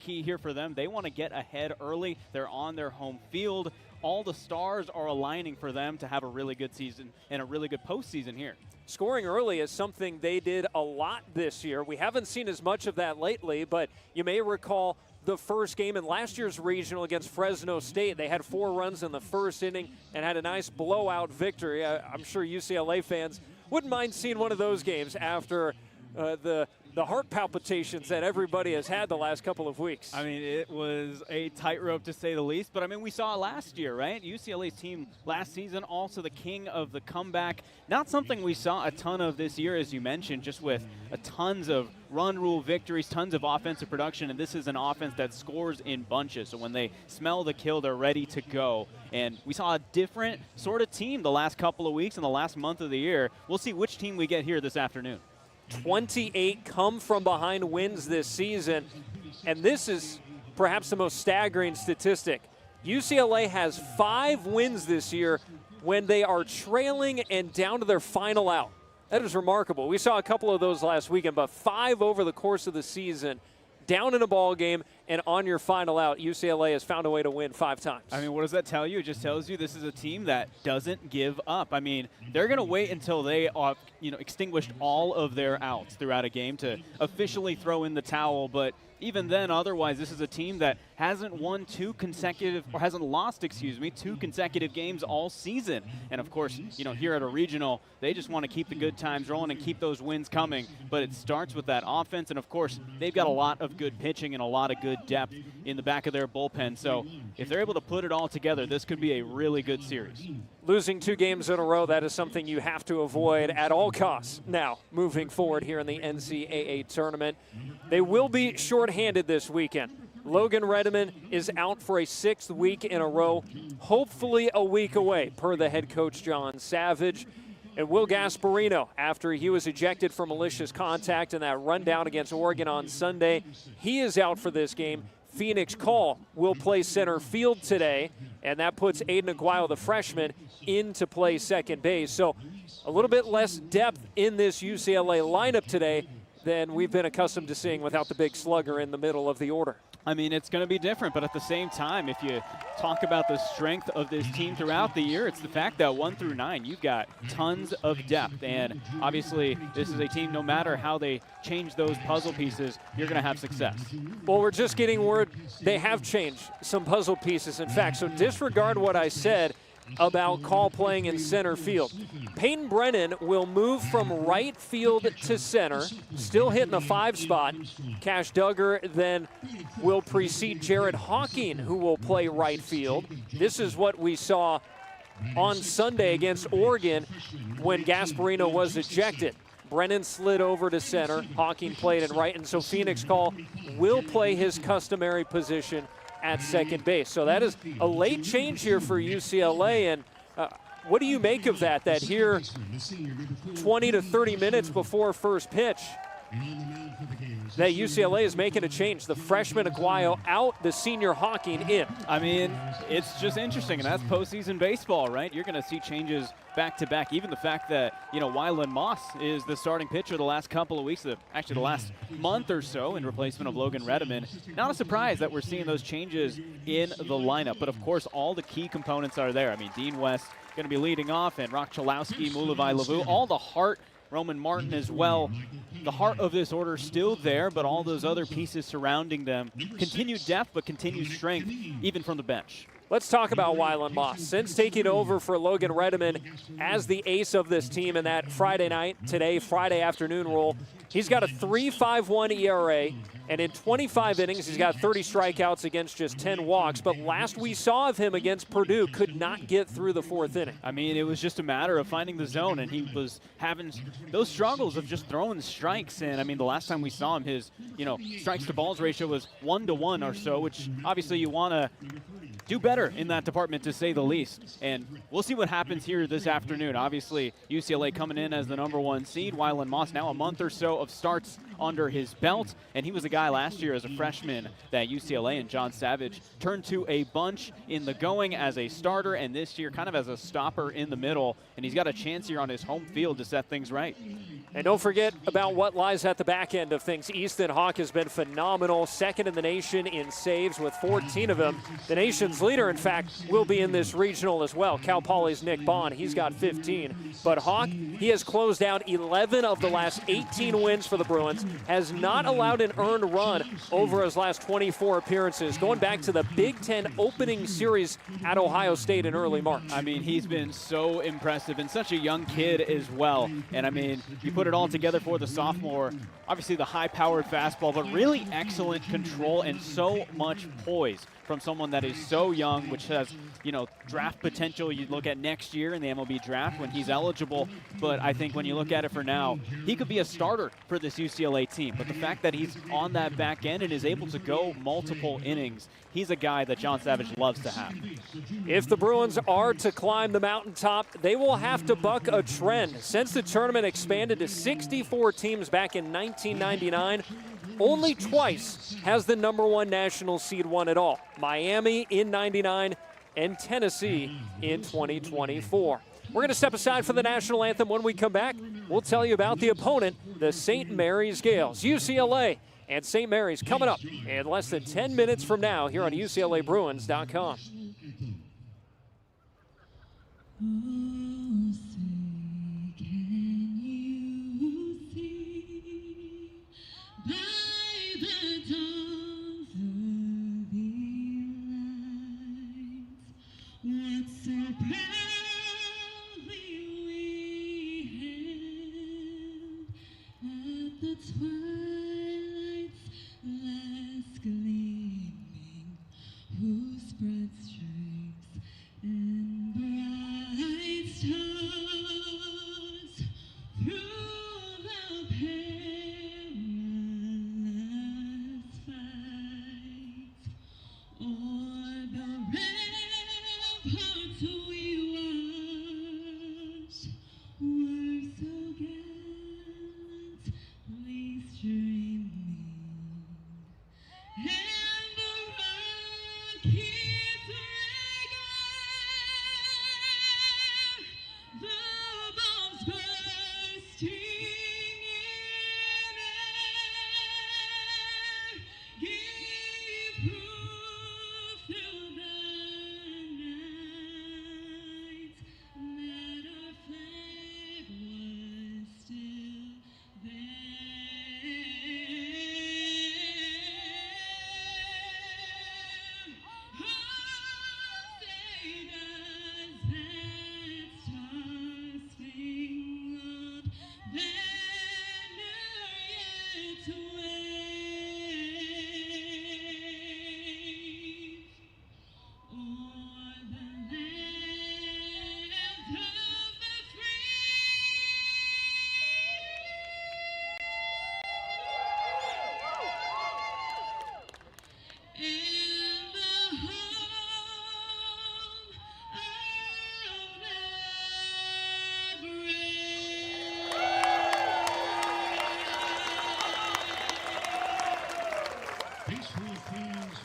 key here for them. They want to get ahead early. They're on their home field. All the stars are aligning for them to have a really good season and a really good postseason here. Scoring early is something they did a lot this year. We haven't seen as much of that lately, but you may recall the first game in last year's regional against Fresno State. They had 4 runs in the first inning and had a nice blowout victory. I'm sure UCLA fans wouldn't mind seeing one of those games after the heart palpitations that everybody has had the last couple of weeks. I mean, it was a tightrope to say the least, but I mean, we saw it last year, right? UCLA's team last season, also the king of the comeback. Not something we saw a ton of this year, as you mentioned, just with tons of run rule victories, tons of offensive production, and this is an offense that scores in bunches. So when they smell the kill, they're ready to go. And we saw a different sort of team the last couple of weeks and the last month of the year. We'll see which team we get here this afternoon. 28 come-from-behind wins this season, and this is perhaps the most staggering statistic. UCLA has 5 wins this year when they are trailing and down to their final out. That is remarkable. We saw a couple of those last weekend, but 5 over the course of the season, down in a ball game and on your final out. UCLA has found a way to win 5 times. I mean, what does that tell you? It just tells you this is a team that doesn't give up. I mean, they're going to wait until they extinguished all of their outs throughout a game to officially throw in the towel. But even then, otherwise, this is a team that hasn't lost 2 consecutive games all season. And of course, here at a regional, they just want to keep the good times rolling and keep those wins coming. But it starts with that offense, and of course, they've got a lot of good pitching and a lot of good depth in the back of their bullpen. So if they're able to put it all together, this could be a really good series. Losing 2 games in a row, that is something you have to avoid at all costs. Now, moving forward here in the NCAA tournament, they will be shorthanded this weekend. Logan Redeman is out for a 6th week in a row, hopefully a week away, per the head coach John Savage. And Will Gasparino, after he was ejected for malicious contact in that rundown against Oregon on Sunday, he is out for this game. Phoenix Call will play center field today, and that puts Aiden Aguayo, the freshman, into play second base. So a little bit less depth in this UCLA lineup today than we've been accustomed to seeing without the big slugger in the middle of the order. I mean, it's going to be different, but at the same time, if you talk about the strength of this team throughout the year, it's the fact that 1 through 9, you've got tons of depth. And obviously, this is a team, no matter how they change those puzzle pieces, you're going to have success. Well, we're just getting word they have changed some puzzle pieces, in fact. So disregard what I said about Call playing in center field. Peyton Brennan will move from right field to center, still hitting the 5 spot. Cash Duggar then will precede Jared Hawking, who will play right field. This is what we saw on Sunday against Oregon when Gasparino was ejected. Brennan slid over to center, Hawking played in right, and so Phoenix Call will play his customary position at second base. So that is a late change here for UCLA. And what do you make of that here 20 to 30 minutes before first pitch, that UCLA is making a change? The freshman Aguayo out, the senior Hawking in. I mean, it's just interesting, and that's postseason baseball, right? You're going to see changes back-to-back. Even the fact that, Wyland Moss is the starting pitcher the last couple of weeks, actually the last month or so, in replacement of Logan Redeman. Not a surprise that we're seeing those changes in the lineup, but of course, all the key components are there. I mean, Dean West going to be leading off, and Rock Chalowski, Mulavai Lavu, all the heart, Roman Martin as well. The heart of this order is still there, but all those other pieces surrounding them. Continued depth, but continued strength, even from the bench. Let's talk about Wyland Moss. Since taking over for Logan Redeman as the ace of this team in that Friday afternoon role, he's got a 3.51 ERA, and in 25 innings, he's got 30 strikeouts against just 10 walks. But last we saw of him against Purdue, could not get through the 4th inning. I mean, it was just a matter of finding the zone, and he was having those struggles of just throwing strikes. And I mean, the last time we saw him, his strikes to balls ratio was 1-to-1 or so, which obviously you want to do better in that department, to say the least. And we'll see what happens here this afternoon. Obviously, UCLA coming in as the #1 seed. Wyland Moss now a month or so of starts under his belt. And he was a guy last year as a freshman that UCLA and John Savage turned to a bunch in the going as a starter, and this year kind of as a stopper in the middle. And he's got a chance here on his home field to set things right. And don't forget about what lies at the back end of things. Easton Hawk has been phenomenal, second in the nation in saves with 14 of them. The nation's leader, in fact, will be in this regional as well. Cal Poly's Nick Bond, he's got 15. But Hawk, he has closed out 11 of the last 18 wins for the Bruins, has not allowed an earned run over his last 24 appearances, going back to the Big Ten opening series at Ohio State in early March. I mean, he's been so impressive and such a young kid as well. And I mean, you put it all together for the sophomore. Obviously the high-powered fastball, but really excellent control and so much poise from someone that is so young, which has, you know, draft potential. You look at next year in the MLB draft when he's eligible, but I think when you look at it for now, he could be a starter for this UCLA team. But the fact that he's on that back end and is able to go multiple innings, he's a guy that John Savage loves to have. If the Bruins are to climb the mountaintop, they will have to buck a trend. Since the tournament expanded to 64 teams back in 1999, only twice has the #1 national seed won it all. Miami in 99 and Tennessee in 2024. We're going to step aside for the national anthem. When we come back, we'll tell you about the opponent, the St. Mary's Gaels. UCLA and St. Mary's coming up in less than 10 minutes from now here on UCLABruins.com.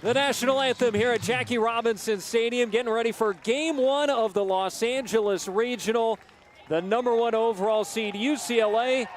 The national anthem here at Jackie Robinson Stadium, getting ready for Game 1 of the Los Angeles Regional. The #1 overall seed UCLA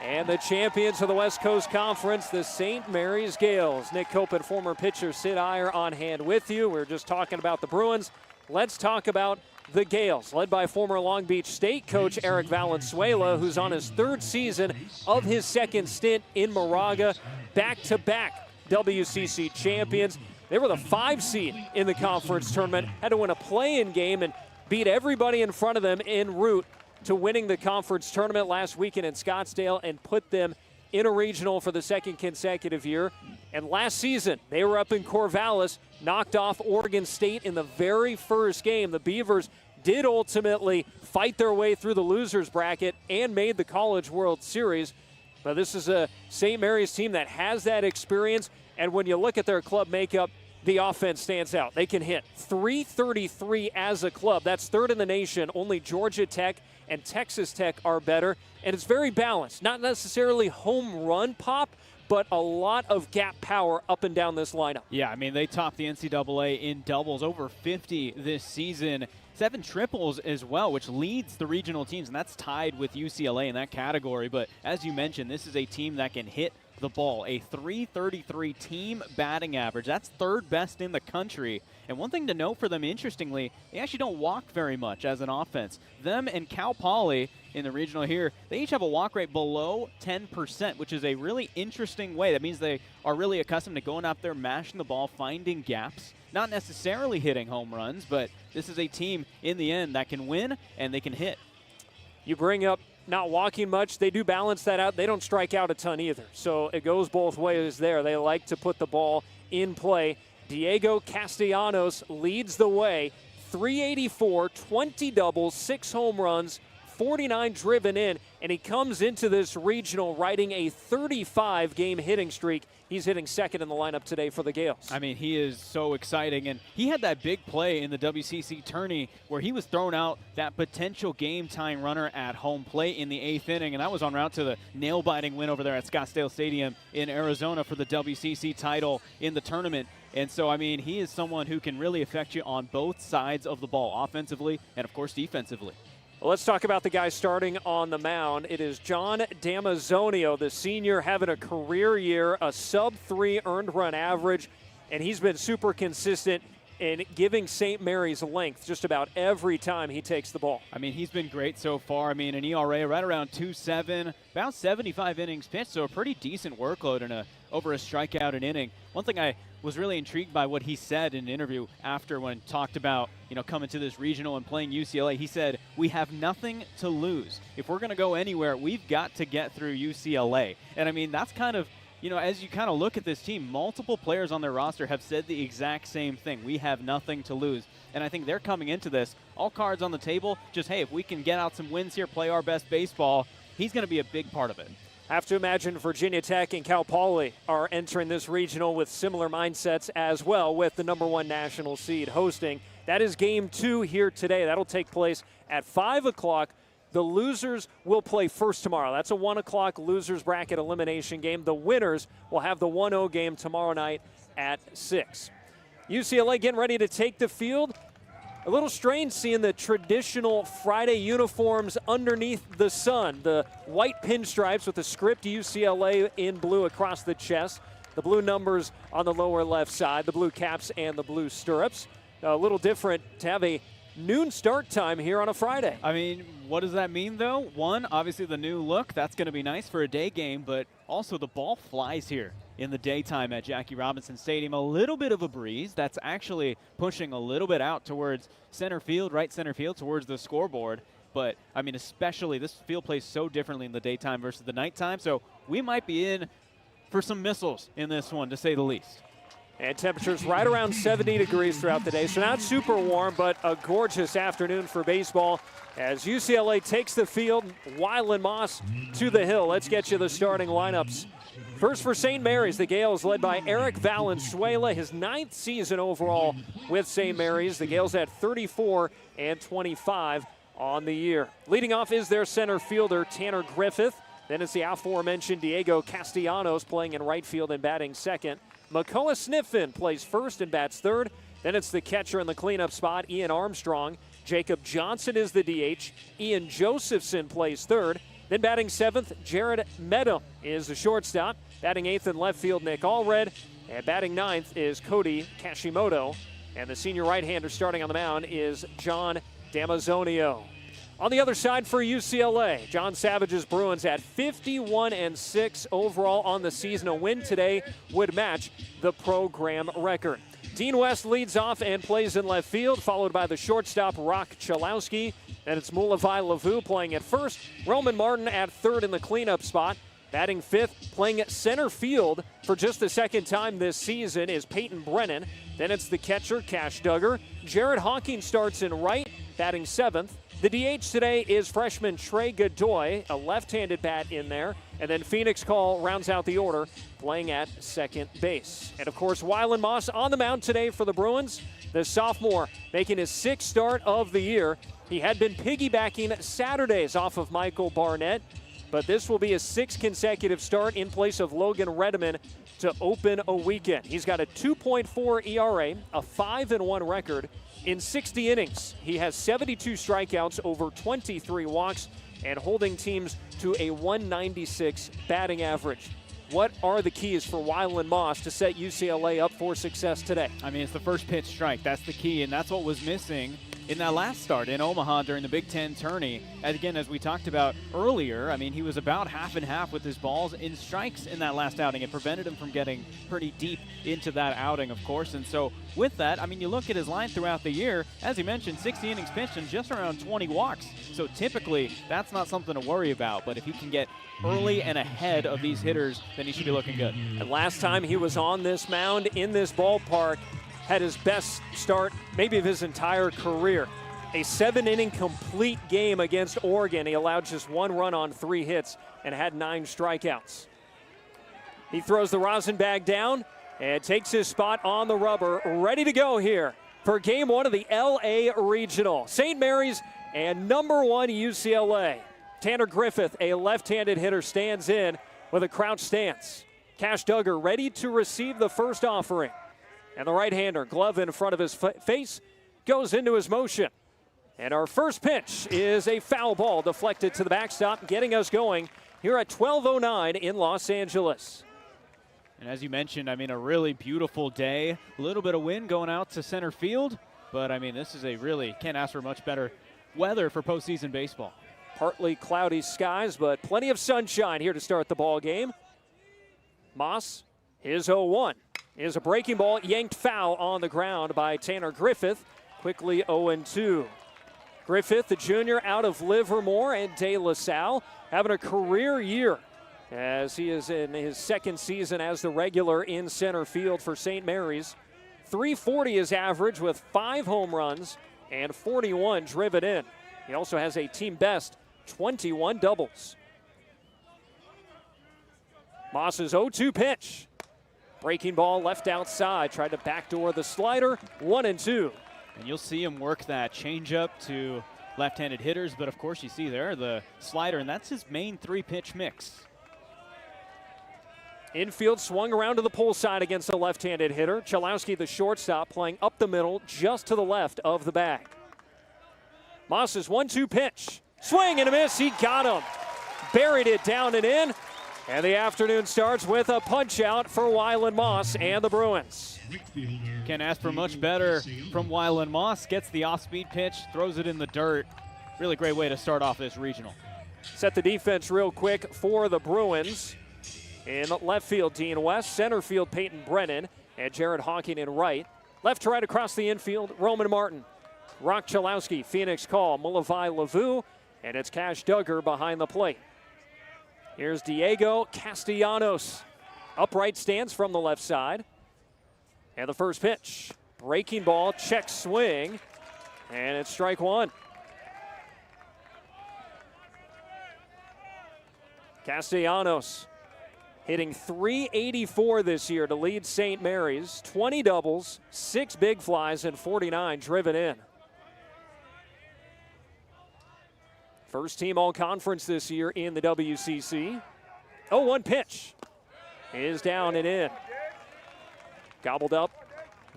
and the champions of the West Coast Conference, the St. Mary's Gaels. Nick Cope and former pitcher Sid Iyer on hand with you. We were just talking about the Bruins. Let's talk about the Gaels, led by former Long Beach State coach Eric Valenzuela, who's on his 3rd season of his 2nd stint in Moraga. Back-to-back WCC champions. They were the 5 seed in the conference tournament, had to win a play-in game and beat everybody in front of them en route to winning the conference tournament last weekend in Scottsdale and put them in a regional for the 2nd consecutive year. And last season, they were up in Corvallis, knocked off Oregon State in the very first game. The Beavers did ultimately fight their way through the losers bracket and made the College World Series. But this is a St. Mary's team that has that experience, and when you look at their club makeup, the offense stands out. They can hit .333 as a club. That's 3rd in the nation. Only Georgia Tech and Texas Tech are better. And it's very balanced. Not necessarily home run pop, but a lot of gap power up and down this lineup. Yeah, I mean, they topped the NCAA in doubles, over 50 this season. 7 triples as well, which leads the regional teams, and that's tied with UCLA in that category. But as you mentioned, this is a team that can hit the ball. A .333 team batting average. That's 3rd best in the country. And one thing to note for them, interestingly, they actually don't walk very much as an offense. Them and Cal Poly in the regional here, they each have a walk rate below 10%, which is a really interesting way. That means they are really accustomed to going up there, mashing the ball, finding gaps, not necessarily hitting home runs, but this is a team in the end that can win and they can hit. You bring up not walking much. They do balance that out. They don't strike out a ton either. So it goes both ways there. They like to put the ball in play. Diego Castellanos leads the way. 384, 20 doubles, 6 home runs, 49 driven in, and he comes into this regional riding a 35-game hitting streak. He's hitting 2nd in the lineup today for the Gaels. I mean, he is so exciting, and he had that big play in the WCC tourney where he was throwing out that potential game-tying runner at home plate in the 8th inning, and that was en route to the nail-biting win over there at Scottsdale Stadium in Arizona for the WCC title in the tournament. And so, I mean, he is someone who can really affect you on both sides of the ball, offensively and, of course, defensively. Well, let's talk about the guy starting on the mound. It is John Damazonio, the senior, having a career year, a sub-3 earned run average, and he's been super consistent in giving St. Mary's length just about every time he takes the ball. I mean, he's been great so far. I mean, an ERA right around 2.7, about 75 innings pitched, so a pretty decent workload and over a strikeout an inning. One thing I was really intrigued by what he said in an interview after when talked about, coming to this regional and playing UCLA. He said, we have nothing to lose. If we're going to go anywhere, we've got to get through UCLA. And I mean, that's kind of, as you kind of look at this team, multiple players on their roster have said the exact same thing. We have nothing to lose. And I think they're coming into this, all cards on the table, just, hey, if we can get out some wins here, play our best baseball, he's going to be a big part of it. I have to imagine Virginia Tech and Cal Poly are entering this regional with similar mindsets as well, with the #1 national seed hosting. That is game 2 here today. That'll take place at 5 o'clock. The losers will play first tomorrow. That's a 1 o'clock losers bracket elimination game. The winners will have the 1-0 game tomorrow night at 6. UCLA getting ready to take the field. A little strange seeing the traditional Friday uniforms underneath the sun. The white pinstripes with the script UCLA in blue across the chest. The blue numbers on the lower left side, the blue caps and the blue stirrups. A little different to have a noon start time here on a Friday. I mean, what does that mean, though? One, obviously the new look. That's going to be nice for a day game, but also the ball flies here in the daytime at Jackie Robinson Stadium. A little bit of a breeze that's actually pushing a little bit out towards center field, right center field, towards the scoreboard. But, I mean, especially this field plays so differently in the daytime versus the nighttime, so we might be in for some missiles in this one, to say the least. And temperatures right around 70 degrees throughout the day, so not super warm, but a gorgeous afternoon for baseball as UCLA takes the field. Wyland Moss to the hill. Let's get you the starting lineups. First for St. Mary's, the Gaels led by Eric Valenzuela, his 9th season overall with St. Mary's. The Gaels at 34 and 25 on the year. Leading off is their center fielder, Tanner Griffith. Then it's the aforementioned Diego Castellanos playing in right field and batting second. Makoa Sniffen plays first and bats third. Then it's the catcher in the cleanup spot, Ian Armstrong. Jacob Johnson is the DH. Ian Josephson plays third. Then batting seventh, Jared Medham is the shortstop. Batting eighth in left field, Nick Allred. And batting ninth is Cody Kashimoto. And the senior right-hander starting on the mound is John Damazonio. On the other side for UCLA, John Savage's Bruins at 51-6 overall on the season. A win today would match the program record. Dean West leads off and plays in left field, followed by the shortstop Rock Chalowski. Then it's Mulavai Lavu playing at first. Roman Martin at third in the cleanup spot. Batting fifth, playing at center field for just the second time this season is Peyton Brennan. Then it's the catcher, Cash Duggar. Jared Hawking starts in right, batting seventh. The DH today is freshman Trey Godoy, a left-handed bat in there. And then Phoenix Call rounds out the order, playing at second base. And, of course, Wyland Moss on the mound today for the Bruins. The sophomore making his 6th start of the year. He had been piggybacking Saturdays off of Michael Barnett, but this will be his 6th consecutive start in place of Logan Redeman to open a weekend. He's got a 2.4 ERA, a 5-1 record in 60 innings. He has 72 strikeouts, over 23 walks, and holding teams to a 196 batting average. What are the keys for Wyland Moss to set UCLA up for success today? I mean, it's the first pitch strike. That's the key, and that's what was missing in that last start in Omaha during the Big Ten tourney. And again, as we talked about earlier, I mean, he was about half and half with his balls in strikes in that last outing. It prevented him from getting pretty deep into that outing, of course. And so with that, I mean, you look at his line throughout the year, as he mentioned, 60 innings pitched and just around 20 walks. So typically, that's not something to worry about. But if he can get early and ahead of these hitters, then he should be looking good. And last time he was on this mound in this ballpark, had his best start maybe of his entire career. A 7-inning complete game against Oregon. He allowed just 1 run on 3 hits and had 9 strikeouts. He throws the rosin bag down and takes his spot on the rubber, ready to go here for game 1 of the LA Regional. St. Mary's and number 1 UCLA. Tanner Griffith, a left-handed hitter, stands in with a crouch stance. Cash Duggar ready to receive the first offering. And the right-hander, glove in front of his face, goes into his motion. And our first pitch is a foul ball deflected to the backstop, getting us going here at 12:09 in Los Angeles. And as you mentioned, I mean, a really beautiful day. A little bit of wind going out to center field. But, I mean, this is a really, can't ask for much better weather for postseason baseball. Partly cloudy skies, but plenty of sunshine here to start the ball game. Moss, his 0-1. Is a breaking ball yanked foul on the ground by Tanner Griffith. Quickly 0-2. Griffith, the junior out of Livermore and De La Salle, having a career year as he is in his 2nd season as the regular in center field for St. Mary's. 340 is average with 5 home runs and 41 driven in. He also has a team best 21 doubles. Moss's 0-2 pitch. Breaking ball left outside, tried to backdoor the slider, 1-2. And you'll see him work that changeup to left-handed hitters, but of course you see there the slider, and that's his main 3-pitch mix. Infield swung around to the pull side against the left-handed hitter. Chalowski, the shortstop, playing up the middle just to the left of the bag. Moss's 1-2 pitch. Swing and a miss, he got him. Buried it down and in. And the afternoon starts with a punch-out for Wyland Moss and the Bruins. Can't ask for much better from Wyland Moss. Gets the off-speed pitch, throws it in the dirt. Really great way to start off this regional. Set the defense real quick for the Bruins. In left field, Dean West. Center field, Peyton Brennan. And Jared Hawking in right. Left to right across the infield, Roman Martin. Rock Chalowski, Phoenix Call, Mulavai Lavu. And it's Cash Duggar behind the plate. Here's Diego Castellanos. Upright stance from the left side. And the first pitch. Breaking ball, check swing. And it's strike 1. Castellanos hitting .384 this year to lead St. Mary's. 20 doubles, 6 big flies, and 49 driven in. First team all-conference this year in the WCC. 0-1 pitch is down and in. Gobbled up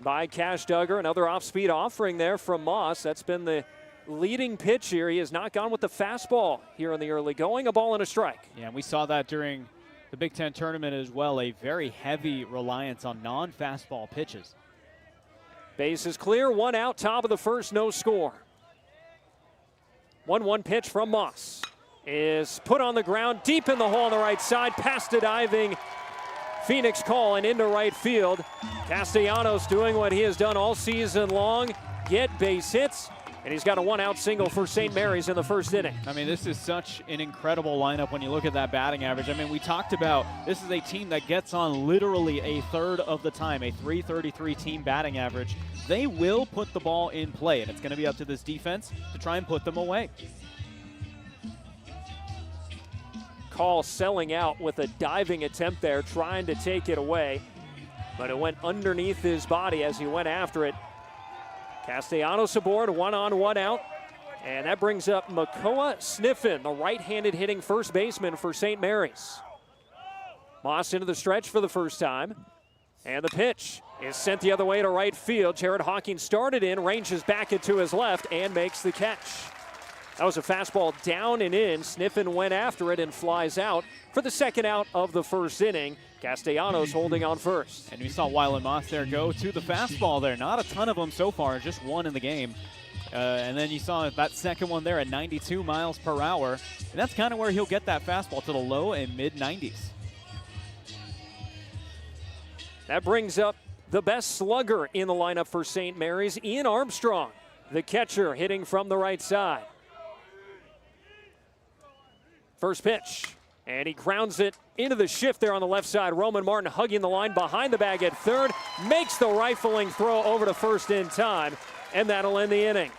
by Cash Duggar. Another off-speed offering there from Moss. That's been the leading pitch here. He has not gone with the fastball here in the early going. A ball and a strike. Yeah, and we saw that during the Big Ten tournament as well. A very heavy reliance on non-fastball pitches. Base is clear. 1 out. Top of the first. No score. 1-1 pitch from Moss is put on the ground deep in the hole on the right side, past a diving Phoenix Call and into right field. Castellanos doing what he has done all season long, get base hits, And he's got a one-out single for St. Mary's in the first inning. I mean, this is such an incredible lineup when you look at that batting average. I mean, we talked about this is a team that gets on literally a third of the time, a .333 team batting average. They will put the ball in play, and it's going to be up to this defense to try and put them away. Call selling out with a diving attempt there, trying to take it away. But it went underneath his body as he went after it. Castellanos aboard, 1 on, 1 out. And that brings up Makoa Sniffen, the right-handed hitting first baseman for St. Mary's. Moss into the stretch for the first time. And the pitch is sent the other way to right field. Jared Hawkins started in, ranges back into his left, and makes the catch. That was a fastball down and in. Sniffen went after it and flies out for the second out of the first inning. Castellanos holding on first. And we saw Wyland Moss there go to the fastball there. Not a ton of them so far, just one in the game. And then you saw that second one there at 92 miles per hour. And that's kind of where he'll get that fastball, to the low and mid-90s. That brings up the best slugger in the lineup for St. Mary's, Ian Armstrong, the catcher, hitting from the right side. First pitch, and he grounds it into the shift there on the left side. Roman Martin hugging the line behind the bag at third, makes the rifling throw over to first in time, and that'll end the inning.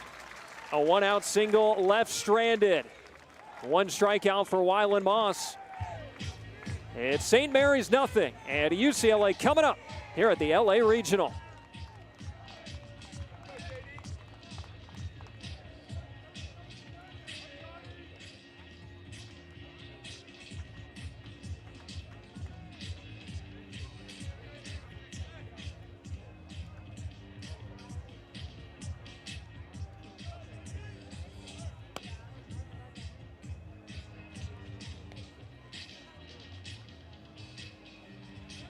A one-out single left stranded. One strikeout for Wyland Moss. It's St. Mary's nothing, and UCLA coming up here at the LA Regional.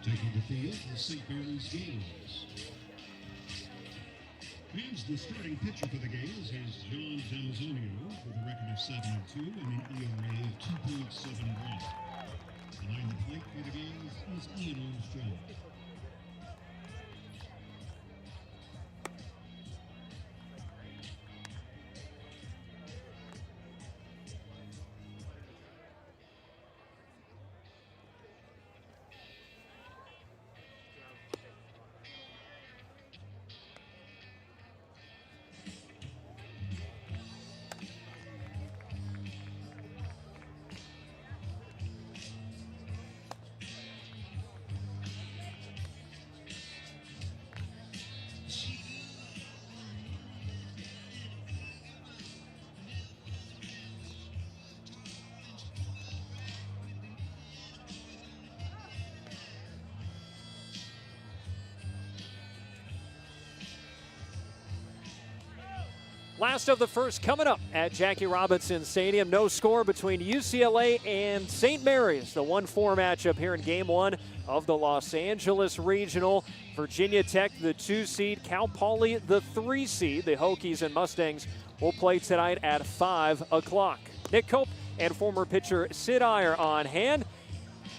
Taking the field, the St. Mary's Gaels. Here's the starting pitcher for the Gaels is John Damazonio with a record of 7-2 and an ERA of 2.71. Behind the plate for the Gaels is Ian Armstrong. Last of the first coming up at Jackie Robinson Stadium. No score between UCLA and St. Mary's. The 1-4 matchup here in Game 1 of the Los Angeles Regional. Virginia Tech, the 2 seed. Cal Poly, the 3 seed. The Hokies and Mustangs will play tonight at 5 o'clock. Nick Cope and former pitcher Sid Iyer on hand.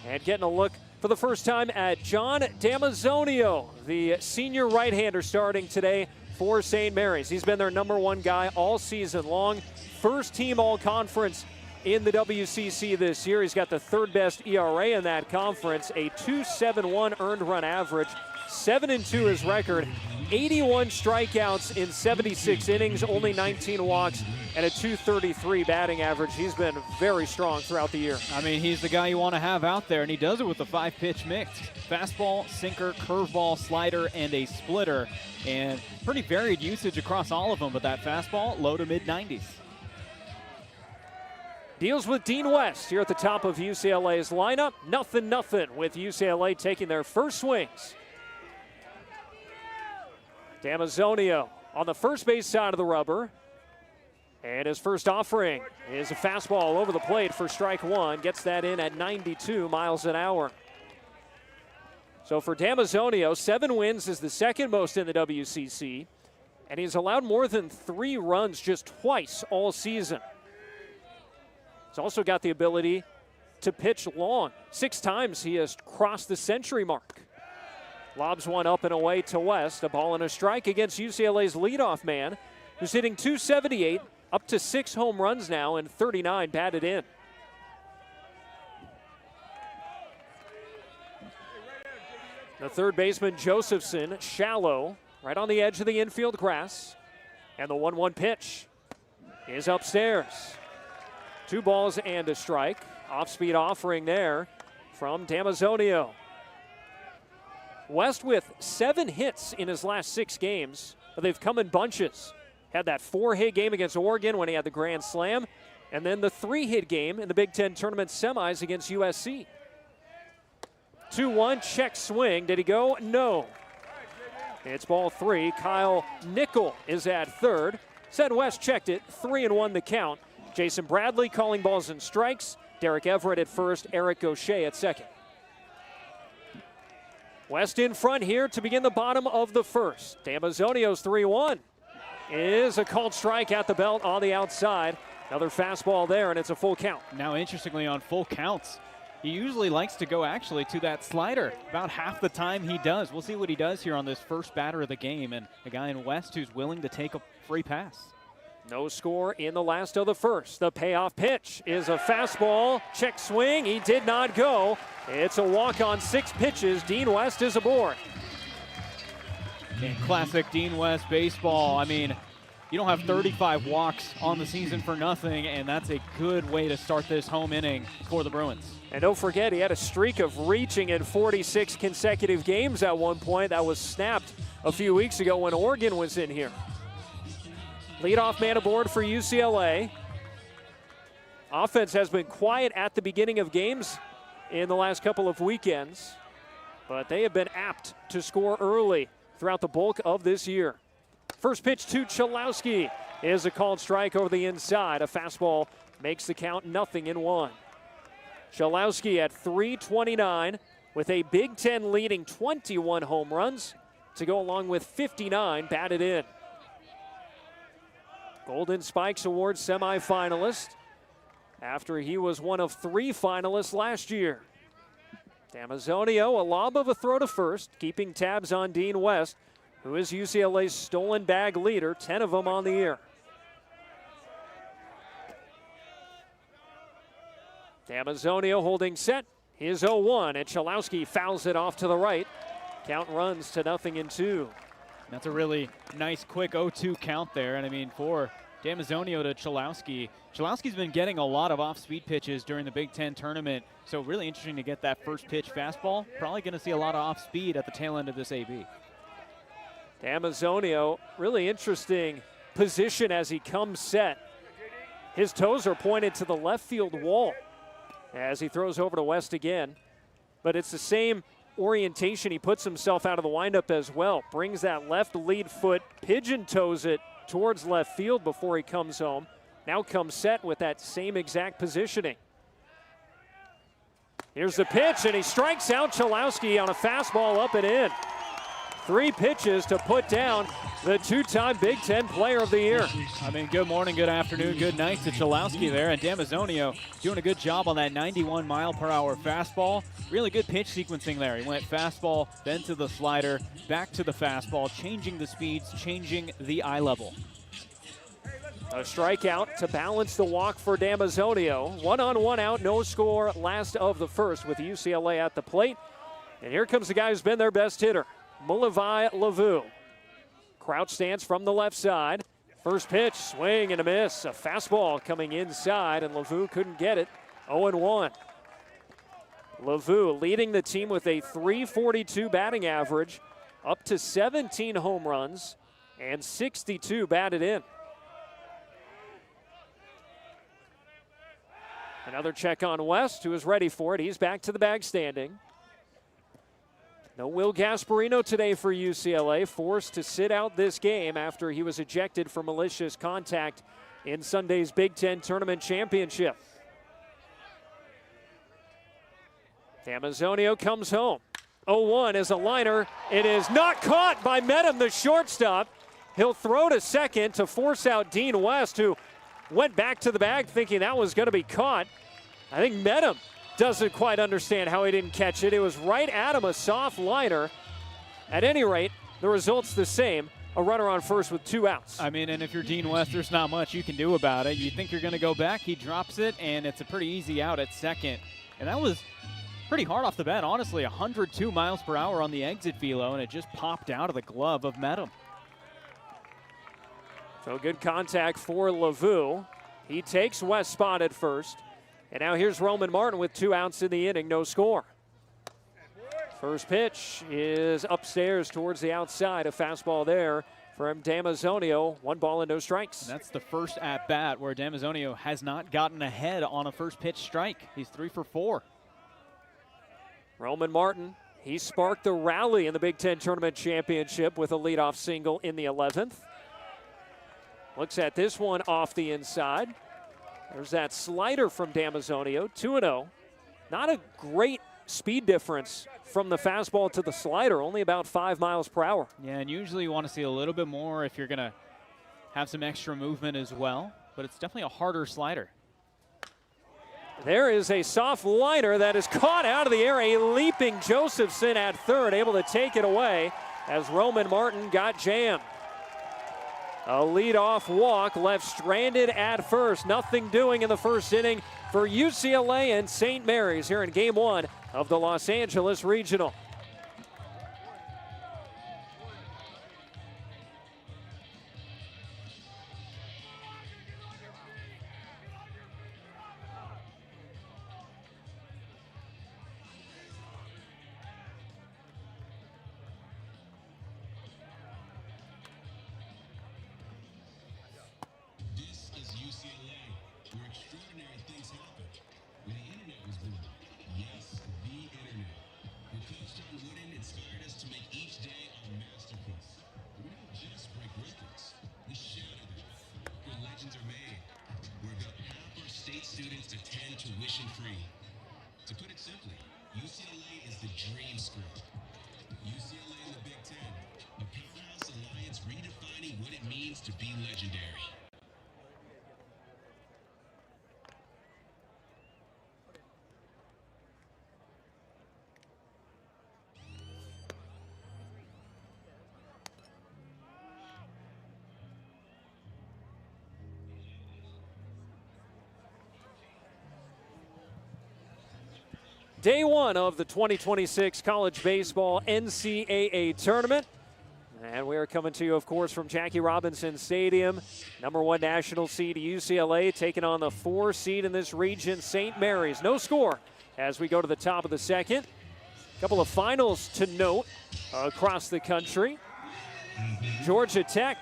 And getting a look for the first time at John Damazonio, the senior right-hander starting today for St. Mary's. He's been their #1 guy all season long. First team all-conference in the WCC this year. He's got the 3rd best ERA in that conference, a 2.71 earned run average, 7-2 his record, 81 strikeouts in 76 innings, only 19 walks, and a 2.33 batting average. He's been very strong throughout the year. I mean, he's the guy you want to have out there, and he does it with a 5-pitch mix. Fastball, sinker, curveball, slider, and a splitter. And pretty varied usage across all of them, but that fastball, low to mid-90s. Deals with Dean West here at the top of UCLA's lineup. 0-0 with UCLA taking their first swings. Damazonio on the first base side of the rubber. And his first offering is a fastball over the plate for strike 1. Gets that in at 92 miles an hour. So for Damazonio, 7 wins is the second most in the WCC. And he's allowed more than 3 runs just twice all season. He's also got the ability to pitch long. 6 times he has crossed the century mark. Lobs one up and away to West. A ball and a strike against UCLA's leadoff man, who's hitting .278, up to 6 home runs now and 39 batted in. The third baseman, Josephson, shallow, right on the edge of the infield grass. And the 1-1 pitch is upstairs. 2 balls and a strike. Off-speed offering there from Damazonio. West with 7 hits in his last 6 games, but they've come in bunches. Had that 4-hit game against Oregon when he had the grand slam, and then the 3-hit game in the Big Ten tournament semis against USC. 2-1, check swing. Did he go? No. It's ball 3. Kyle Nickel is at third. Said West checked it. 3-1 the count. Jason Bradley calling balls and strikes. Derek Everett at first. Eric Gaucher at second. West in front here to begin the bottom of the first. Damazonio's 3-1 is a called strike at the belt on the outside. Another fastball there, and it's a full count. Now, interestingly, on full counts, he usually likes to go actually to that slider. About half the time he does. We'll see what he does here on this first batter of the game, and a guy in West who's willing to take a free pass. No score in the last of the first. The payoff pitch is a fastball. Check swing. He did not go. It's a walk on 6 pitches. Dean West is aboard. In classic Dean West baseball, I mean, you don't have 35 walks on the season for nothing, and that's a good way to start this home inning for the Bruins. And don't forget, he had a streak of reaching in 46 consecutive games at one point. That was snapped a few weeks ago when Oregon was in here. Leadoff man aboard for UCLA. Offense has been quiet at the beginning of games in the last couple of weekends, but they have been apt to score early throughout the bulk of this year. First pitch to Chalowski is a called strike over the inside. A fastball makes the count 0-1. Chalowski at .329 with a Big Ten leading 21 home runs to go along with 59 batted in. Golden Spikes Award semifinalist after he was one of 3 finalists last year. Damazonio, a lob of a throw to first, keeping tabs on Dean West, who is UCLA's stolen bag leader, 10 of them on the year. Damazonio holding set. His 0-1, and Chalowski fouls it off to the right. Count runs to 0-2. That's a really nice, quick 0-2 count there. And I mean, for Damazonio to Chalowski, Chalowski's been getting a lot of off-speed pitches during the Big Ten tournament. So really interesting to get that first pitch fastball. Probably going to see a lot of off-speed at the tail end of this AB. Damazonio, really interesting position as he comes set. His toes are pointed to the left field wall as he throws over to West again. But it's the same orientation. He puts himself out of the windup as well. Brings that left lead foot, pigeon toes it towards left field before he comes home. Now comes set with that same exact positioning. Here's the pitch, and he strikes out Chalowski on a fastball up and in. 3 pitches to put down the 2-time Big Ten Player of the Year. I mean, good morning, good afternoon, good night to Chalowski there. And Damazonio doing a good job on that 91-mile-per-hour fastball. Really good pitch sequencing there. He went fastball, then to the slider, back to the fastball, changing the speeds, changing the eye level. A strikeout to balance the walk for Damazonio. 1-on-1 out, no score, last of the first with UCLA at the plate. And here comes the guy who's been their best hitter, Mulavai Lavu. Crouch stance from the left side. First pitch, swing and a miss. A fastball coming inside, and Lavu couldn't get it. 0-1. Lavu leading the team with a .342 batting average, up to 17 home runs, and 62 batted in. Another check on West, who is ready for it. He's back to the bag standing. No Will Gasparino today for UCLA, forced to sit out this game after he was ejected for malicious contact in Sunday's Big Ten Tournament Championship. Damazonio comes home. 0-1 is a liner. It is not caught by Medham, the shortstop. He'll throw to second to force out Dean West, who went back to the bag thinking that was going to be caught. I think Medham doesn't quite understand how he didn't catch it. It was right at him, a soft liner. At any rate, the result's the same. a runner on first with 2 outs. I mean, and if you're Dean West, there's not much you can do about it. You think you're going to go back, he drops it, and it's a pretty easy out at second. And that was pretty hard off the bat, honestly. 102 miles per hour on the exit velo, and it just popped out of the glove of Medham. So good contact for Lavu. He takes West spot at first. And now here's Roman Martin with 2 outs in the inning, no score. First pitch is upstairs towards the outside. A fastball there from Damazonio. 1 ball and no strikes. And that's the first at-bat where Damazonio has not gotten ahead on a first pitch strike. He's 3 for 4. Roman Martin, he sparked the rally in the Big Ten Tournament Championship with a leadoff single in the 11th. Looks at this one off the inside. There's that slider from Damazonio, 2-0. Not a great speed difference from the fastball to the slider, only about 5 miles per hour. Yeah, and usually you want to see a little bit more if you're going to have some extra movement as well, but it's definitely a harder slider. There is a soft liner that is caught out of the air. A leaping Josephson at third, able to take it away as Roman Martin got jammed. A leadoff walk left stranded at first. Nothing doing in the first inning for UCLA and St. Mary's here in Game 1 of the Los Angeles Regional. This is UCLA, where extraordinary things happen. When the internet was born. Yes, the internet. Where Coach John Wooden inspired us to make each day our masterpiece. We don't just break records, we shatter them. Where legends are made. Where about half our state students attend tuition free. To put it simply, UCLA is the dream school. UCLA in the Big Ten, a powerhouse alliance redefining what it means to be legendary. Day 1 of the 2026 College Baseball NCAA Tournament. And we are coming to you, of course, from Jackie Robinson Stadium. #1 national seed UCLA taking on the 4 seed in this region, St. Mary's. No score as we go to the top of the second. A couple of finals to note across the country. Georgia Tech,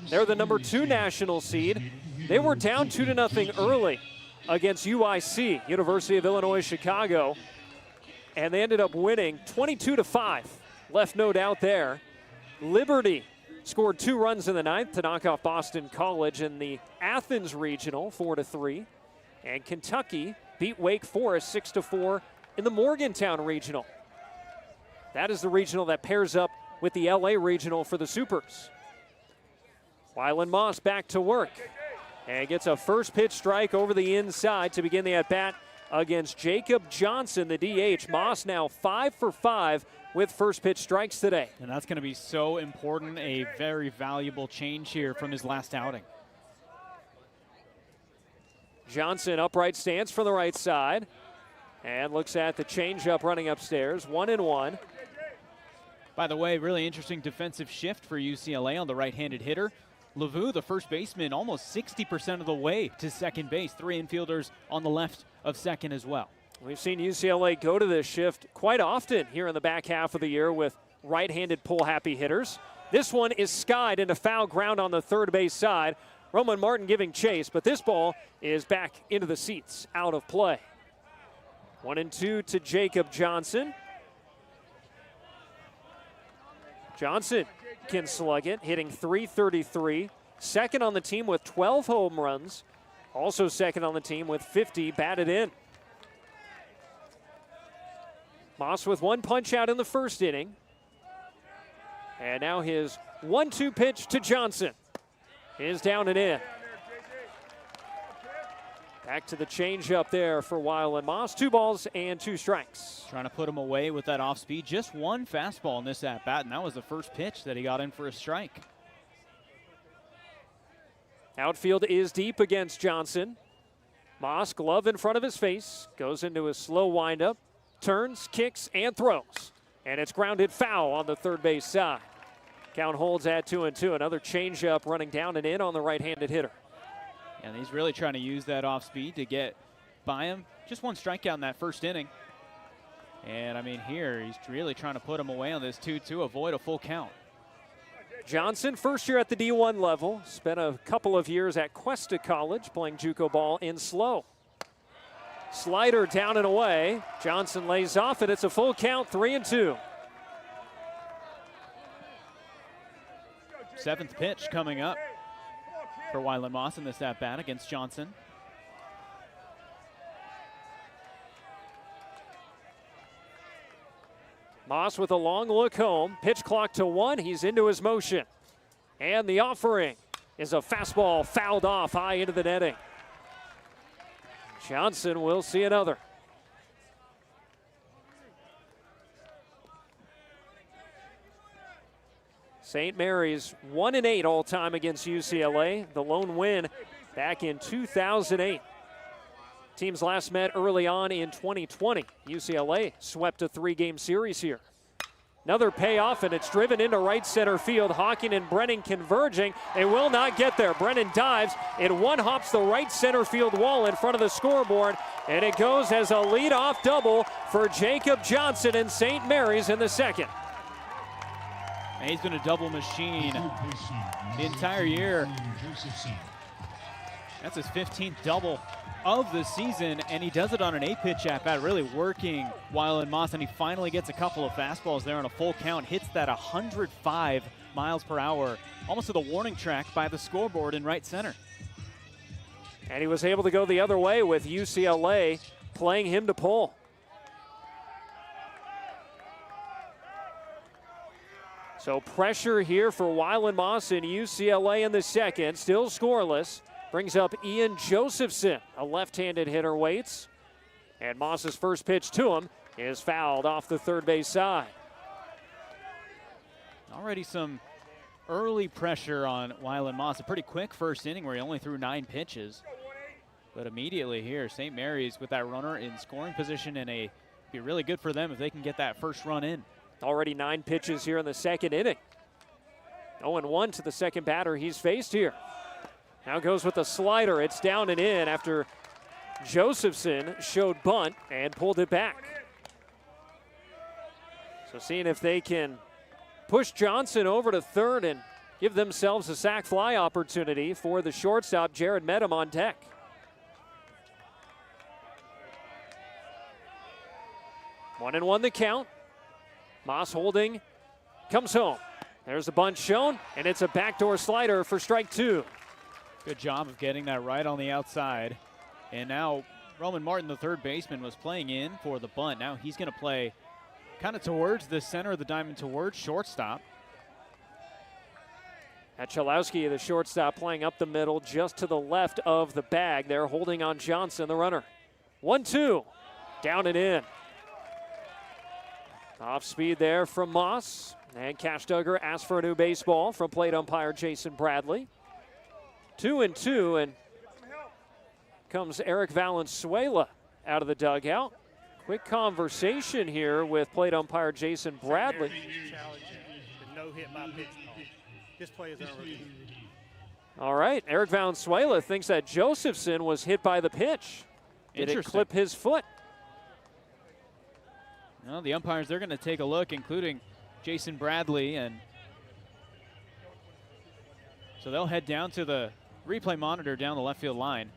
they're the #2 national seed. They were down 2-0 early against UIC, University of Illinois Chicago. And they ended up winning 22-5. Left no doubt there. Liberty scored 2 runs in the 9th to knock off Boston College in the Athens Regional, 4-3. And Kentucky beat Wake Forest 6-4 in the Morgantown Regional. That is the regional that pairs up with the LA Regional for the Supers. Wyland Moss back to work and gets a first pitch strike over the inside to begin the at-bat against Jacob Johnson, the DH. Moss now 5 for 5 with first pitch strikes today. And that's going to be so important, a very valuable change here from his last outing. Johnson upright stance from the right side and looks at the changeup running upstairs. 1-1. By the way, really interesting defensive shift for UCLA on the right-handed hitter. Lavu, the first baseman, almost 60% of the way to second base. 3 infielders on the left of second as well. We've seen UCLA go to this shift quite often here in the back half of the year with right-handed pull-happy hitters. This one is skied into foul ground on the third base side. Roman Martin giving chase, but this ball is back into the seats, out of play. 1-2 to Jacob Johnson. Johnson can slug it, hitting .333. Second on the team with 12 home runs. Also second on the team with 50 batted in. Moss with 1 punch out in the first inning. And now his 1-2 pitch to Johnson is down and in. Back to the changeup there for Wyland Moss. 2 balls and 2 strikes. Trying to put him away with that off speed. Just 1 fastball in this at-bat, and that was the first pitch that he got in for a strike. Outfield is deep against Johnson. Moss, glove in front of his face, goes into a slow windup, turns, kicks, and throws. And it's grounded foul on the third base side. Count holds at 2-2. Another changeup running down and in on the right-handed hitter. And he's really trying to use that off speed to get by him. Just one strikeout in that first inning. And I mean, here he's really trying to put him away on this 2-2, avoid a full count. Johnson, first year at the D1 level, spent a couple of years at Cuesta College playing JUCO ball in slow. Slider down and away. Johnson lays off it. It's a full count, 3-2. Seventh pitch coming up for Wyland Moss in this at-bat against Johnson. Moss with a long look home. Pitch clock to 1. He's into his motion. And the offering is a fastball fouled off high into the netting. Johnson will see another. St. Mary's 1-8 all-time against UCLA. The lone win back in 2008. Teams last met early on in 2020. UCLA swept a 3-game series here. Another payoff, and it's driven into right center field. Hawking and Brennan converging. They will not get there. Brennan dives. It one-hops the right center field wall in front of the scoreboard, and it goes as a leadoff double for Jacob Johnson and St. Mary's in the second. And he's been a double machine the entire year. That's his 15th double of the season, and he does it on an 8-pitch at-bat, really working Wyland Moss, and he finally gets a couple of fastballs there on a full count, hits that 105 miles per hour, almost to the warning track by the scoreboard in right center. And he was able to go the other way with UCLA playing him to pull. So pressure here for Wyland Moss and UCLA in the second, still scoreless. Brings up Ian Josephson, a left-handed hitter, waits. And Moss's first pitch to him is fouled off the third base side. Already some early pressure on Wyland Moss. A pretty quick first inning where he only threw 9 pitches. But immediately here, St. Mary's with that runner in scoring position, and be really good for them if they can get that first run in. Already 9 pitches here in the second inning. 0-1 to the second batter he's faced here. Now goes with the slider. It's down and in after Josephson showed bunt and pulled it back. So seeing if they can push Johnson over to third and give themselves a sac fly opportunity for the shortstop, Jared Medham, on deck. One and one the count. Moss holding, comes home. There's a bunt shown, and it's a backdoor slider for strike 2. Good job of getting that right on the outside. And now Roman Martin, the third baseman, was playing in for the bunt. Now he's going to play kind of towards the center of the diamond, towards shortstop. Chalowski, the shortstop, playing up the middle, just to the left of the bag. They're holding on Johnson, the runner. 1-2, down and in. Off speed there from Moss. And Cash Duggar asked for a new baseball from plate umpire Jason Bradley. 2-2, and comes Eric Valenzuela out of the dugout. Quick conversation here with plate umpire Jason Bradley. No hit by pitch call. This play is unreviewed. All right, Eric Valenzuela thinks that Josephson was hit by the pitch. Did it clip his foot? Well, the umpires, they're going to take a look, including Jason Bradley, and so they'll head down to the replay monitor down the left field line.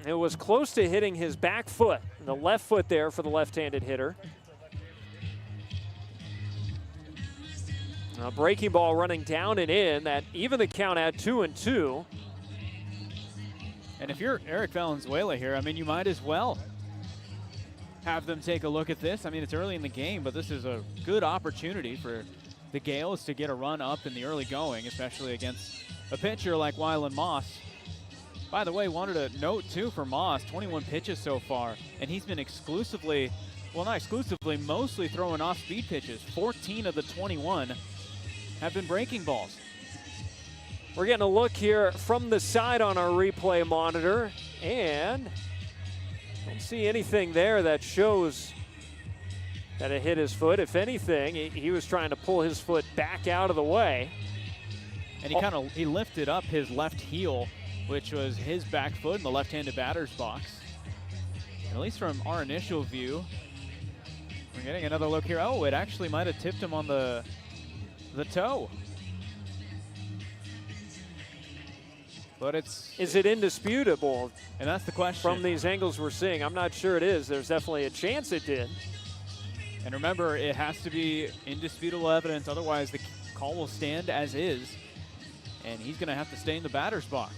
It was close to hitting his back foot, the left foot there for the left-handed hitter. A breaking ball running down and in, that even the count at 2-2. And if you're Eric Valenzuela here, I mean, you might as well have them take a look at this. I mean, it's early in the game, but this is a good opportunity for the Gaels to get a run up in the early going, especially against a pitcher like Wyland Moss. By the way, wanted to note too for Moss, 21 pitches so far, and he's been exclusively, well, not exclusively, mostly throwing off-speed pitches. 14 of the 21 have been breaking balls. We're getting a look here from the side on our replay monitor, and don't see anything there that shows that it hit his foot. If anything, he was trying to pull his foot back out of the way. And he lifted up his left heel, which was his back foot in the left-handed batter's box. And at least from our initial view, we're getting another look here. Oh, it actually might have tipped him on the toe. But is it indisputable? And that's the question. From these angles we're seeing, I'm not sure it is. There's definitely a chance it did. And remember, it has to be indisputable evidence, otherwise the call will stand as is, and he's going to have to stay in the batter's box.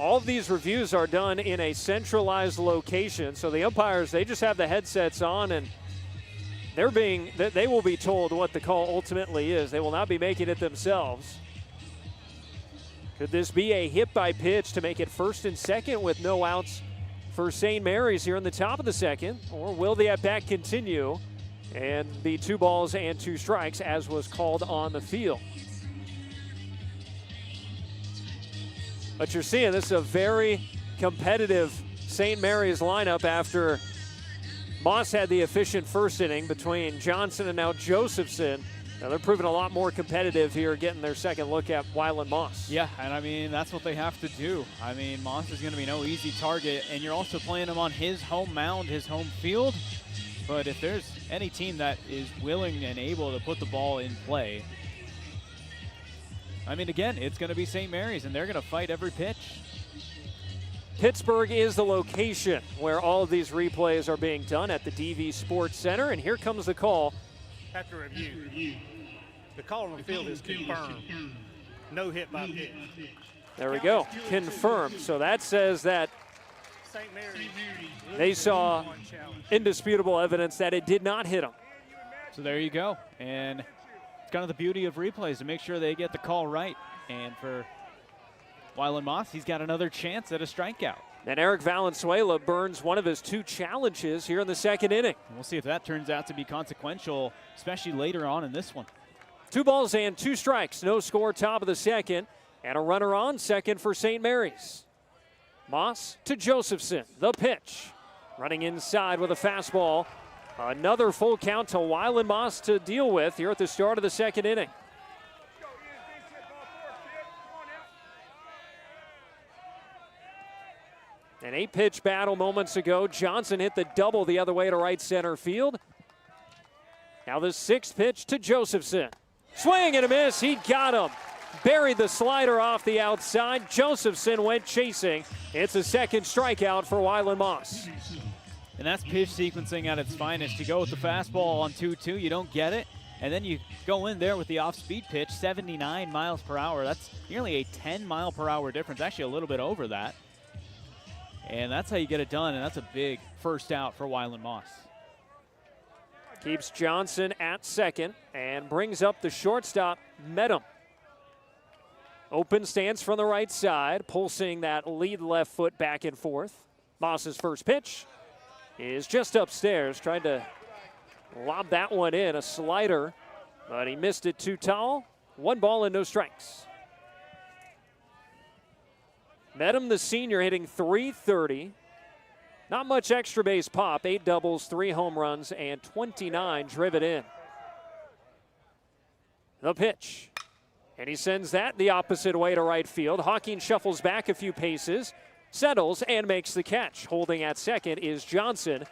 All of these reviews are done in a centralized location, so the umpires, they just have the headsets on, and they will be told what the call ultimately is. They will not be making it themselves. Could this be a hit by pitch to make it first and second with no outs for St. Mary's here in the top of the second? Or will the at-bat continue and be 2 balls and 2 strikes as was called on the field? But you're seeing this is a very competitive St. Mary's lineup after Moss had the efficient first inning between Johnson and now Josephson. Now they're proving a lot more competitive here, getting their second look at Wyland Moss. Yeah, and I mean, that's what they have to do. I mean, Moss is going to be no easy target, and you're also playing him on his home mound, his home field. But if there's any team that is willing and able to put the ball in play, I mean, again, it's going to be St. Mary's, and they're going to fight every pitch. Pittsburgh is the location where all of these replays are being done at the DV Sports Center, and here comes the call. After review, the call on the field is confirmed. No hit by pitch. There we go, confirmed. So that says that St. Mary's, they saw indisputable evidence that it did not hit him. So there you go. And it's kind of the beauty of replays to make sure they get the call right. And for Wyland Moss, he's got another chance at a strikeout. And Eric Valenzuela burns one of his 2 challenges here in the second inning. And we'll see if that turns out to be consequential, especially later on in this one. 2 balls and 2 strikes. No score, top of the second. And a runner on second for St. Mary's. Moss to Josephson. The pitch. Running inside with a fastball. Another full count to Wyland Moss to deal with here at the start of the second inning. An 8-pitch battle moments ago. Johnson hit the double the other way to right center field. Now the 6th pitch to Josephson. Swing and a miss. He got him. Buried the slider off the outside. Josephson went chasing. It's a second strikeout for Wyland Moss. And that's pitch sequencing at its finest. You go with the fastball on 2-2, you don't get it. And then you go in there with the off-speed pitch, 79 miles per hour. That's nearly a 10-mile-per-hour difference, actually a little bit over that. And that's how you get it done, and that's a big first out for Wyland Moss. Keeps Johnson at second and brings up the shortstop, Medham. Open stance from the right side, pulsing that lead left foot back and forth. Moss's first pitch is just upstairs, trying to lob that one in, a slider, but he missed it too tall. 1 ball and no strikes. Medham, the senior, hitting .330. Not much extra base pop, 8 doubles, 3 home runs, and 29 driven in. The pitch. And he sends that the opposite way to right field. Hawking shuffles back a few paces, settles, and makes the catch. Holding at second is Johnson.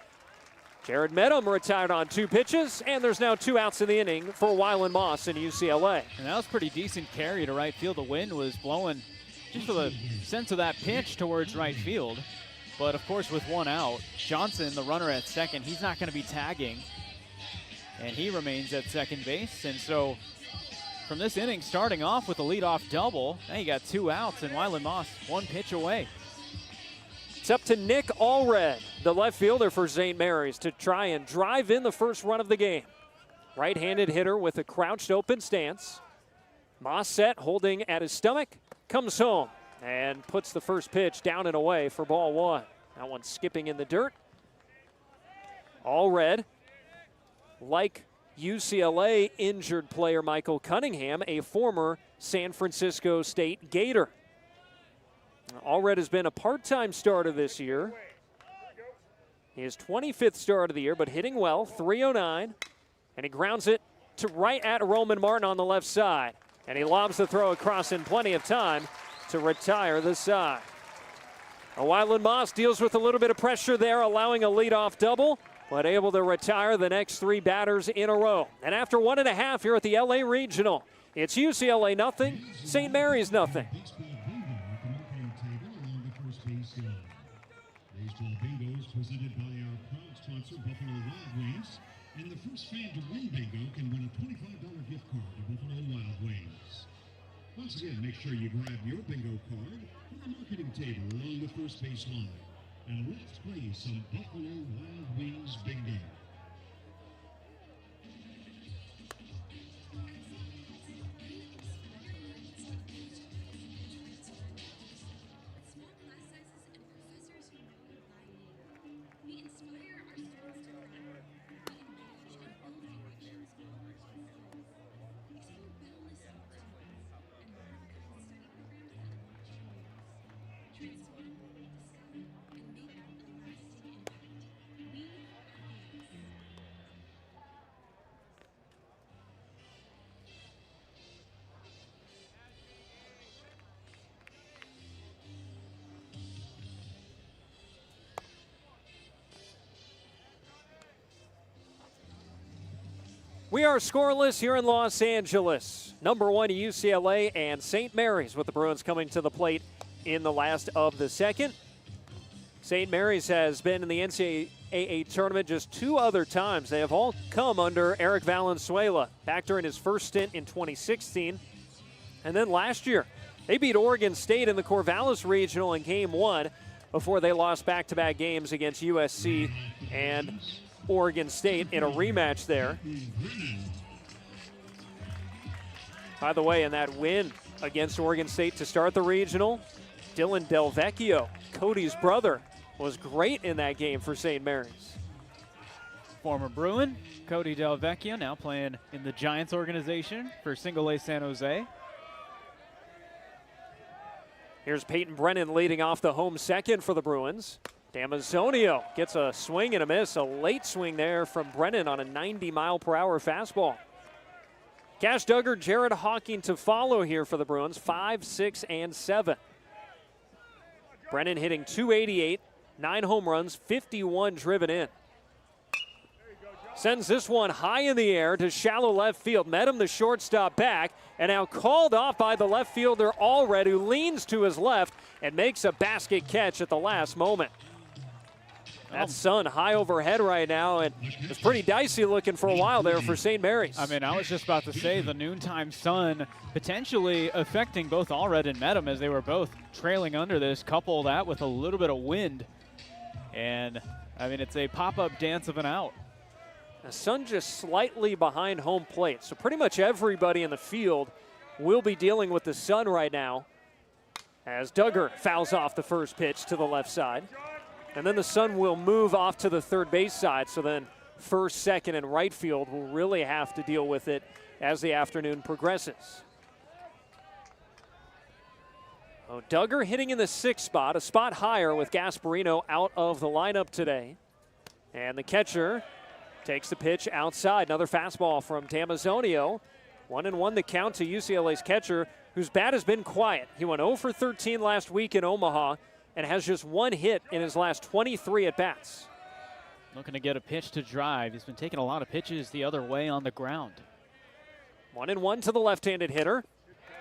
Jared Medham retired on 2 pitches, and there's now 2 outs in the inning for Wyland Moss in UCLA. And that was pretty decent carry to right field. The wind was blowing just for the sense of that pitch towards right field. But of course, with 1 out, Johnson, the runner at second, he's not going to be tagging. And he remains at second base. And so from this inning, starting off with a leadoff double, now you got 2 outs, and Wyland Moss 1 pitch away. It's up to Nick Allred, the left fielder for St. Mary's, to try and drive in the first run of the game. Right-handed hitter with a crouched open stance. Moss set, holding at his stomach, comes home and puts the first pitch down and away for ball 1. That one skipping in the dirt. Allred, like UCLA injured player Michael Cunningham, a former San Francisco State Gator. Allred has been a part-time starter this year. His 25th start of the year, but hitting well, 309. And he grounds it to right at Roman Martin on the left side. And he lobs the throw across in plenty of time to retire the side. Wyland Moss deals with a little bit of pressure there, allowing a leadoff double, but able to retire the next 3 batters in a row. And after 1.5 here at the LA Regional, it's UCLA nothing, St. Mary's nothing. Baseball bingo is presented by our proud sponsor, Buffalo Wild Wings. And the first fan to win bingo can win a $25 gift card to Buffalo Wild Wings. Once again, make sure you grab your bingo card from the marketing table along the first base line. And let's play some Buffalo Wild Wings bingo. We are scoreless here in Los Angeles. Number 1 UCLA and St. Mary's, with the Bruins coming to the plate in the last of the second. St. Mary's has been in the NCAA tournament just 2 other times. They have all come under Eric Valenzuela, back during his first stint in 2016. And then last year, they beat Oregon State in the Corvallis Regional in Game 1 before they lost back-to-back games against USC and Oregon State in a rematch there. By the way, in that win against Oregon State to start the regional, Dylan Delvecchio, Cody's brother, was great in that game for St. Mary's. Former Bruin, Cody Delvecchio, now playing in the Giants organization for Single A San Jose. Here's Peyton Brennan leading off the home second for the Bruins. Damazonio gets a swing and a miss, a late swing there from Brennan on a 90-mile-per-hour fastball. Cash Duggar, Jared Hawking to follow here for the Bruins, 5, 6, and 7. Brennan hitting .288, 9 home runs, 51 driven in. Sends this one high in the air to shallow left field. Met him the shortstop back, and now called off by the left fielder Allred, who leans to his left and makes a basket catch at the last moment. That sun high overhead right now, and it's pretty dicey looking for a while there for St. Mary's. I mean, I was just about to say the noontime sun potentially affecting both Allred and Medham as they were both trailing under this. Couple that with a little bit of wind, and I mean, it's a pop-up dance of an out. The sun just slightly behind home plate, so pretty much everybody in the field will be dealing with the sun right now as Duggar fouls off the first pitch to the left side. And then the sun will move off to the third base side, so then first, second, and right field will really have to deal with it as the afternoon progresses. Oh, Duggar hitting in the 6th spot, a spot higher with Gasparino out of the lineup today. And the catcher takes the pitch outside. Another fastball from Damazonio. 1-1 the count to UCLA's catcher, whose bat has been quiet. He went 0 for 13 last week in Omaha and has just 1 hit in his last 23 at-bats. Looking to get a pitch to drive. He's been taking a lot of pitches the other way on the ground. 1-1 to the left-handed hitter,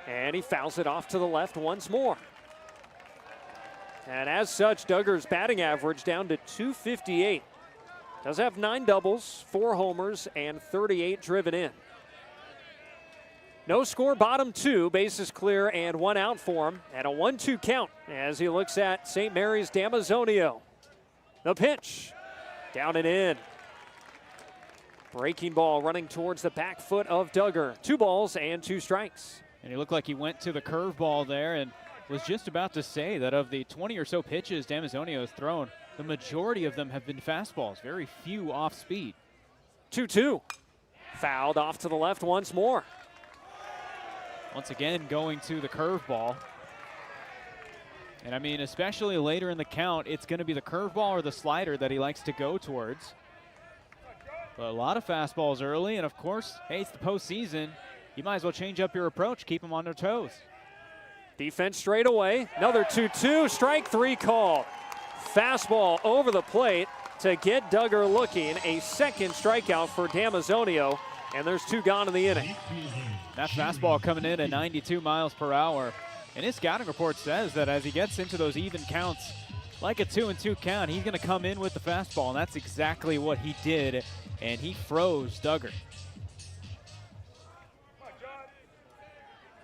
and he fouls it off to the left once more. And as such, Duggar's batting average down to .258. Does have 9 doubles, 4 homers, and 38 driven in. No score, bottom 2, bases clear and 1 out for him, and a 1-2 count as he looks at St. Mary's Damazonio. The pitch, down and in. Breaking ball running towards the back foot of Duggar. 2 balls and 2 strikes. And he looked like he went to the curveball there and was just about to say that of the 20 or so pitches Damazonio has thrown, the majority of them have been fastballs, very few off speed. 2-2. Fouled off to the left once more. Once again, going to the curveball. And I mean, especially later in the count, it's going to be the curveball or the slider that he likes to go towards. But a lot of fastballs early, and of course, hey, it's the postseason. You might as well change up your approach, keep them on their toes. Defense straight away. Another 2-2, strike 3 called. Fastball over the plate to get Duggar looking. A second strikeout for Damazonio, and there's 2 gone in the inning. That fastball coming in at 92 miles per hour. And his scouting report says that as he gets into those even counts, like a 2-2 count, he's going to come in with the fastball, and that's exactly what he did, and he froze Duggar.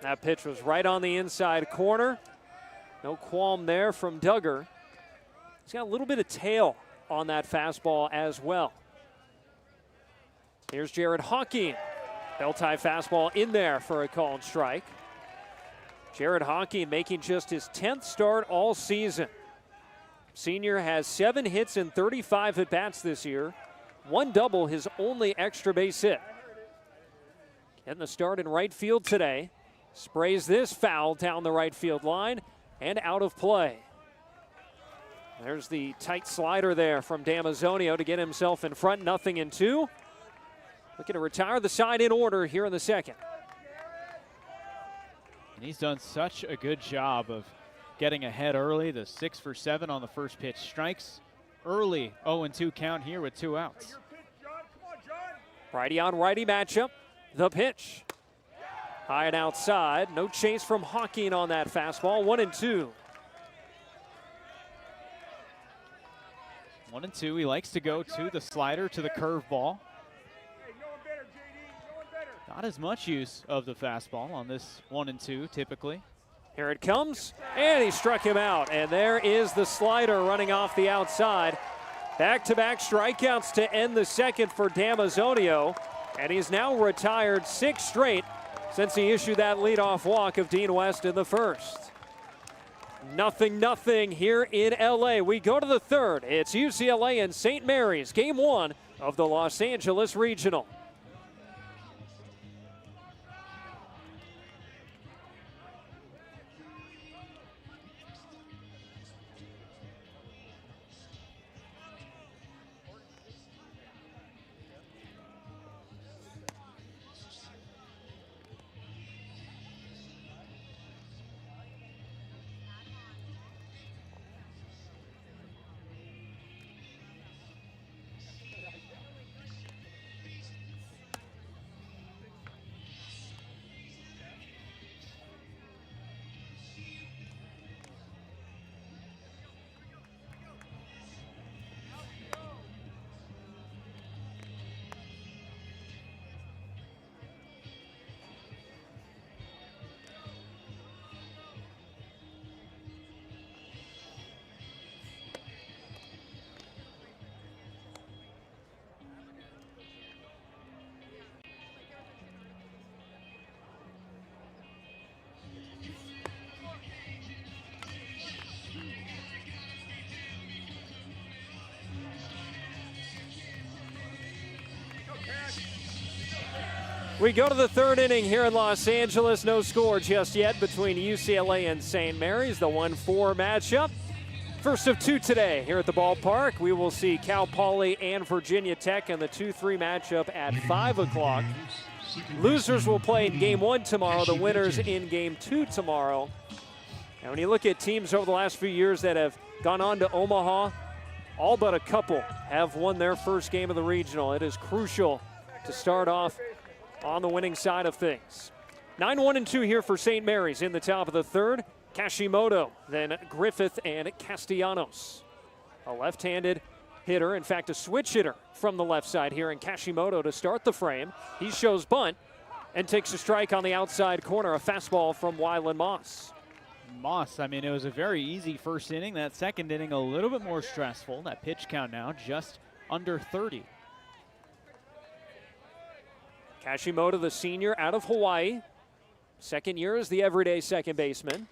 That pitch was right on the inside corner. No qualm there from Duggar. He's got a little bit of tail on that fastball as well. Here's Jared Hawking. Bell-tie fastball in there for a called strike. Jared Hawking making just his 10th start all season. Senior has 7 hits and 35 at-bats this year. 1 double, his only extra base hit. Getting the start in right field today. Sprays this foul down the right field line and out of play. There's the tight slider there from Damazonio to get himself in front, 0-2. Looking to retire the side in order here in the second. And he's done such a good job of getting ahead early. The 6 for 7 on the first pitch. Strikes early, 0-2 count here with 2 outs. Righty on righty matchup. The pitch. High and outside. No chase from Hawking on that fastball. 1-2. 1-2. He likes to go to the slider, to the curveball. Not as much use of the fastball on this 1-2 typically. Here it comes, and he struck him out. And there is the slider running off the outside. Back-to-back strikeouts to end the second for Damazonio. And he's now retired 6 straight since he issued that leadoff walk of Dean West in the first. 0-0 here in LA. We go to the third. It's UCLA and St. Mary's, game 1 of the Los Angeles Regional. We go to the third inning here in Los Angeles. No score just yet between UCLA and St. Mary's, the 1-4 matchup. First of 2 today here at the ballpark. We will see Cal Poly and Virginia Tech in the 2-3 matchup at 5 o'clock. Losers will play in game 1 tomorrow, the winners in game 2 tomorrow. And when you look at teams over the last few years that have gone on to Omaha, all but a couple have won their first game of the regional. It is crucial to start off on the winning side of things. 9-1-2 here for St. Mary's in the top of the third. Kashimoto, then Griffith and Castellanos. A left-handed hitter, in fact a switch hitter from the left side here in Kashimoto to start the frame. He shows bunt and takes a strike on the outside corner, a fastball from Wyland Moss. Moss, I mean, it was a very easy first inning. That second inning a little bit more stressful. That pitch count now just under 30. Kashimoto, the senior out of Hawaii. Second year as the everyday second baseman.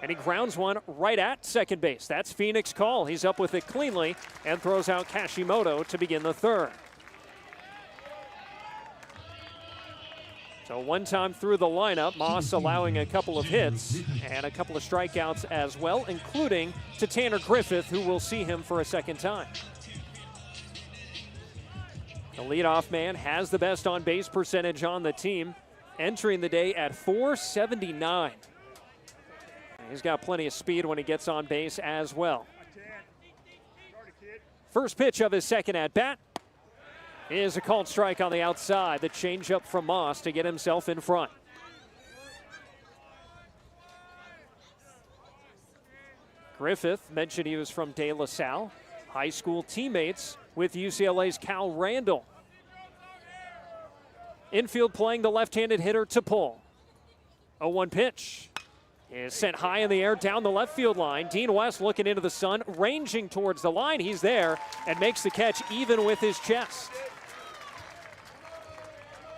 And he grounds one right at second base. That's Phoenix Call. He's up with it cleanly and throws out Kashimoto to begin the third. So one time through the lineup, Moss allowing a couple of hits and a couple of strikeouts as well, including to Tanner Griffith, who will see him for a second time. The leadoff man has the best on-base percentage on the team, entering the day at .479. He's got plenty of speed when he gets on base as well. First pitch of his second at-bat is a called strike on the outside. The changeup from Moss to get himself in front. Griffith mentioned he was from De La Salle, high school teammates with UCLA's Cal Randall. Infield playing the left-handed hitter to pull. 0-1 pitch is sent high in the air down the left field line. Dean West looking into the sun, ranging towards the line. He's there and makes the catch even with his chest.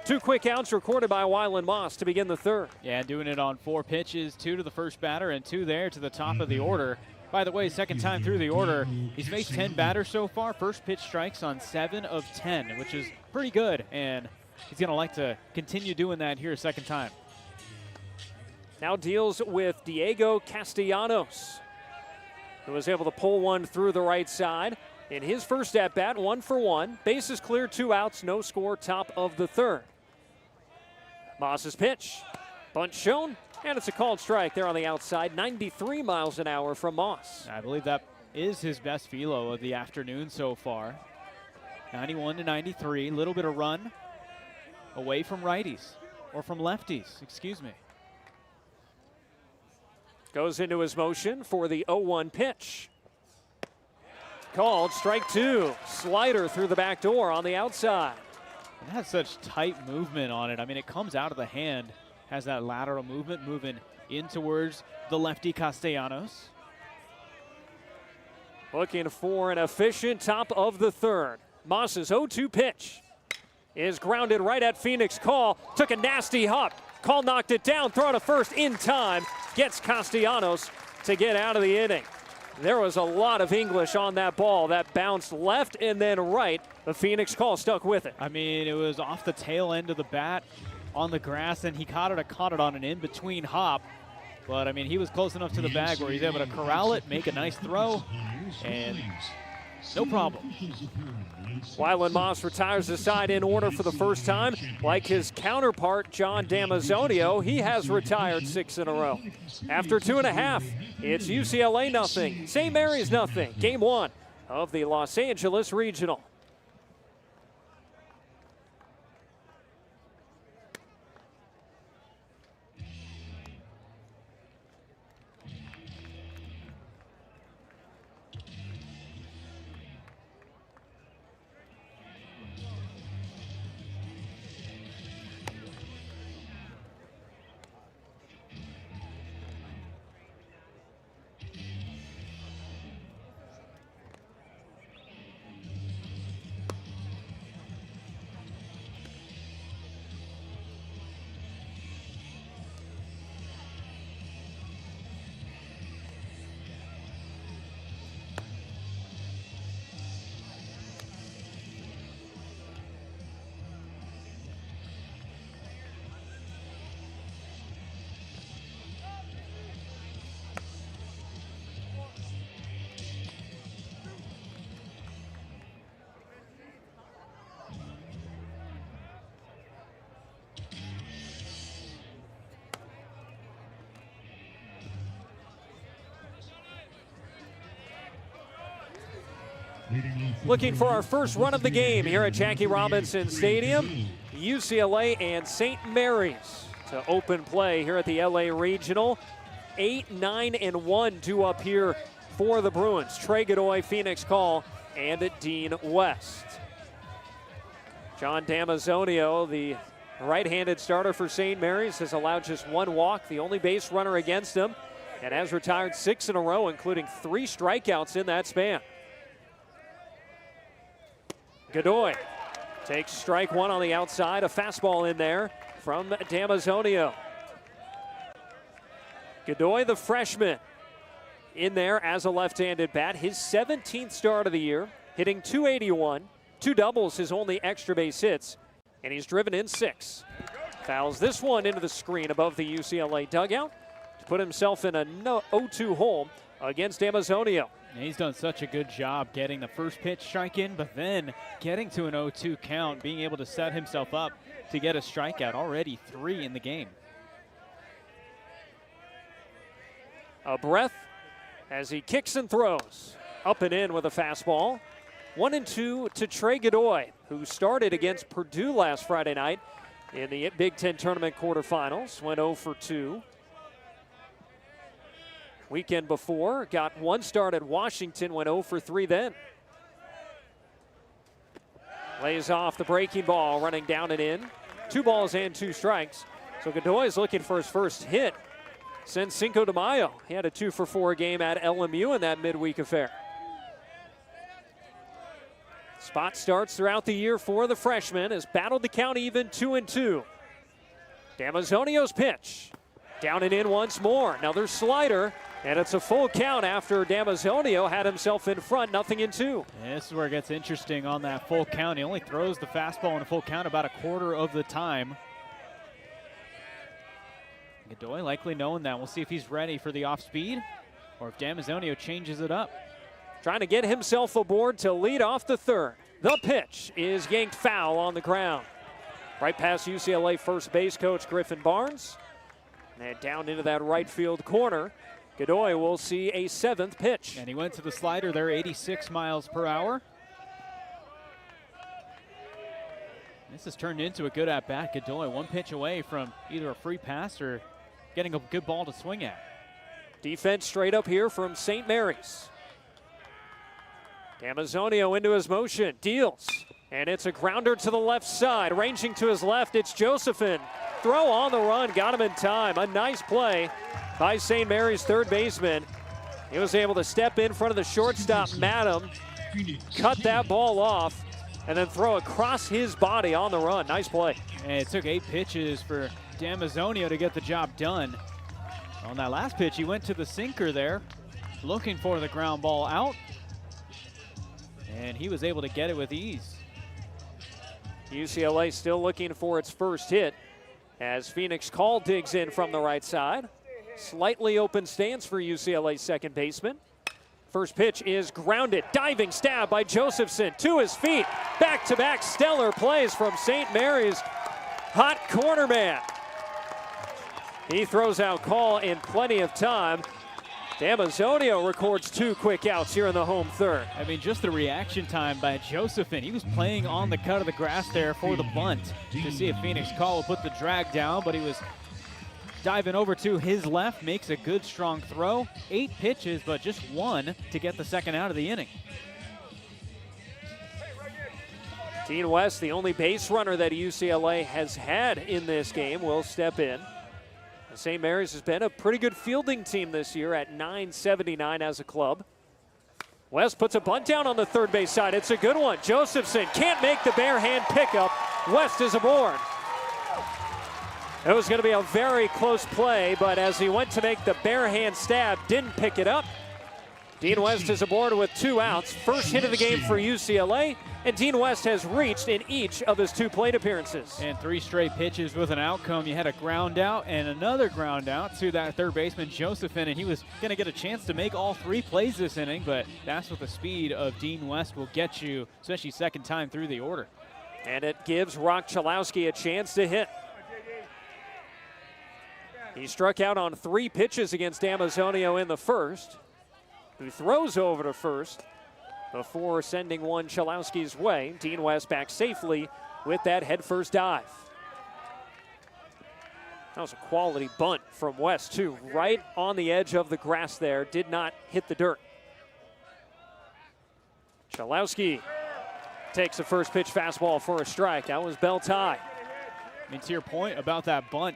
2 quick outs recorded by Wyland Moss to begin the third. Yeah, doing it on 4 pitches, 2 to the first batter and 2 there to the top of the order. By the way, second time through the order, he's faced 10 batters so far. First pitch strikes on 7 of 10, which is pretty good, and he's going to like to continue doing that here a second time. Now deals with Diego Castellanos, who was able to pull one through the right side. In his first at-bat, 1 for 1. Bases clear, 2 outs, no score, top of the third. Moss's pitch, bunt shown, and it's a called strike there on the outside, 93 miles an hour from Moss. I believe that is his best velo of the afternoon so far. 91 to 93, a little bit of run away from righties, or from lefties, excuse me. Goes into his motion for the 0-1 pitch. Called strike 2. Slider through the back door on the outside. It has such tight movement on it. I mean, it comes out of the hand, has that lateral movement, moving in towards the lefty Castellanos. Looking for an efficient top of the third. Moss's 0-2 pitch is grounded right at Phoenix. Call took a nasty hop. Call knocked it down, throwing to first in time. Gets Castellanos to get out of the inning. There was a lot of English on that ball that bounced left and then right. The Phoenix Call stuck with it. I mean, it was off the tail end of the bat on the grass, and he caught it on an in-between hop. But, I mean, he was close enough to the bag where he's able to corral it, make a nice throw, and no problem. Wyland Moss retires the side in order for the first time. Like his counterpart, John Damazonio, he has retired 6 in a row. After 2.5, it's UCLA nothing, St. Mary's nothing. Game 1 of the Los Angeles Regional. Looking for our first run of the game here at Jackie Robinson Stadium. UCLA and St. Mary's to open play here at the LA Regional. 8, 9, and 1 due up here for the Bruins. Trey Godoy, Phoenix Call, and Dean West. John Damazonio, the right-handed starter for St. Mary's, has allowed just 1 walk, the only base runner against him, and has retired 6 in a row, including 3 strikeouts in that span. Godoy takes strike 1 on the outside, a fastball in there from Damazonio. Godoy, the freshman, in there as a left-handed bat. His 17th start of the year, hitting .281, 2 doubles, his only extra base hits, and he's driven in 6. Fouls this one into the screen above the UCLA dugout to put himself in a 0-2 hole against Amazonio. He's done such a good job getting the first pitch strike in, but then getting to an 0-2 count, being able to set himself up to get a strikeout. Already 3 in the game. A breath as he kicks and throws. Up and in with a fastball. 1-2 to Trey Godoy, who started against Purdue last Friday night in the Big Ten Tournament quarterfinals. Went 0 for 2. Weekend before, got 1 start at Washington, went 0 for 3 then. Lays off the breaking ball, running down and in. 2 balls and 2 strikes. So Godoy is looking for his first hit since Cinco de Mayo. He had a 2 for 4 game at LMU in that midweek affair. Spot starts throughout the year for the freshman, has battled the count even 2-2. Damazonio's pitch. Down and in once more. Another slider, and it's a full count after Damazonio had himself in front, 0-2. And this is where it gets interesting on that full count. He only throws the fastball in a full count about a quarter of the time. Godoy likely knowing that. We'll see if he's ready for the off speed or if Damazonio changes it up. Trying to get himself aboard to lead off the third. The pitch is yanked foul on the ground. Right past UCLA first base coach Griffin Barnes. And down into that right field corner. Godoy will see a 7th pitch. And he went to the slider there, 86 miles per hour. This has turned into a good at-bat. Godoy 1 pitch away from either a free pass or getting a good ball to swing at. Defense straight up here from St. Mary's. Damazonio into his motion, deals, and it's a grounder to the left side. Ranging to his left, it's Josephine. Throw on the run, got him in time. A nice play by St. Mary's third baseman. He was able to step in front of the shortstop, Madam, cut that ball off, and then throw across his body on the run. Nice play. And it took 8 pitches for Damazonio to get the job done. On that last pitch, he went to the sinker there, looking for the ground ball out. And he was able to get it with ease. UCLA still looking for its first hit as Phoenix Call digs in from the right side. Slightly open stance for UCLA's second baseman. First pitch is grounded. Diving stab by Josephson to his feet. Back-to-back stellar plays from St. Mary's hot corner man. He throws out Call in plenty of time. Damazonio records 2 quick outs here in the home third. I mean, just the reaction time by Josephine. He was playing on the cut of the grass there for the bunt to see if Phoenix Call will put the drag down, but he was diving over to his left, makes a good strong throw. 8 pitches, but just 1 to get the second out of the inning. Dean West, the only base runner that UCLA has had in this game, will step in. St. Mary's has been a pretty good fielding team this year at .979 as a club. West puts a bunt down on the third base side. It's a good one. Josephson can't make the bare hand pickup. West is aboard. It was going to be a very close play, but as he went to make the bare hand stab, didn't pick it up. Dean West is aboard with 2 outs. First hit of the game for UCLA, and Dean West has reached in each of his 2 plate appearances. And 3 straight pitches with an outcome. You had a ground out and another ground out to that third baseman, Josephine, and he was going to get a chance to make all 3 plays this inning, but that's what the speed of Dean West will get you, especially second time through the order. And it gives Rock Chalowski a chance to hit. He struck out on 3 pitches against Damazonio in the first, who throws over to first before sending one Chalowski's way. Dean West back safely with that headfirst dive. That was a quality bunt from West, too. Right on the edge of the grass there. Did not hit the dirt. Chalowski takes a first pitch fastball for a strike. That was bell tie. I mean, to your point about that bunt,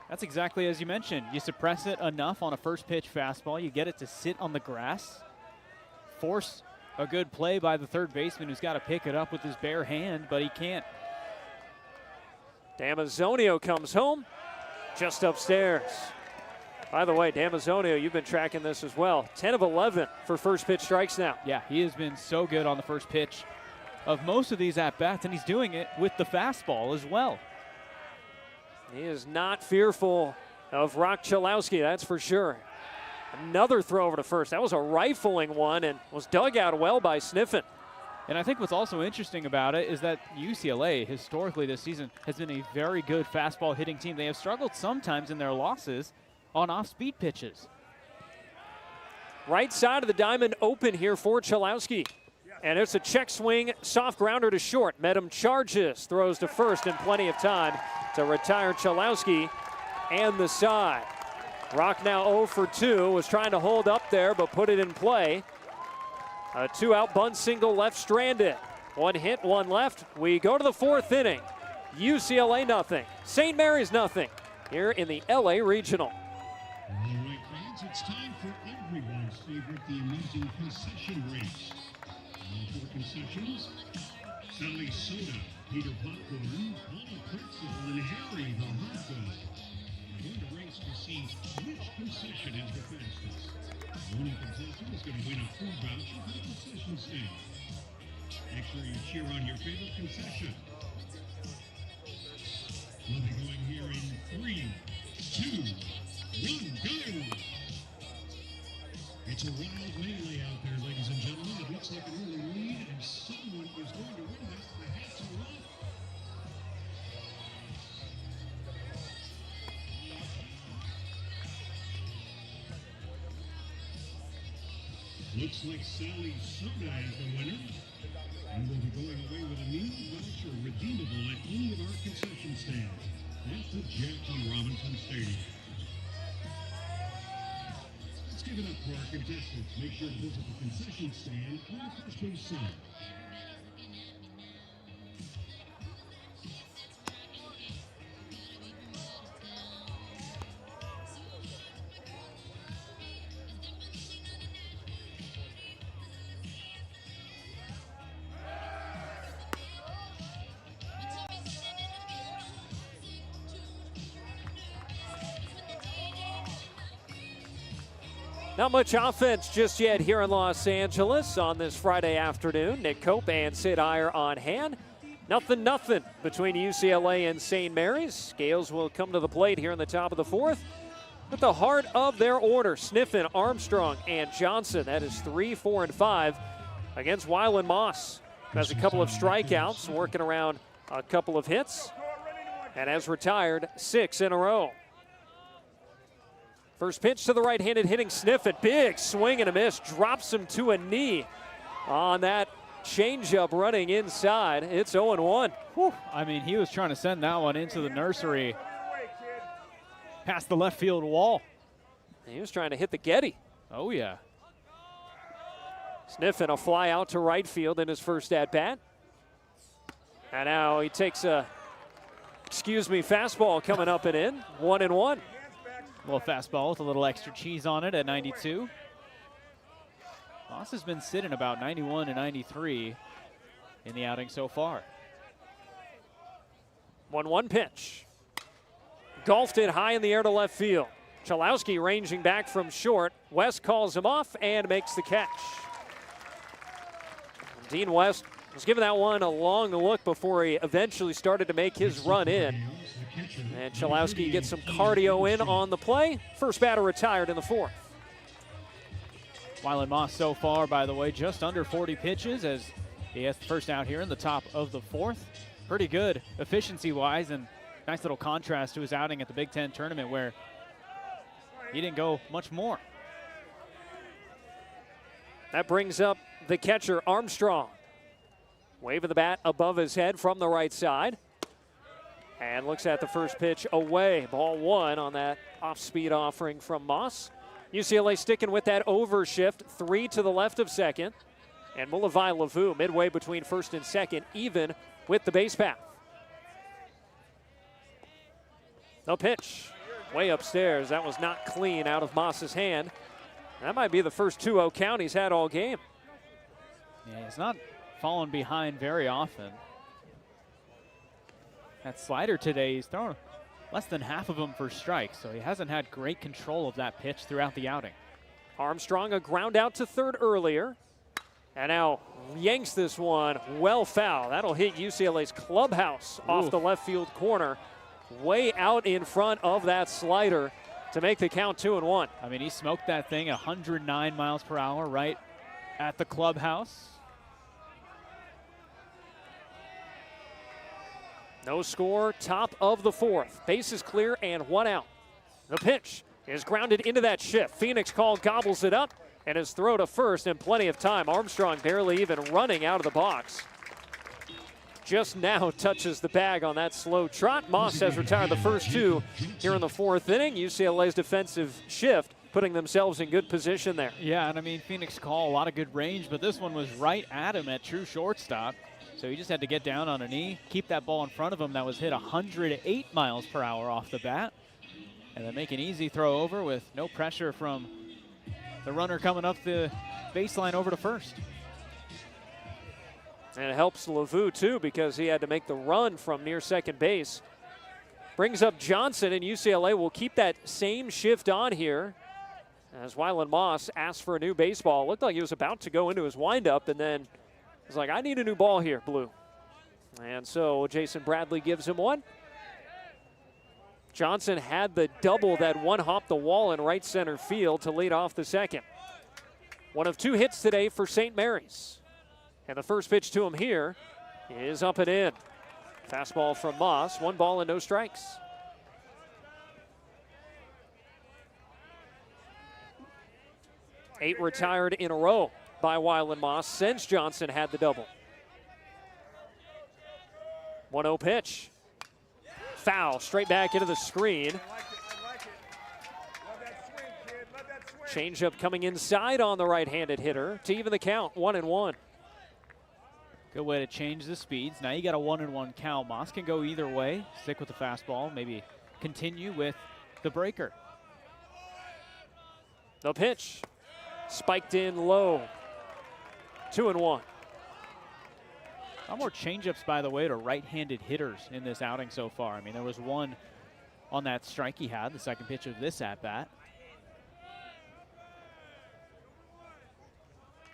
that's exactly as you mentioned. You suppress it enough on a first pitch fastball, you get it to sit on the grass, force a good play by the third baseman who's got to pick it up with his bare hand, but he can't. Damazonio comes home just upstairs. By the way, Damazonio, you've been tracking this as well. 10 of 11 for first pitch strikes now. Yeah, he has been so good on the first pitch of most of these at-bats, and he's doing it with the fastball as well. He is not fearful of Rock Chalowski, that's for sure. Another throw over to first. That was a rifling one and was dug out well by Sniffen. And I think what's also interesting about it is that UCLA, historically this season, has been a very good fastball hitting team. They have struggled sometimes in their losses on off-speed pitches. Right side of the diamond open here for Chalowski. And it's a check swing, soft grounder to short. Medham charges, throws to first in plenty of time to retire Chalowski and the side. Rock now 0 for 2, was trying to hold up there but put it in play. A 2-out bunt single left stranded. 1 hit, 1 left. We go to the 4th inning. UCLA nothing, St. Mary's nothing here in the LA Regional. All right, fans, it's time for everyone's favorite, the amusing concession race. All 4 concessions: Sally Soda, Peter Popcorn, Paula Pretzel, and Harry the Hot Dog. We're going to race to see which concession is the fastest. The winning concession is going to win a food voucher for the concession stand. Make sure you cheer on your favorite concession. We'll be going here in 3, 2, 1, go! It's a wild melee out there, ladies and gentlemen. It looks like an early lead, and someone is going to win this. The hats are off. Looks like Sally Soda is the winner. And we'll be going away with a new voucher redeemable at any of our concession stands at the Jackie Robinson Stadium. Let's give it up for our contestants. Make sure to visit the concession stand on the first base side. Not much offense just yet here in Los Angeles on this Friday afternoon. Nick Cope and Sid Iyer on hand. Nothing between UCLA and St. Mary's. Gaels will come to the plate here in the top of the 4th. At the heart of their order, Sniffen, Armstrong, and Johnson. That is 3, 4, and 5 against Wyland Moss. Has a couple of strikeouts, working around a couple of hits, and has retired 6 in a row. First pitch to the right-handed hitting Sniffen. Big swing and a miss. Drops him to a knee on that changeup running inside. It's 0-1. I mean, he was trying to send that one into the nursery past the left field wall. He was trying to hit the Getty. Oh, yeah. Sniffen a fly out to right field in his first at-bat. And now he takes a, fastball coming up and in. 1-1. A little fastball with a little extra cheese on it at 92. Moss has been sitting about 91 and 93 in the outing so far. 1-1 pitch. Golfed it high in the air to left field. Chalowski ranging back from short. West calls him off and makes the catch. Dean West was giving that one a long look before he eventually started to make his run in. And Chalowski gets some cardio in on the play. First batter retired in the 4th. Wyland Moss so far, by the way, just under 40 pitches as he has the first out here in the top of the 4th. Pretty good efficiency-wise, and nice little contrast to his outing at the Big Ten tournament where he didn't go much more. That brings up the catcher, Armstrong. Waving the bat above his head from the right side. And looks at the first pitch away. Ball 1 on that off-speed offering from Moss. UCLA sticking with that overshift. 3 to the left of second. And Mulavai Lavu midway between first and second, even with the base path. The pitch way upstairs. That was not clean out of Moss's hand. That might be the first 2-0 count he's had all game. Yeah, he's not fallen behind very often. That slider today, he's thrown less than half of them for strikes, so he hasn't had great control of that pitch throughout the outing. Armstrong a ground out to third earlier. And now yanks this one well foul. That'll hit UCLA's clubhouse off the left field corner. way out in front of that slider to make the count 2-1. I mean, he smoked that thing 109 miles per hour right at the clubhouse. No score, top of the fourth. Bases clear and one out. The pitch is grounded into that shift. Phoenix call gobbles it up and is thrown to first in plenty of time. Armstrong barely even running out of the box. Just now touches the bag on that slow trot. Moss has retired the first two here in the fourth inning. UCLA's defensive shift putting themselves in good position there. Yeah, and I mean, Phoenix call, a lot of good range, but this one was right at him at true shortstop. So he just had to get down on a knee, keep that ball in front of him that was hit 108 miles per hour off the bat, and then make an easy throw over with no pressure from the runner coming up the baseline over to first. And it helps LeVue too, because he had to make the run from near second base. Brings up Johnson, and UCLA will keep that same shift on here as Wyland Moss asks for a new baseball. Looked like he was about to go into his windup, and then was like, I need a new ball here, Blue. And so Jason Bradley gives him one. Johnson had the double that one hopped the wall in right center field to lead off the second. One of two hits today for St. Mary's. And the first pitch to him here is up and in. Fastball from Moss, 1 ball and no strikes. Eight retired in a row by Wyland Moss since Johnson had the double. 1-0 pitch. Foul, straight back into the screen. Changeup coming inside on the right-handed hitter to even the count, 1-1. Good way to change the speeds. Now you got a 1-1 count. Moss can go either way. Stick with the fastball, maybe continue with the breaker. The pitch, spiked in low, 2-1. A lot more changeups, by the way, to right-handed hitters in this outing so far. I mean, there was one on that strike he had, the second pitch of this at-bat.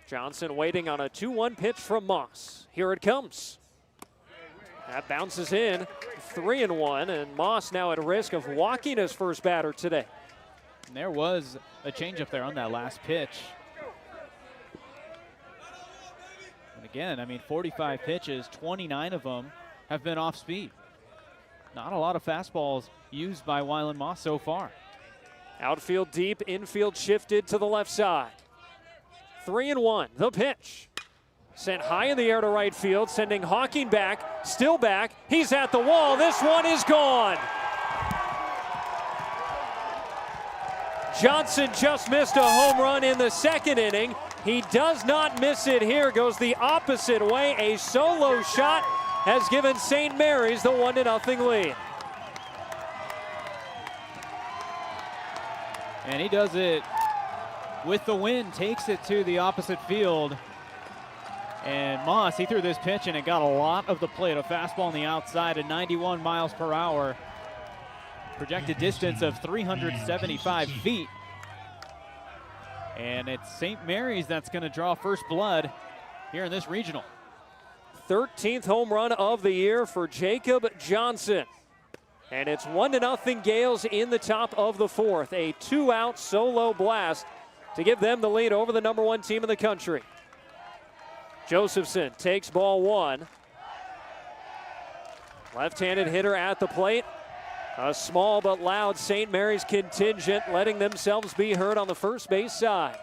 Johnson waiting on a 2-1 pitch from Moss. Here it comes. That bounces in, 3-1, and Moss now at risk of walking his first batter today. And there was a changeup there on that last pitch. And again, I mean, 45 pitches, 29 of them have been off speed. Not a lot of fastballs used by Wyland Moss so far. Outfield deep, infield shifted to the left side. 3-1, the pitch. Sent high in the air to right field, sending Hawking back, still back. He's at the wall, this one is gone. Johnson just missed a home run in the second inning. He does not miss it here, goes the opposite way. A solo shot has given St. Mary's the 1-0 lead. And he does it with the wind, takes it to the opposite field. And Moss, he threw this pitch and it got a lot of the plate. A fastball on the outside at 91 miles per hour. Projected distance of 375 feet. And it's St. Mary's that's going to draw first blood here in this regional. 13th home run of the year for Jacob Johnson. And it's 1-0 Gaels in the top of the fourth. A 2-out solo blast to give them the lead over the #1 team in the country. Josephson takes ball one. Left-handed hitter at the plate. A small but loud St. Mary's contingent letting themselves be heard on the first base side.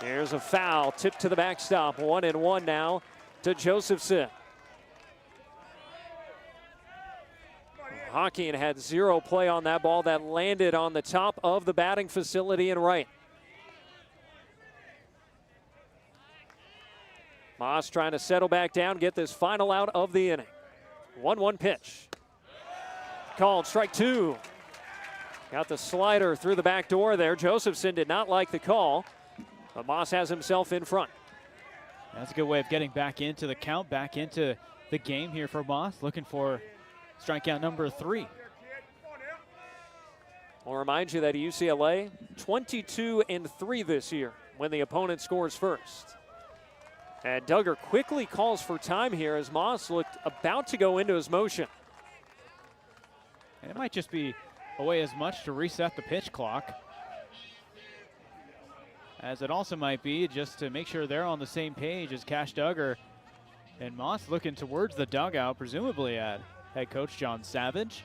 Here's a foul, tipped to the backstop. 1-1 now to Josephson. Hawking had zero play on that ball that landed on the top of the batting facility in right. Moss trying to settle back down, get this final out of the inning. 1-1 pitch. Called strike two. Got the slider through the back door there. Josephson did not like the call, but Moss has himself in front. That's a good way of getting back into the count, back into the game here for Moss, looking for strikeout number 3. I'll remind you that UCLA 22-3 this year when the opponent scores first. And Duggar quickly calls for time here as Moss looked about to go into his motion. And it might just be a way as much to reset the pitch clock as it also might be just to make sure they're on the same page as Cash Duggar and Moss looking towards the dugout, presumably at head coach John Savage.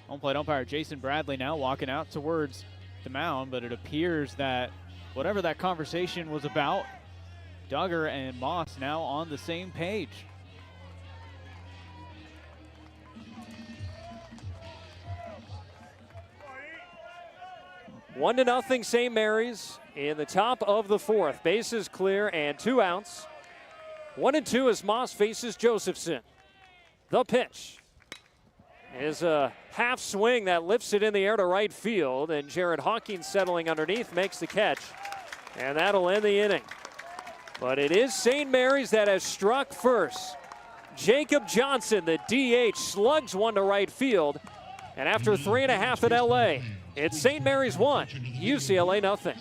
Home plate umpire Jason Bradley now walking out towards the mound, but it appears that whatever that conversation was about, Duggar and Moss now on the same page. 1-0 St. Mary's in the top of the fourth. Bases clear and 2 outs. 1-2 as Moss faces Josephson. The pitch is a half swing that lifts it in the air to right field, and Jared Hawkins settling underneath makes the catch, and that'll end the inning. But it is St. Mary's that has struck first. Jacob Johnson, the DH, slugs one to right field, and after 3.5 at LA, it's St. Mary's 1, UCLA nothing.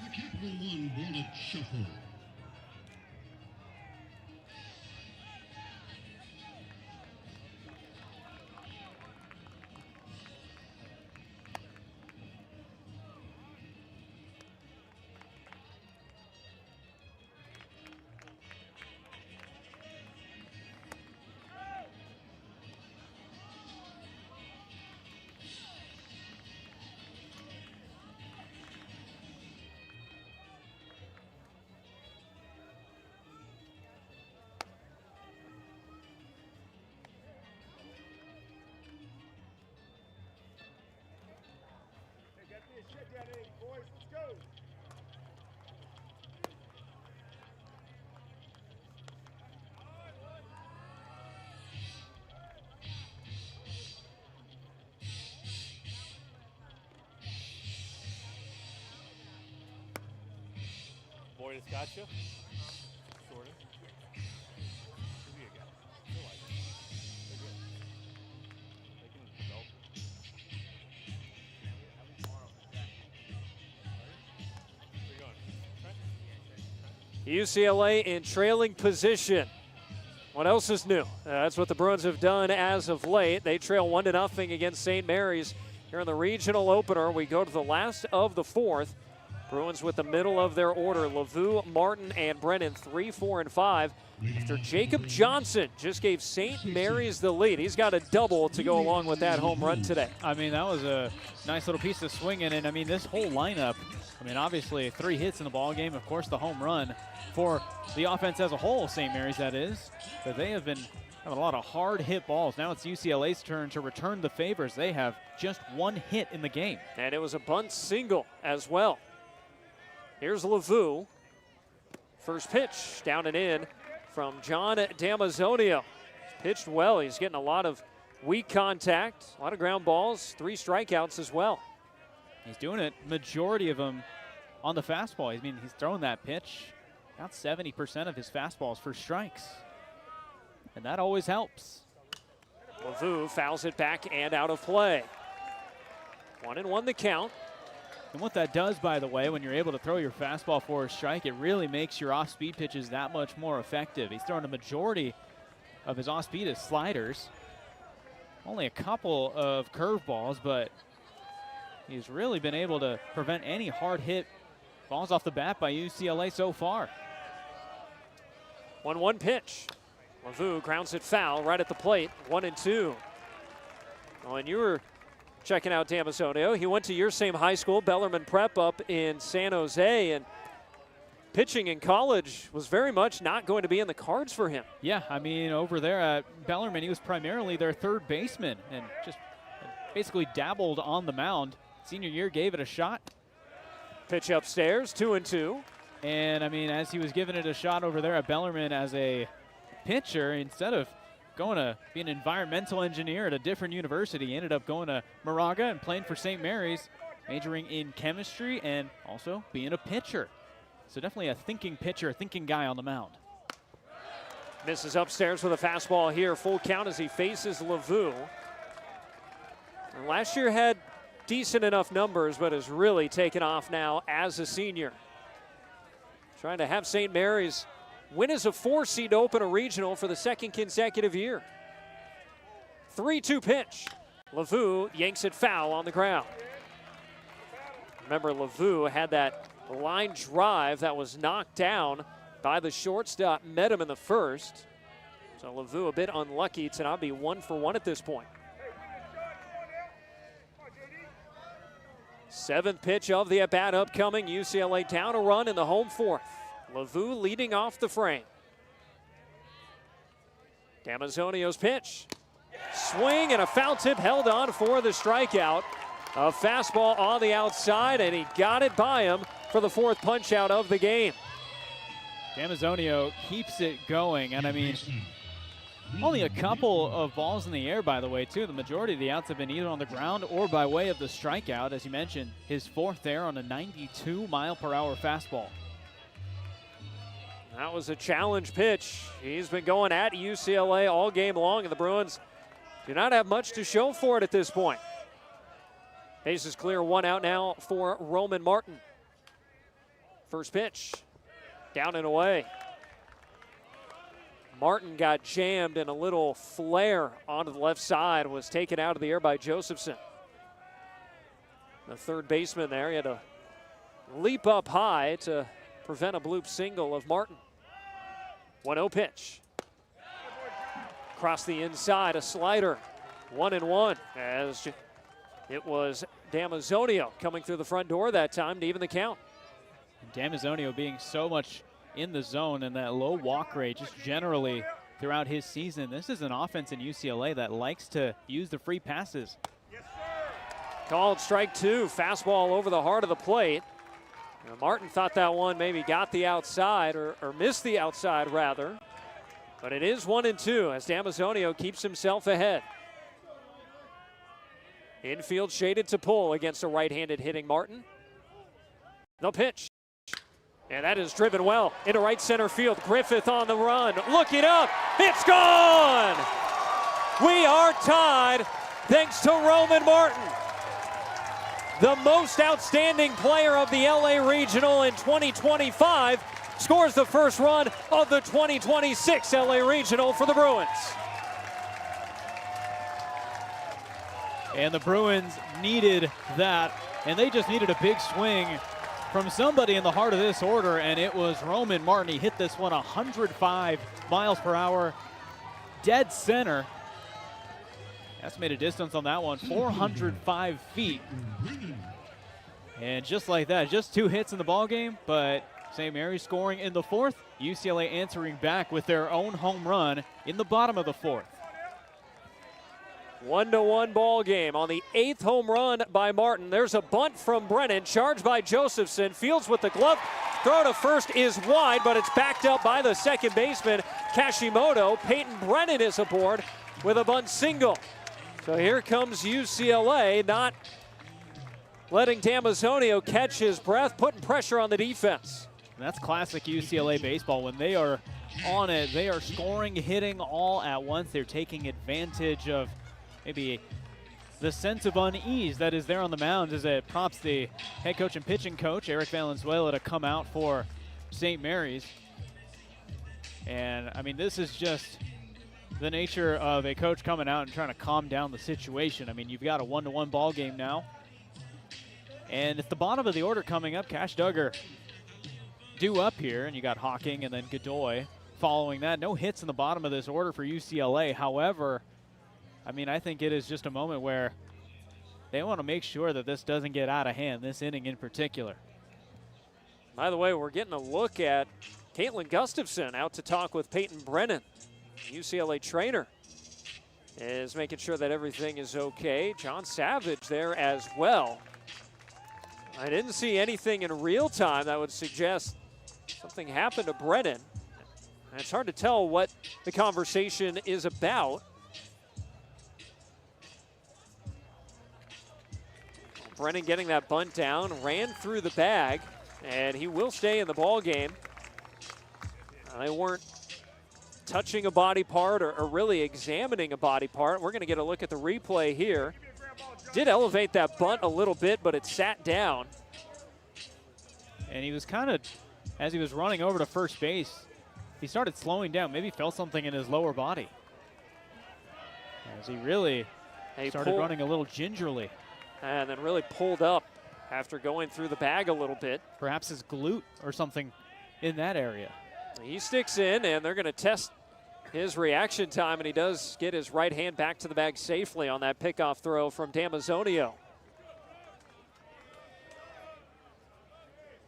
Boyd has got you. Sort of. Who do you got? I feel like it. They're good. They can develop it. How tomorrow? Where you going? UCLA in trailing position. What else is new? That's what the Bruins have done as of late. They trail 1-0 against St. Mary's here in the regional opener. We go to the last of the fourth. Bruins with the middle of their order. Lavu, Martin, and Brennan 3, 4, and 5. After Jacob Johnson just gave St. Mary's the lead. He's got a double to go along with that home run today. I mean, that was a nice little piece of swinging. And I mean, this whole lineup, I mean, obviously 3 hits in the ball game. Of course, the home run for the offense as a whole, St. Mary's that is. But they have been having a lot of hard hit balls. Now it's UCLA's turn to return the favors. They have just 1 hit in the game. And it was a bunt single as well. Here's Lavu. First pitch down and in from John Damazonio. He's pitched well. He's getting a lot of weak contact, a lot of ground balls, 3 strikeouts as well. He's doing it, majority of them on the fastball. I mean, he's throwing that pitch, about 70% of his fastballs for strikes. And that always helps. Lavu fouls it back and out of play. 1-1 the count. And what that does, by the way, when you're able to throw your fastball for a strike, it really makes your off-speed pitches that much more effective. He's throwing a majority of his off-speed as sliders. Only a couple of curveballs, but he's really been able to prevent any hard hit balls off the bat by UCLA so far. 1-1 pitch. Lavu grounds it foul right at the plate. 1-2. Oh, and you were checking out Damazonio. He went to your same high school, Bellarmine Prep, up in San Jose, and pitching in college was very much not going to be in the cards for him. Yeah, I mean, over there at Bellarmine, he was primarily their third baseman and just basically dabbled on the mound. Senior year, gave it a shot. Pitch upstairs, 2-2. And I mean, as he was giving it a shot over there at Bellarmine as a pitcher, instead of going to be an environmental engineer at a different university, he ended up going to Moraga and playing for St. Mary's, majoring in chemistry and also being a pitcher. So definitely a thinking pitcher, a thinking guy on the mound. Misses upstairs with a fastball here. Full count as he faces Lavu. And last year had decent enough numbers, but has really taken off now as a senior. Trying to have St. Mary's win as a 4-seed to open a regional for the 2nd consecutive year. 3-2 pitch. LaVue yanks it foul on the ground. Remember, LaVue had that line drive that was knocked down by the shortstop, met him in the first. So LaVue a bit unlucky to not be 1 for 1 at this point. 7th pitch of the at-bat upcoming. UCLA down a run in the home 4th. LaVue leading off the frame. Damazonio's pitch. Swing and a foul tip held on for the strikeout. A fastball on the outside, and he got it by him for the 4th punch-out of the game. Damazonio keeps it going, and I mean, only a couple of balls in the air, by the way, too. The majority of the outs have been either on the ground or by way of the strikeout. As you mentioned, his 4th there on a 92-mile-per-hour fastball. That was a challenge pitch. He's been going at UCLA all game long, and the Bruins do not have much to show for it at this point. Bases clear, 1 out now for Roman Martin. First pitch, down and away. Martin got jammed, and a little flare onto the left side was taken out of the air by Josephson. The third baseman there, he had to leap up high to prevent a bloop single of Martin. 1-0 pitch. Across the inside, a slider. 1-1 as it was Damazonio coming through the front door that time to even the count. Damazonio being so much in the zone and that low walk rate just generally throughout his season. This is an offense in UCLA that likes to use the free passes. Called strike 2, fastball over the heart of the plate. Now Martin thought that one maybe got the outside or missed the outside rather. But it is 1-2 as Damazonio keeps himself ahead. Infield shaded to pull against a right-handed hitting Martin. The pitch. And that is driven well into right center field. Griffith on the run, looking up, it's gone! We are tied thanks to Roman Martin. The most outstanding player of the LA Regional in 2025 scores the first run of the 2026 LA Regional for the Bruins. And the Bruins needed that, and they just needed a big swing from somebody in the heart of this order, and it was Roman Martin. He hit this one 105 miles per hour, dead center. Estimated distance on that one, 405 feet. And just like that, just 2 hits in the ball game, but St. Mary's scoring in the 4th. UCLA answering back with their own home run in the bottom of the 4th. 1-1 ball game on the 8th home run by Martin. There's a bunt from Brennan, charged by Josephson. Fields with the glove. Throw to first is wide, but it's backed up by the second baseman, Kashimoto. Peyton Brennan is aboard with a bunt single. So here comes UCLA, not letting Damazonio catch his breath, putting pressure on the defense. That's classic UCLA baseball. When they are on it, they are scoring, hitting all at once. They're taking advantage of maybe the sense of unease that is there on the mound, as it prompts the head coach and pitching coach, Eric Valenzuela, to come out for St. Mary's. And, I mean, this is just the nature of a coach coming out and trying to calm down the situation. I mean, you've got a 1-1 ball game now. And at the bottom of the order coming up, Cash Duggar due up here, and you got Hawking and then Godoy following that. No hits in the bottom of this order for UCLA. However, I mean, I think it is just a moment where they want to make sure that this doesn't get out of hand, this inning in particular. By the way, we're getting a look at Caitlin Gustafson out to talk with Peyton Brennan. UCLA trainer is making sure that everything is okay. John Savage there as well. I didn't see anything in real time that would suggest something happened to Brennan. And it's hard to tell what the conversation is about. Brennan getting that bunt down, ran through the bag, and he will stay in the ball game. They weren't touching a body part or really examining a body part. We're going to get a look at the replay here. Did elevate that bunt a little bit, but it sat down. And he was kind of, as he was running over to first base, he started slowing down. Maybe felt something in his lower body, as he really They Started running a little gingerly. and then really pulled up after going through the bag a little bit. Perhaps his glute or something in that area. He sticks in, and they're going to test his reaction time, and he does get his right hand back to the bag safely on that pickoff throw from Damazonio.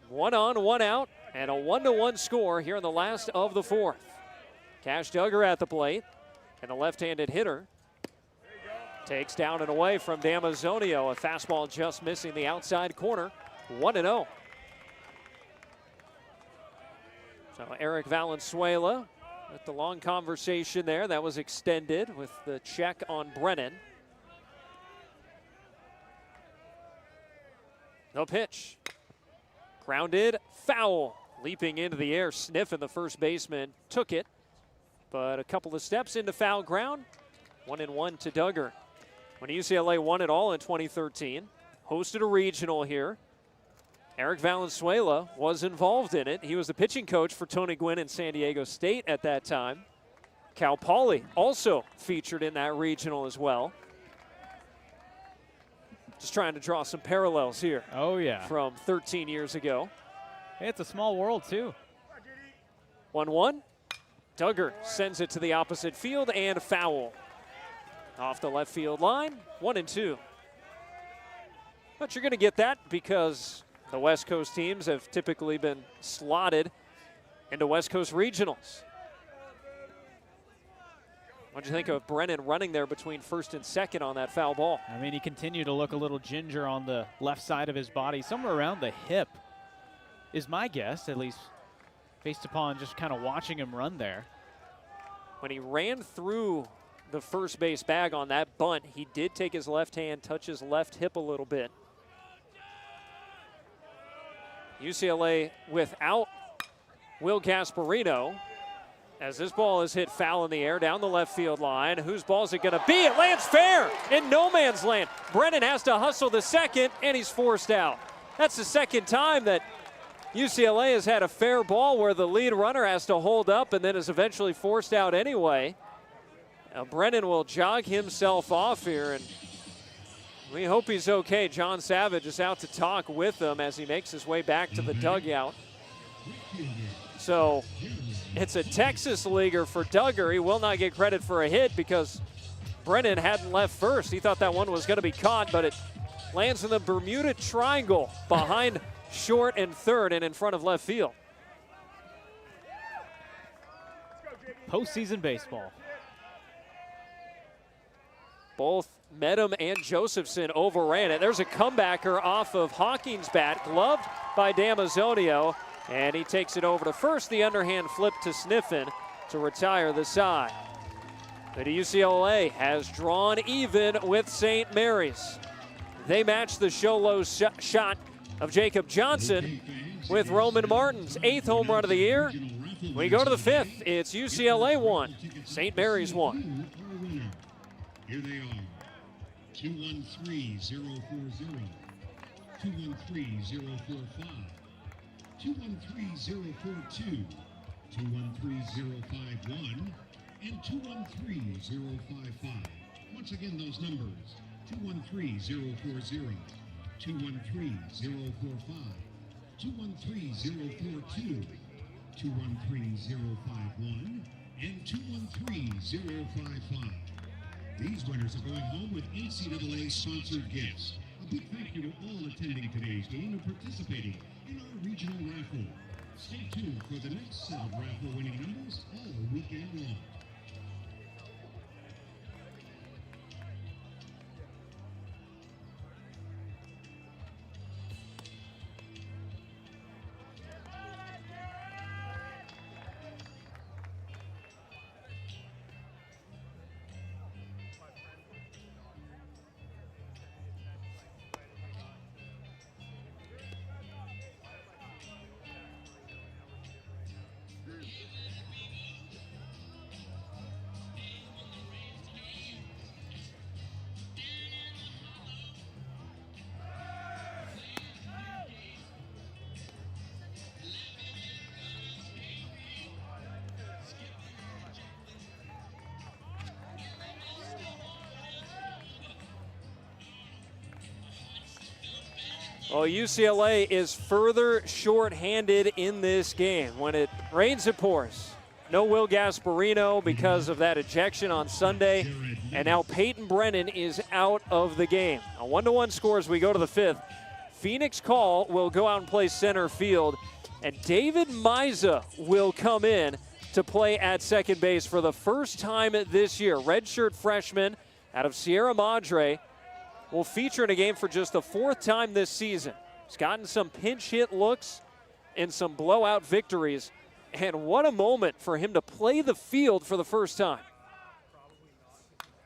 1 on, 1 out, and a 1-1 score here in the last of the fourth. Cash Duggar at the plate, and the left-handed hitter takes down and away from Damazonio. A fastball just missing the outside corner. 1-0. So Eric Valenzuela with the long conversation there. That was extended with the check on Brennan. No pitch. Grounded, foul. Leaping into the air, sniffing the first baseman, took it. But a couple of steps into foul ground. 1-1 to Duggar. When UCLA won it all in 2013, hosted a regional here. Eric Valenzuela was involved in it. He was the pitching coach for Tony Gwynn in San Diego State at that time. Cal Poly also featured in that regional as well. Just trying to draw some parallels here. Oh, yeah. From 13 years ago. Hey, it's a small world, too. 1-1. Duggar sends it to the opposite field and foul. Off the left field line, 1-2. But you're going to get that because the West Coast teams have typically been slotted into West Coast regionals. What do you think of Brennan running there between first and second on that foul ball? I mean, he continued to look a little ginger on the left side of his body, somewhere around the hip is my guess, at least based upon just kind of watching him run there. When he ran through the first base bag on that bunt, he did take his left hand, touch his left hip a little bit. UCLA without Will Gasparino, as this ball is hit foul in the air down the left field line. Whose ball is it going to be? It lands fair in no man's land. Brennan has to hustle the second, and he's forced out. That's the second time that UCLA has had a fair ball where the lead runner has to hold up and then is eventually forced out anyway. Now Brennan will jog himself off here, and we hope he's okay. John Savage is out to talk with him as he makes his way back to the dugout. So it's a Texas leaguer for Duggar. He will not get credit for a hit because Brennan hadn't left first. He thought that one was going to be caught, but it lands in the Bermuda Triangle behind short and third and in front of left field. Postseason baseball. Both Medham and Josephson overran it. There's a comebacker off of Hawking's bat, gloved by Damazonio, and he takes it over to first. The underhand flip to Sniffen to retire the side. But UCLA has drawn even with St. Mary's. They match the show low shot of Jacob Johnson with Roman Martin's 8th home run of the year. We go to the 5th. It's UCLA 1, St. Mary's 1. Here they are. 213-040, 213-045, 213-042, 213-051, and 213-055. Once again, those numbers: 213-040, 213-045, 213-042, 213-051, and 213-055. These winners are going home with NCAA sponsored gifts. A big thank you to all attending today's game and participating in our regional raffle. Stay tuned for the next set of raffle winning numbers all weekend long. Well, UCLA is further short-handed in this game. When it rains, it pours. No Will Gasparino because of that ejection on Sunday. And now Peyton Brennan is out of the game. A 1-1 score as we go to the 5th. Phoenix Call will go out and play center field. And David Miza will come in to play at second base for the first time this year. Redshirt freshman out of Sierra Madre will feature in a game for just the 4th time this season. He's gotten some pinch hit looks and some blowout victories. And what a moment for him to play the field for the first time.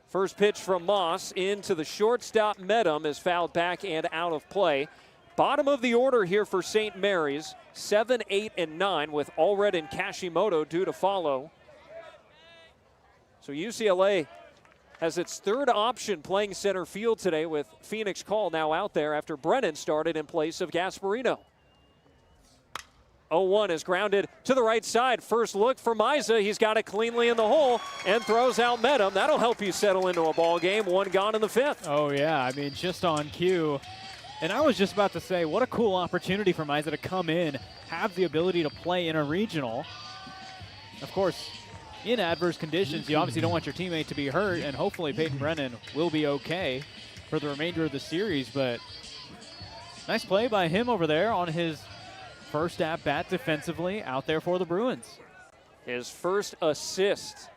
First pitch from Moss into the shortstop. Medham is fouled back and out of play. Bottom of the order here for St. Mary's, 7, 8, and 9 with Allred and Kashimoto due to follow. So UCLA has its third option playing center field today with Phoenix Call now out there after Brennan started in place of Gasparino. 0-1 is grounded to the right side. First look for Miza. He's got it cleanly in the hole and throws out Medham. That'll help you settle into a ball game. 1 gone in the 5th. Oh, yeah. I mean, just on cue. And I was just about to say, what a cool opportunity for Miza to come in, have the ability to play in a regional. Of course, in adverse conditions, you obviously don't want your teammate to be hurt, and hopefully Peyton Brennan will be okay for the remainder of the series. But nice play by him over there on his first at-bat defensively out there for the Bruins. His first assist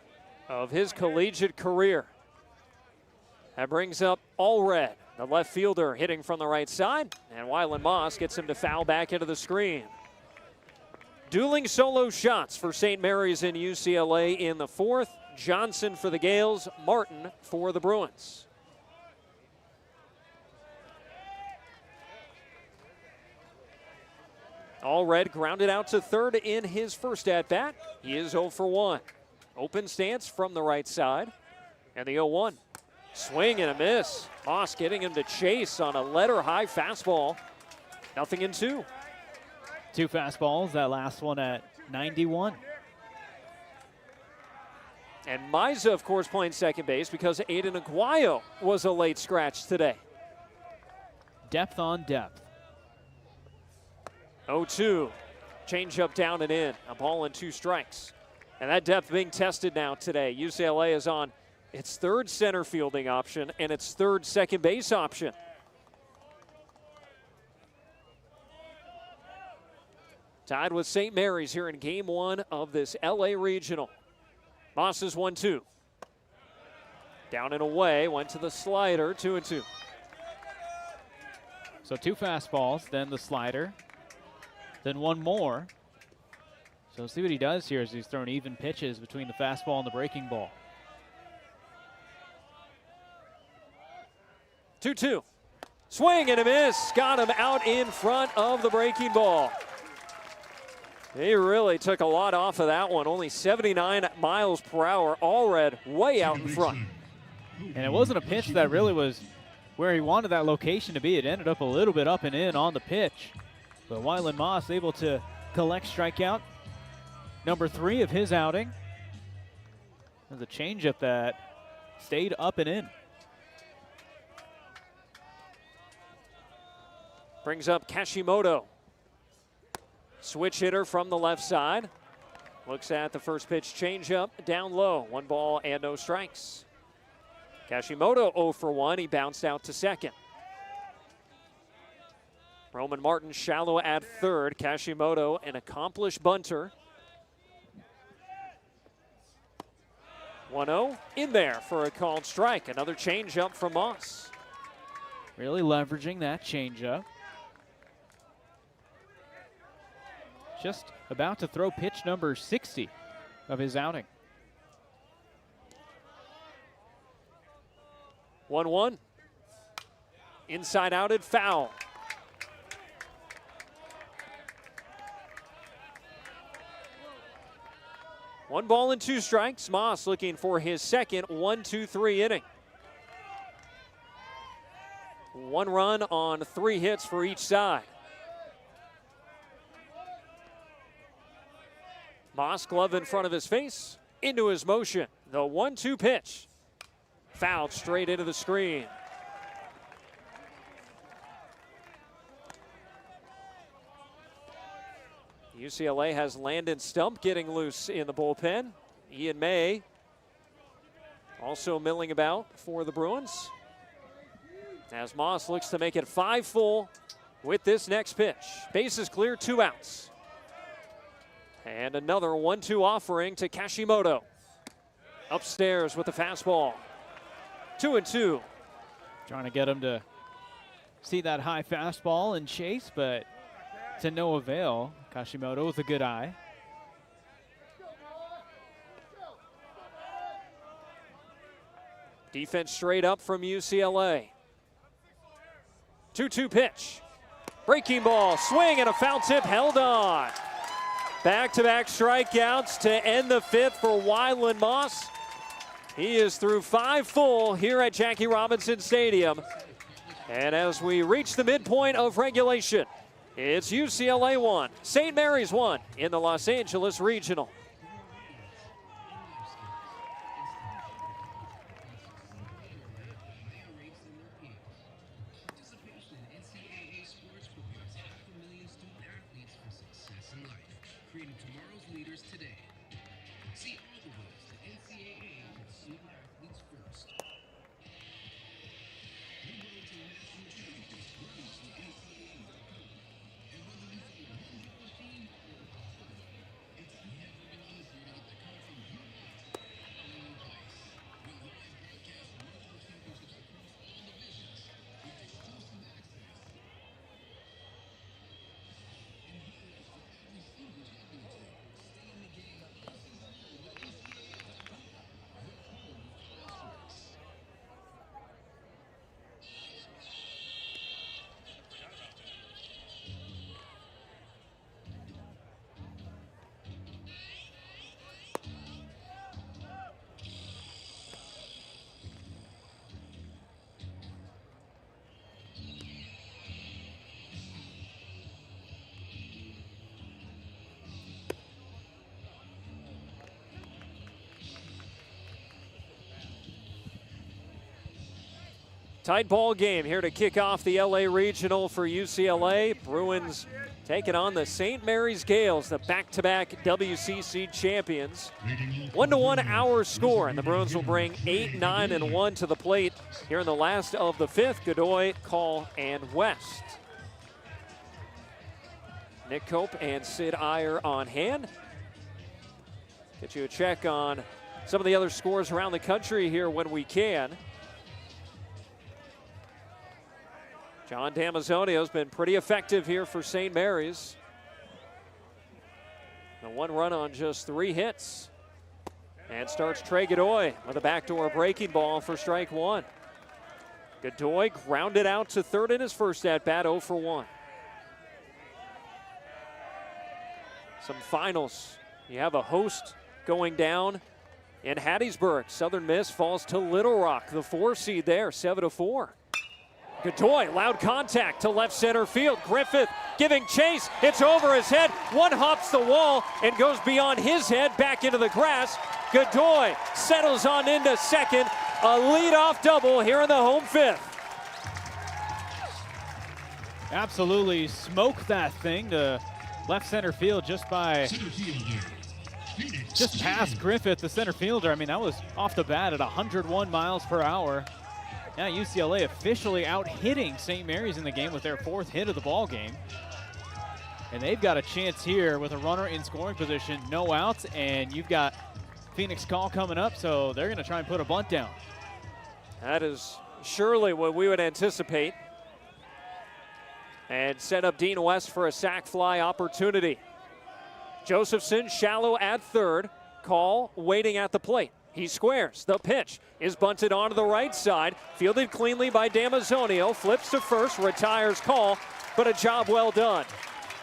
of his collegiate career. That brings up Allred, the left fielder, hitting from the right side, and Wyland Moss gets him to foul back into the screen. Dueling solo shots for St. Mary's and UCLA in the 4th. Johnson for the Gaels, Martin for the Bruins. Allred grounded out to third in his first at-bat. He is 0 for 1. Open stance from the right side. And the 0-1. Swing and a miss. Moss getting him to chase on a letter-high fastball. 0-2. 2 fastballs, that last one at 91. And Miza, of course, playing second base because Aiden Aguayo was a late scratch today. Depth on depth. 0-2. Changeup down and in. A ball and 2 strikes. And that depth being tested now today. UCLA is on its 3rd center fielding option and its 3rd second base option. Tied with St. Mary's here in game 1 of this LA Regional. Moss is 1-2. Down and away, went to the slider, 2-2. So 2 fastballs, then the slider. Then 1 more. So see what he does here as he's throwing even pitches between the fastball and the breaking ball. 2-2. Swing and a miss. Got him out in front of the breaking ball. He really took a lot off of that one. Only 79 miles per hour. Allred way out in front. And it wasn't a pitch that really was where he wanted that location to be. It ended up a little bit up and in on the pitch. But Wyland Moss able to collect strikeout number 3 of his outing. There's a changeup that stayed up and in. Brings up Kashimoto. Switch hitter from the left side. Looks at the first pitch changeup down low. 1 ball and no strikes. Kashimoto 0 for 1. He bounced out to second. Roman Martin shallow at third. Kashimoto, an accomplished bunter. 1-0 in there for a called strike. Another changeup from Moss. Really leveraging that changeup. Just about to throw pitch number 60 of his outing. 1-1. Inside outed, foul. One ball and 2 strikes. Moss looking for his second 1-2-3 inning. 1 run on 3 hits for each side. Moss, glove in front of his face, into his motion. The 1-2 pitch. Fouled straight into the screen. UCLA has Landon Stump getting loose in the bullpen. Ian May also milling about for the Bruins. As Moss looks to make it 5 full with this next pitch. Bases clear, 2 outs. And another 1-2 offering to Kashimoto. Upstairs with the fastball. 2-2. Trying to get him to see that high fastball and chase, but to no avail. Kashimoto with a good eye. Defense straight up from UCLA. 2-2 pitch. Breaking ball, swing and a foul tip held on. Back-to-back strikeouts to end the 5th for Wyland Moss. He is through 5 full here at Jackie Robinson Stadium. And as we reach the midpoint of regulation, it's UCLA 1, St. Mary's 1 in the Los Angeles Regional. Participation in NCAA sports prepares 500,000 student athletes for success in life, creating tomorrow's leaders today. See all the ways the NCAA puts student athletes first. New road to a national championship runs from NCAA.com. And whether you follow one football team or a couple of them, it's never been easier to get the coaching you want all in one place. With live broadcasts of multiple championships across all divisions, with exclusive access. And heroes for every single championship. Stay in the game all season long with NCAA.com, the home of college sports. Tight ball game here to kick off the LA Regional for UCLA. Bruins taking on the St. Mary's Gaels, the back-to-back WCC champions. 1-1 our score, and the Bruins will bring 8, 9, and 1 to the plate here in the last of the 5th. Godoy, Call, and West. Nick Cope and Sid Iyer on hand. Get you a check on some of the other scores around the country here when we can. John Damazonio's been pretty effective here for St. Mary's. The 1 run on just 3 hits. And starts Trey Godoy with a backdoor breaking ball for strike 1. Godoy grounded out to 3rd in his first at-bat, 0 for 1. Some finals. You have a host going down in Hattiesburg. Southern Miss falls to Little Rock, the 4 seed there, 7-4. Godoy, loud contact to left center field. Griffith giving chase. It's over his head. One hops the wall and goes beyond his head back into the grass. Godoy settles on into second. A leadoff double here in the home 5th. Absolutely smoked that thing to left center field just past Griffith, the center fielder. I mean, that was off the bat at 101 miles per hour. Now UCLA officially out hitting St. Mary's in the game with their 4th hit of the ball game. And they've got a chance here with a runner in scoring position, no outs, and you've got Phoenix Call coming up, so they're gonna try and put a bunt down. That is surely what we would anticipate. And set up Dean West for a sac fly opportunity. Josephson shallow at 3rd. Call waiting at the plate. He squares. The pitch is bunted onto the right side. Fielded cleanly by Damazonio. Flips to first, retires Call, but a job well done.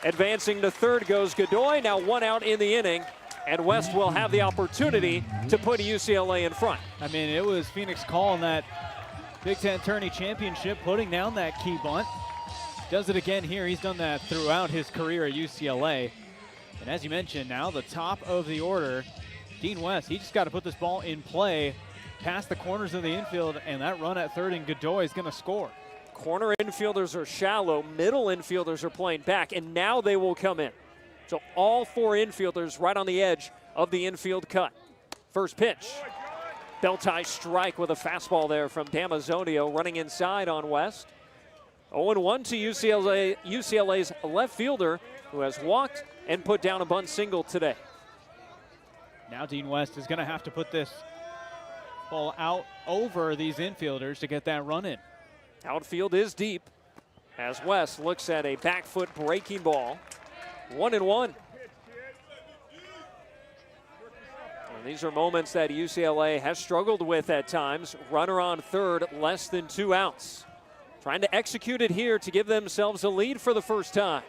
Advancing to 3rd goes Godoy. Now 1 out in the inning, and West will have the opportunity to put UCLA in front. I mean, it was Phoenix Call in that Big Ten Tourney Championship putting down that key bunt. Does it again here. He's done that throughout his career at UCLA. And as you mentioned, now the top of the order, Dean West, he just got to put this ball in play past the corners of the infield, and that run at 3rd, and Godoy is going to score. Corner infielders are shallow, middle infielders are playing back, and now they will come in. So all 4 infielders right on the edge of the infield cut. First pitch. Belt high strike with a fastball there from Damazonio running inside on West. 0-1 to UCLA's left fielder who has walked and put down a bunt single today. Now Dean West is going to have to put this ball out over these infielders to get that run in. Outfield is deep as West looks at a back foot breaking ball. 1-1. And these are moments that UCLA has struggled with at times. Runner on third, less than 2 outs. Trying to execute it here to give themselves a lead for the first time.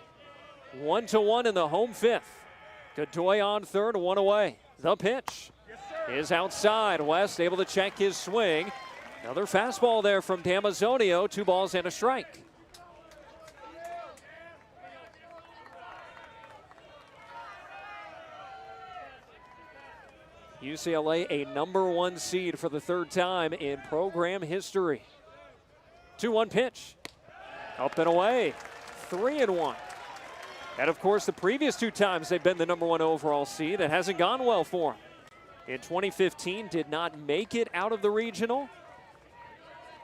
1-1 in the home 5th. Godoy on third, 1 away. The pitch is outside. West able to check his swing. Another fastball there from Damazonio. 2 balls and a strike. UCLA a #1 seed for the 3rd time in program history. 2-1 pitch. Up and away. 3-1. And of course, the previous 2 times they've been the #1 overall seed, it hasn't gone well for them. In 2015, did not make it out of the regional.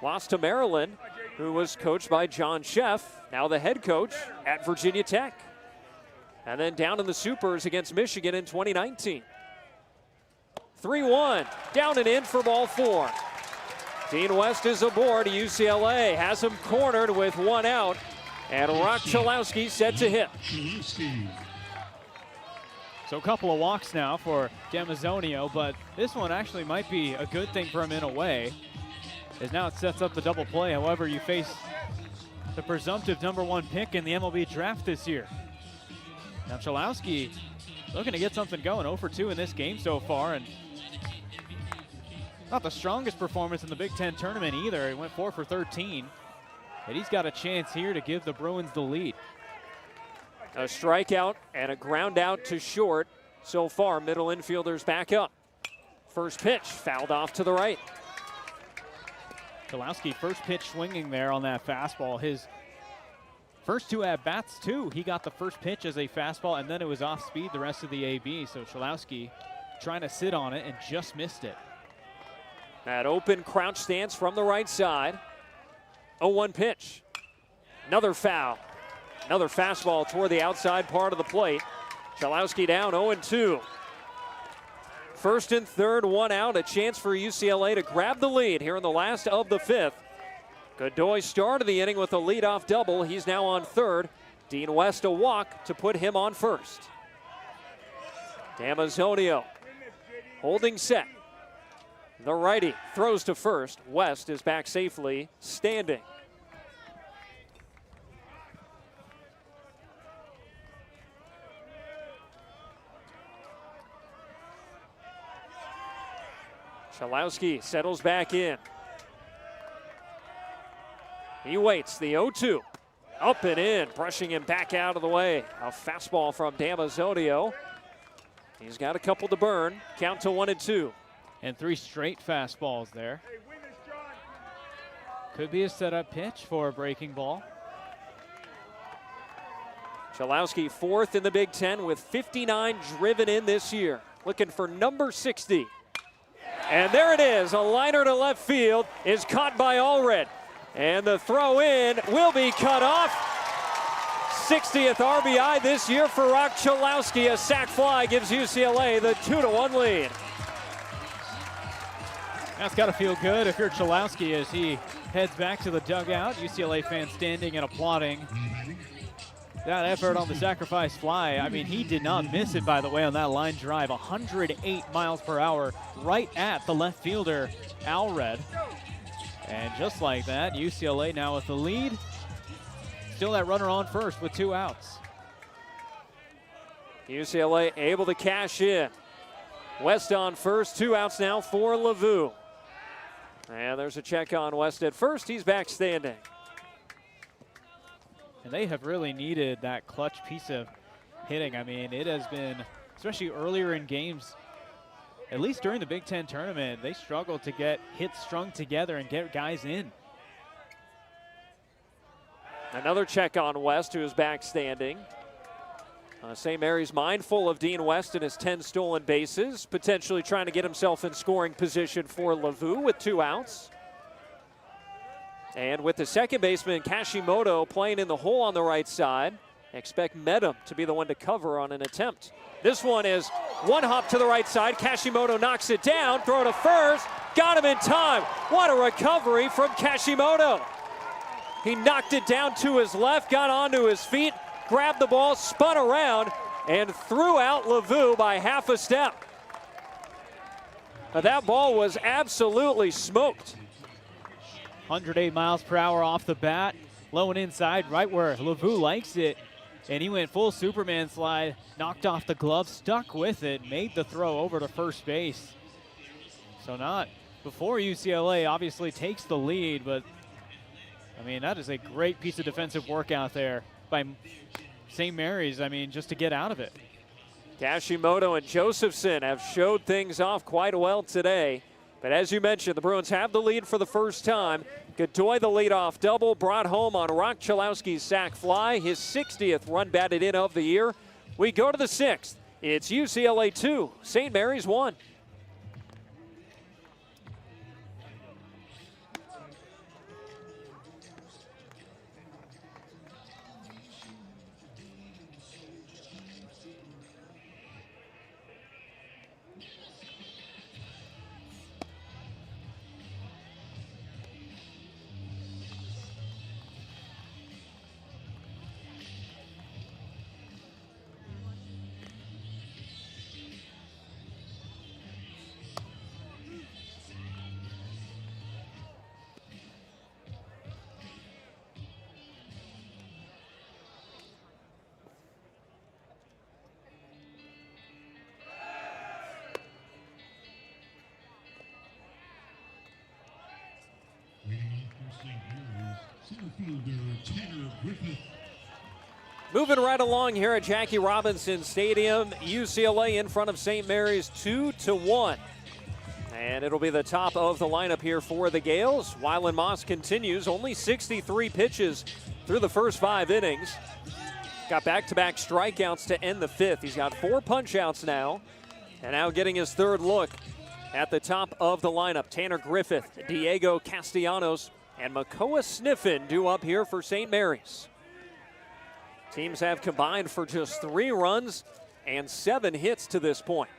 Lost to Maryland, who was coached by John Sheff, now the head coach at Virginia Tech. And then down in the Supers against Michigan in 2019. 3-1, down and in for ball 4. Dean West is aboard. UCLA has him cornered with 1 out. And Rock Chalowski set to hit. So a couple of walks now for Damazonio, but this one actually might be a good thing for him in a way, as now it sets up the double play. However, you face the presumptive #1 pick in the MLB draft this year. Now Chalowski looking to get something going. 0 for 2 in this game so far, and not the strongest performance in the Big Ten tournament either. He went 4 for 13. But he's got a chance here to give the Bruins the lead. A strikeout and a ground out to short. So far, middle infielders back up. First pitch fouled off to the right. Chalowski first pitch swinging there on that fastball. His first 2 at-bats too. He got the first pitch as a fastball and then it was off speed the rest of the AB. So Chalowski trying to sit on it and just missed it. That open crouch stance from the right side. 0-1 pitch. Another foul. Another fastball toward the outside part of the plate. Chalowski down 0-2. First and third, 1 out. A chance for UCLA to grab the lead here in the last of the 5th. Godoy started the inning with a leadoff double. He's now on third. Dean West a walk to put him on first. Damazonio holding set. The righty throws to first. West is back safely, standing. Chalowski settles back in. He waits, the 0-2. Up and in, brushing him back out of the way. A fastball from Damazonio. He's got a couple to burn. Count to 1-2. And 3 straight fastballs there. Could be a setup pitch for a breaking ball. Chalowski 4th in the Big Ten with 59 driven in this year. Looking for number 60. And there it is, a liner to left field is caught by Allred. And the throw in will be cut off. 60th RBI this year for Rock Chalowski. A sac fly gives UCLA the 2-1 lead. That's got to feel good if you're Chalowski as he heads back to the dugout. UCLA fans standing and applauding that effort on the sacrifice fly. I mean, he did not miss it, by the way, on that line drive. 108 miles per hour right at the left fielder, Allred. And just like that, UCLA now with the lead. Still that runner on first with 2 outs. UCLA able to cash in. West on first, 2 outs now for LaVue. And there's a check on West at first. He's back standing. And they have really needed that clutch piece of hitting. I mean, it has been, especially earlier in games, at least during the Big Ten tournament, they struggled to get hits strung together and get guys in. Another check on West, who is back standing. St. Mary's mindful of Dean West and his 10 stolen bases, potentially trying to get himself in scoring position for Lavu with 2 outs. And with the second baseman, Kashimoto, playing in the hole on the right side, expect Medham to be the one to cover on an attempt. This one is one hop to the right side. Kashimoto knocks it down, throw to first, got him in time. What a recovery from Kashimoto. He knocked it down to his left, got onto his feet, grabbed the ball, spun around, and threw out Lavu by half a step. Now, that ball was absolutely smoked. 108 miles per hour off the bat, low and inside, right where Lavu likes it. And he went full Superman slide, knocked off the glove, stuck with it, made the throw over to first base. So not before UCLA obviously takes the lead, but I mean, that is a great piece of defensive work out there by St. Mary's, I mean, just to get out of it. Kashimoto and Josephson have showed things off quite well today. But as you mentioned, the Bruins have the lead for the first time. Godoy, the leadoff double, brought home on Rock Chalowski's sac fly, his 60th run batted in of the year. We go to the 6th. It's UCLA 2, St. Mary's 1. Center fielder Tanner Griffith. Moving right along here at Jackie Robinson Stadium, UCLA in front of St. Mary's 2-1. And it'll be the top of the lineup here for the Gaels. Wyland Moss continues, only 63 pitches through the first 5 innings. Got back-to-back strikeouts to end the 5th. He's got 4 punch-outs now, and now getting his 3rd look at the top of the lineup. Tanner Griffith, Diego Castellanos, and Makoa Sniffen due up here for St. Mary's. Teams have combined for just 3 runs and 7 hits to this point.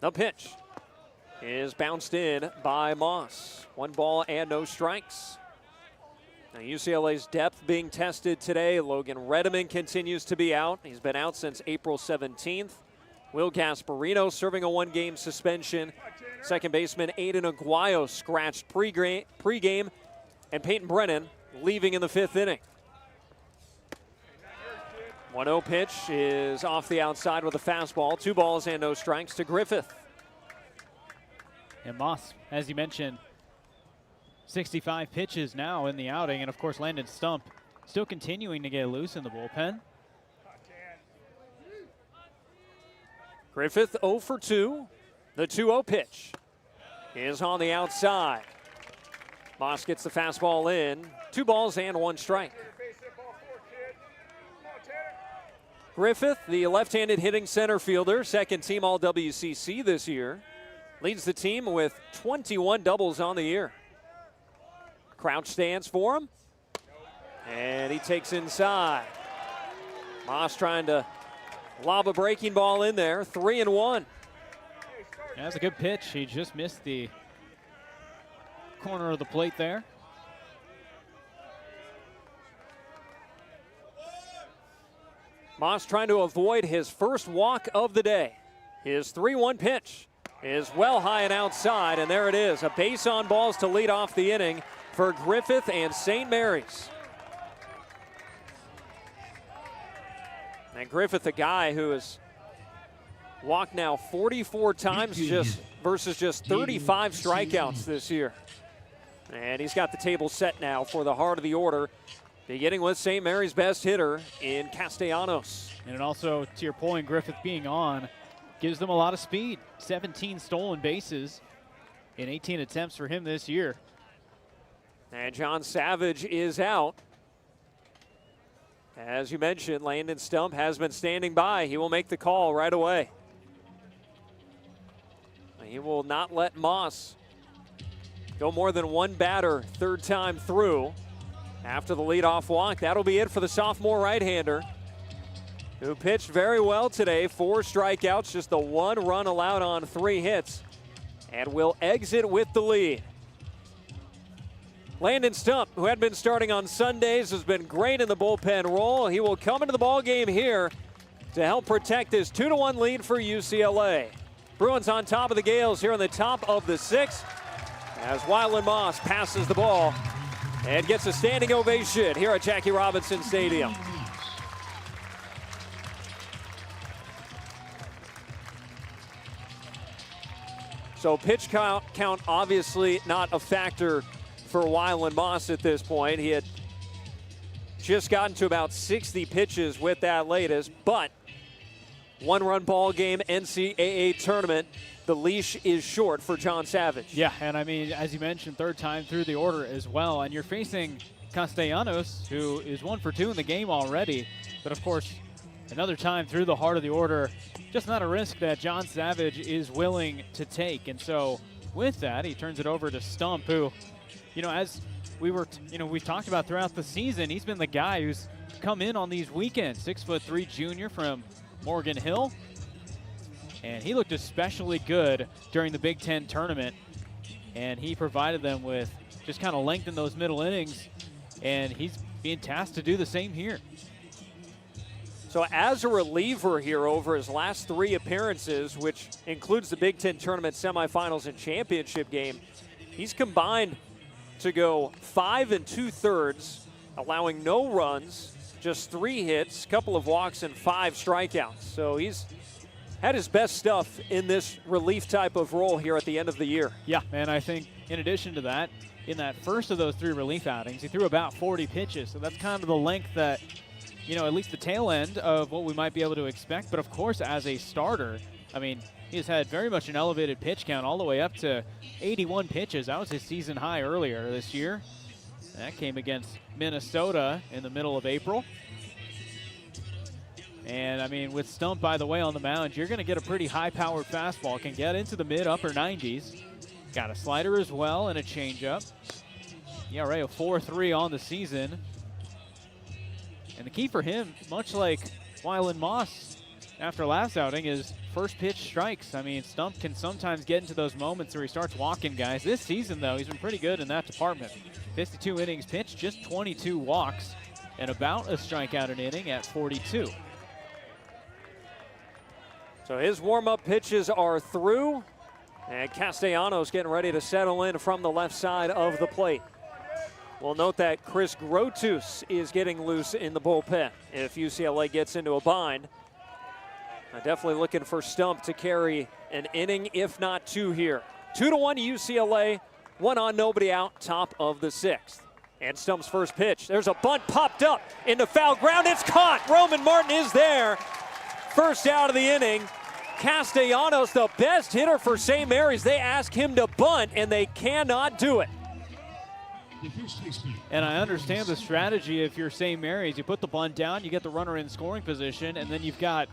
The pitch is bounced in by Moss. 1 ball and no strikes. Now UCLA's depth being tested today. Logan Redeman continues to be out. He's been out since April 17th. Will Gasparino serving a 1-game suspension. Second baseman Aiden Aguayo scratched pregame, and Peyton Brennan leaving in the 5th inning. 1-0 pitch is off the outside with a fastball. 2 balls and no strikes to Griffith. And Moss, as you mentioned, 65 pitches now in the outing, and of course Landon Stump still continuing to get loose in the bullpen. Griffith 0 for 2. The 2-0 pitch is on the outside. Moss gets the fastball in. 2 balls and 1 strike. Griffith, the left-handed hitting center fielder, 2nd team All-WCC this year, leads the team with 21 doubles on the year. Crouch stands for him, and he takes inside. Moss trying to lob a breaking ball in there, 3-1. Yeah, that's a good pitch. He just missed the corner of the plate there. Moss trying to avoid his first walk of the day. His 3-1 pitch is well high and outside, and there it is. A base on balls to lead off the inning for Griffith and St. Mary's. And Griffith, a guy who has walked now 44 times versus just 35 strikeouts this year. And he's got the table set now for the heart of the order, beginning with St. Mary's best hitter in Castellanos. And it also, to your point, Griffith being on, gives them a lot of speed. 17 stolen bases in 18 attempts for him this year. And John Savage is out. As you mentioned, Landon Stump has been standing by. He will make the call right away. He will not let Moss go more than one batter third time through. After the leadoff walk, that'll be it for the sophomore right-hander, who pitched very well today. 4 strikeouts, just the 1 run allowed on 3 hits, and will exit with the lead. Landon Stump, who had been starting on Sundays, has been great in the bullpen role. He will come into the ballgame here to help protect this 2-1 lead for UCLA. Bruins on top of the Gaels here in the top of the 6th, as Wyland Moss passes the ball and gets a standing ovation here at Jackie Robinson Stadium. So pitch count obviously not a factor for Wyland Moss at this point. He had just gotten to about 60 pitches with that latest, but 1-run ball game, NCAA tournament. The leash is short for John Savage. Yeah, and I mean, as you mentioned, third time through the order as well. And you're facing Castellanos, who is 1 for 2 in the game already. But of course, another time through the heart of the order, just not a risk that John Savage is willing to take. And so with that, he turns it over to Stump, who, you know, as we've talked about throughout the season, he's been the guy who's come in on these weekends. 6'3" junior from Morgan Hill. And he looked especially good during the Big Ten tournament. And he provided them with just kind of lengthen those middle innings. And he's being tasked to do the same here. So as a reliever here over his last 3 appearances, which includes the Big Ten tournament semifinals and championship game, he's combined to go 5 2/3, allowing no runs, just 3 hits, couple of walks, and 5 strikeouts. So he's had his best stuff in this relief type of role here at the end of the year. Yeah, and I think in addition to that, in that first of those 3 relief outings, he threw about 40 pitches. So that's kind of the length that, you know, at least the tail end of what we might be able to expect. But of course, as a starter, I mean, he's had very much an elevated pitch count all the way up to 81 pitches. That was his season high earlier this year. That came against Minnesota in the middle of April. And, I mean, with Stump, by the way, on the mound, you're going to get a pretty high-powered fastball. Can get into the mid-upper 90s. Got a slider as well and a changeup. ERA of 4.3 on the season. And the key for him, much like Wyland Moss after last outing, is first pitch strikes. I mean, Stump can sometimes get into those moments where he starts walking guys. This season, though, he's been pretty good in that department. 52 innings pitched, just 22 walks, and about a strikeout an inning at 42. So his warm-up pitches are through, and Castellanos getting ready to settle in from the left side of the plate. We'll note that Chris Grotus is getting loose in the bullpen if UCLA gets into a bind. Definitely looking for Stump to carry an inning, if not 2 here. 2-1 UCLA, 1 on, nobody out, top of the 6th. And Stump's first pitch. There's a bunt popped up into foul ground. It's caught. Roman Martin is there. First out of the inning. Castellanos, the best hitter for St. Mary's. They ask him to bunt, and they cannot do it. And I understand the strategy if you're St. Mary's. You put the bunt down, you get the runner in scoring position, and then you've got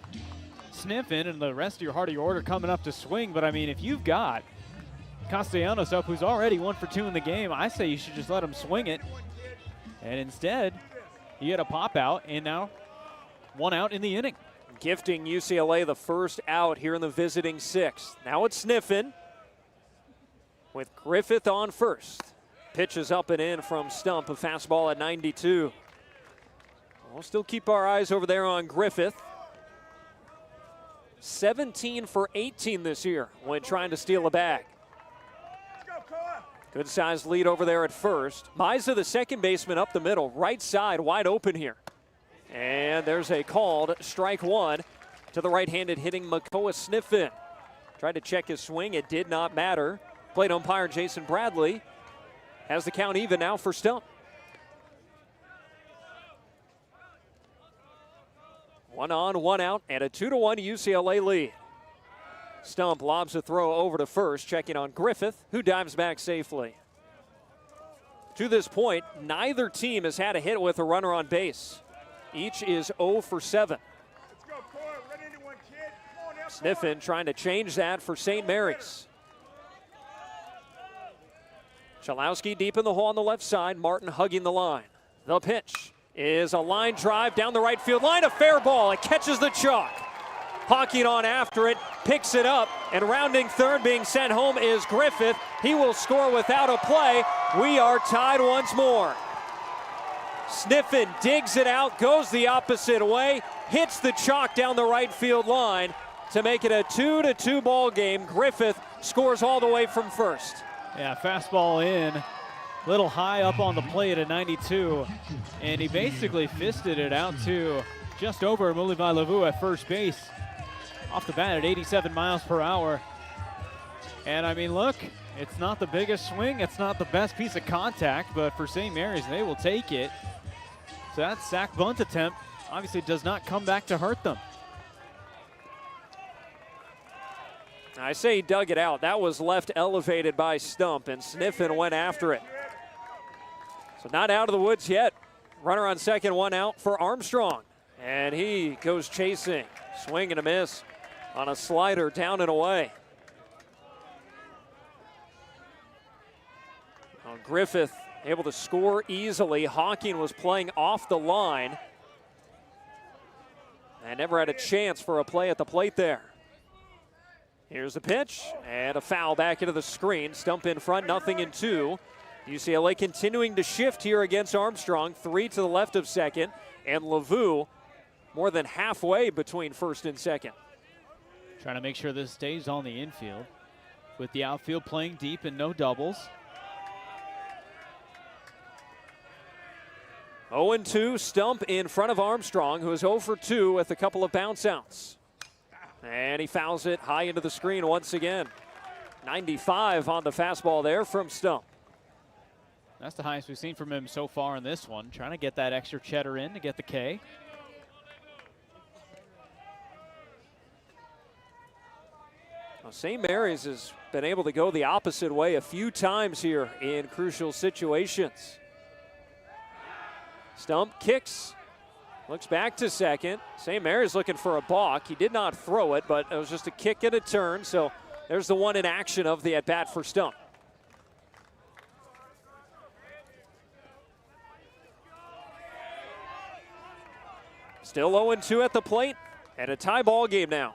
Sniffin and the rest of your heart of your order coming up to swing. But, I mean, if you've got Castellanos up, who's already 1 for 2 in the game, I say you should just let him swing it. And instead, you get a pop out, and now 1 out in the inning. Gifting UCLA the first out here in the visiting 6th. Now it's Sniffin with Griffith on first. Pitches up and in from Stump, a fastball at 92. We'll still keep our eyes over there on Griffith. 17 for 18 this year when trying to steal a bag. Good sized lead over there at first. Miza, the second baseman, up the middle, right side wide open here. And there's a called strike 1 to the right-handed hitting Makoa Sniffin. Tried to check his swing, it did not matter. Plate umpire Jason Bradley has the count even now for Stump. 1 on, 1 out, and a 2-1 UCLA lead. Stump lobs a throw over to first, checking on Griffith, who dives back safely. To this point, neither team has had a hit with a runner on base. Each is 0 for 7. Sniffen trying to change that for St. Mary's. Chalowski deep in the hole on the left side. Martin hugging the line. The pitch is a line drive down the right field line. A fair ball. It catches the chalk. Hawking on after it, picks it up, and rounding third, being sent home, is Griffith. He will score without a play. We are tied once more. Sniffen digs it out, goes the opposite way, hits the chalk down the right field line to make it a 2-2 ball game. Griffith scores all the way from first. Yeah, fastball in, little high up on the plate at 92, and he basically fisted it out to just over Moulibai Lavu at first base. Off the bat at 87 miles per hour. And I mean, look, it's not the biggest swing, it's not the best piece of contact, but for St. Mary's, they will take it. So that sac bunt attempt obviously does not come back to hurt them. I say he dug it out. That was left elevated by Stump, and Sniffen went after it. So not out of the woods yet. Runner on second, one out for Armstrong. And he goes chasing. Swing and a miss on a slider down and away. Well, Griffith able to score easily. Hawking was playing off the line and never had a chance for a play at the plate there. Here's the pitch and a foul back into the screen. Stump in front, 0-2. UCLA continuing to shift here against Armstrong. 3 to the left of second, and Lavu more than halfway between first and second. Trying to make sure this stays on the infield with the outfield playing deep and no doubles. 0-2, Stump in front of Armstrong, who is 0 for 2 with a couple of bounce outs. And he fouls it high into the screen once again. 95 on the fastball there from Stump. That's the highest we've seen from him so far in this one. Trying to get that extra cheddar in to get the K. Well, St. Mary's has been able to go the opposite way a few times here in crucial situations. Stump kicks, looks back to second. St. Mary's looking for a balk. He did not throw it, but it was just a kick and a turn. So there's the one in action of the at-bat for Stump. Still 0-2 at the plate, and a tie ball game now.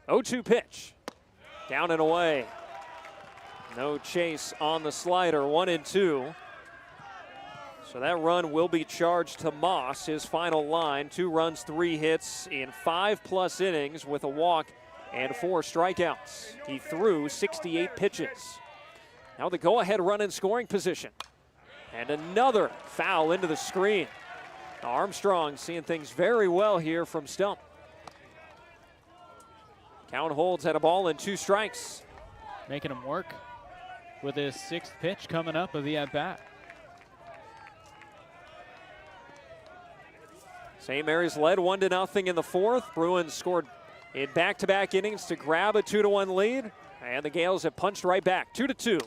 0-2 pitch, down and away. No chase on the slider, 1-2. So that run will be charged to Moss, his final line. 2 runs, 3 hits in 5+ innings with a walk and 4 strikeouts. He threw 68 pitches. Now the go-ahead run in scoring position. And another foul into the screen. Armstrong seeing things very well here from Stump. Count holds at a ball and 2 strikes. Making him work with his 6th pitch coming up of the at-bat. St. Mary's led 1-0 in the 4th. Bruins scored in back-to-back innings to grab a 2-1 lead. And the Gaels have punched right back, 2-2.